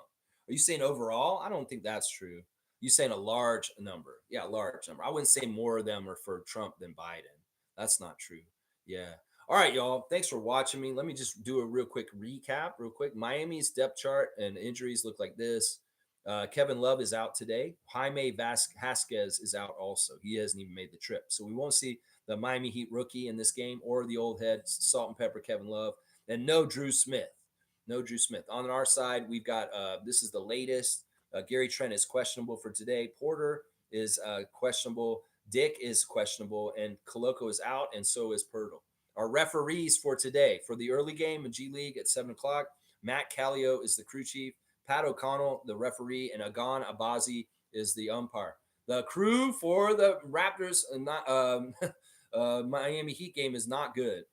Are you saying overall? I don't think that's true. You saying a large number. Yeah, large number. I wouldn't say more of them are for Trump than Biden. That's not true. Yeah. All right, y'all. Thanks for watching me. Let me just do a real quick recap, real quick. Miami's depth chart and injuries look like this. Kevin Love is out today. Jaime Vasquez is out also. He hasn't even made the trip. So we won't see the Miami Heat rookie in this game or the old head, salt and pepper Kevin Love. And no Drew Smith. No Drew Smith. On our side, we've got, this is the latest. Gary Trent is questionable for today. Porter is questionable. Dick is questionable. And Koloko is out, and so is Pirtle. Our referees for today, for the early game in G League at 7 o'clock, Matt Callio is the crew chief, Pat O'Connell, the referee, and Agan Abazi is the umpire. The crew for the Raptors, Miami Heat game is not good.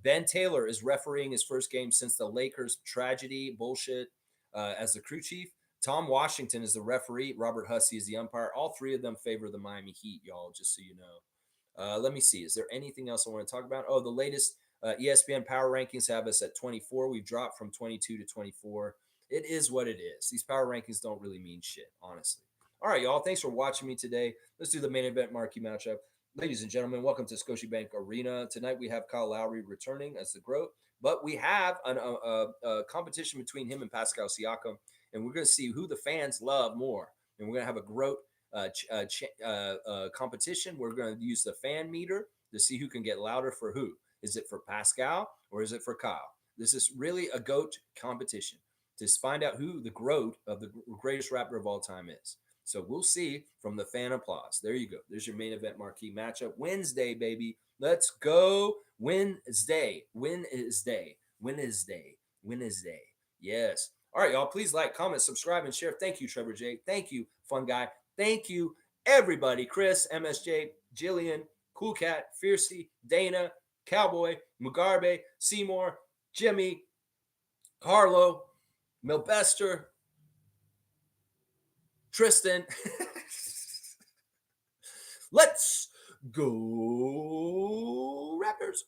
Ben Taylor is refereeing his first game since the Lakers tragedy bullshit as the crew chief. Tom Washington is the referee. Robert Hussey is the umpire. All three of them favor the Miami Heat, y'all, just so you know. Let me see. Is there anything else I want to talk about? Oh, the latest ESPN power rankings have us at 24. We've dropped from 22 to 24. It is what it is. These power rankings don't really mean shit, honestly. All right, y'all. Thanks for watching me today. Let's do the main event marquee matchup. Ladies and gentlemen, welcome to Scotiabank Arena. Tonight we have Kyle Lowry returning as the GOAT, but we have a competition between him and Pascal Siakam, and we're going to see who the fans love more. And we're going to have a GOAT competition. We're going to use the fan meter to see who can get louder for who. Is it for Pascal or is it for Kyle? This is really a GOAT competition to find out who the GOAT of the greatest rapper of all time is. So we'll see from the fan applause. There you go. There's your main event marquee matchup. Wednesday, baby. Let's go. Wednesday. Wednesday. Wednesday. Wednesday. Yes. All right, y'all. Please like, comment, subscribe, and share. Thank you, Trevor J. Thank you, Fun Guy. Thank you, everybody. Chris, MSJ, Jillian, Cool Cat, Fiercey, Dana, Cowboy, Mugarbe, Seymour, Jimmy, Harlow, Milbester, Tristan. Let's go Raptors.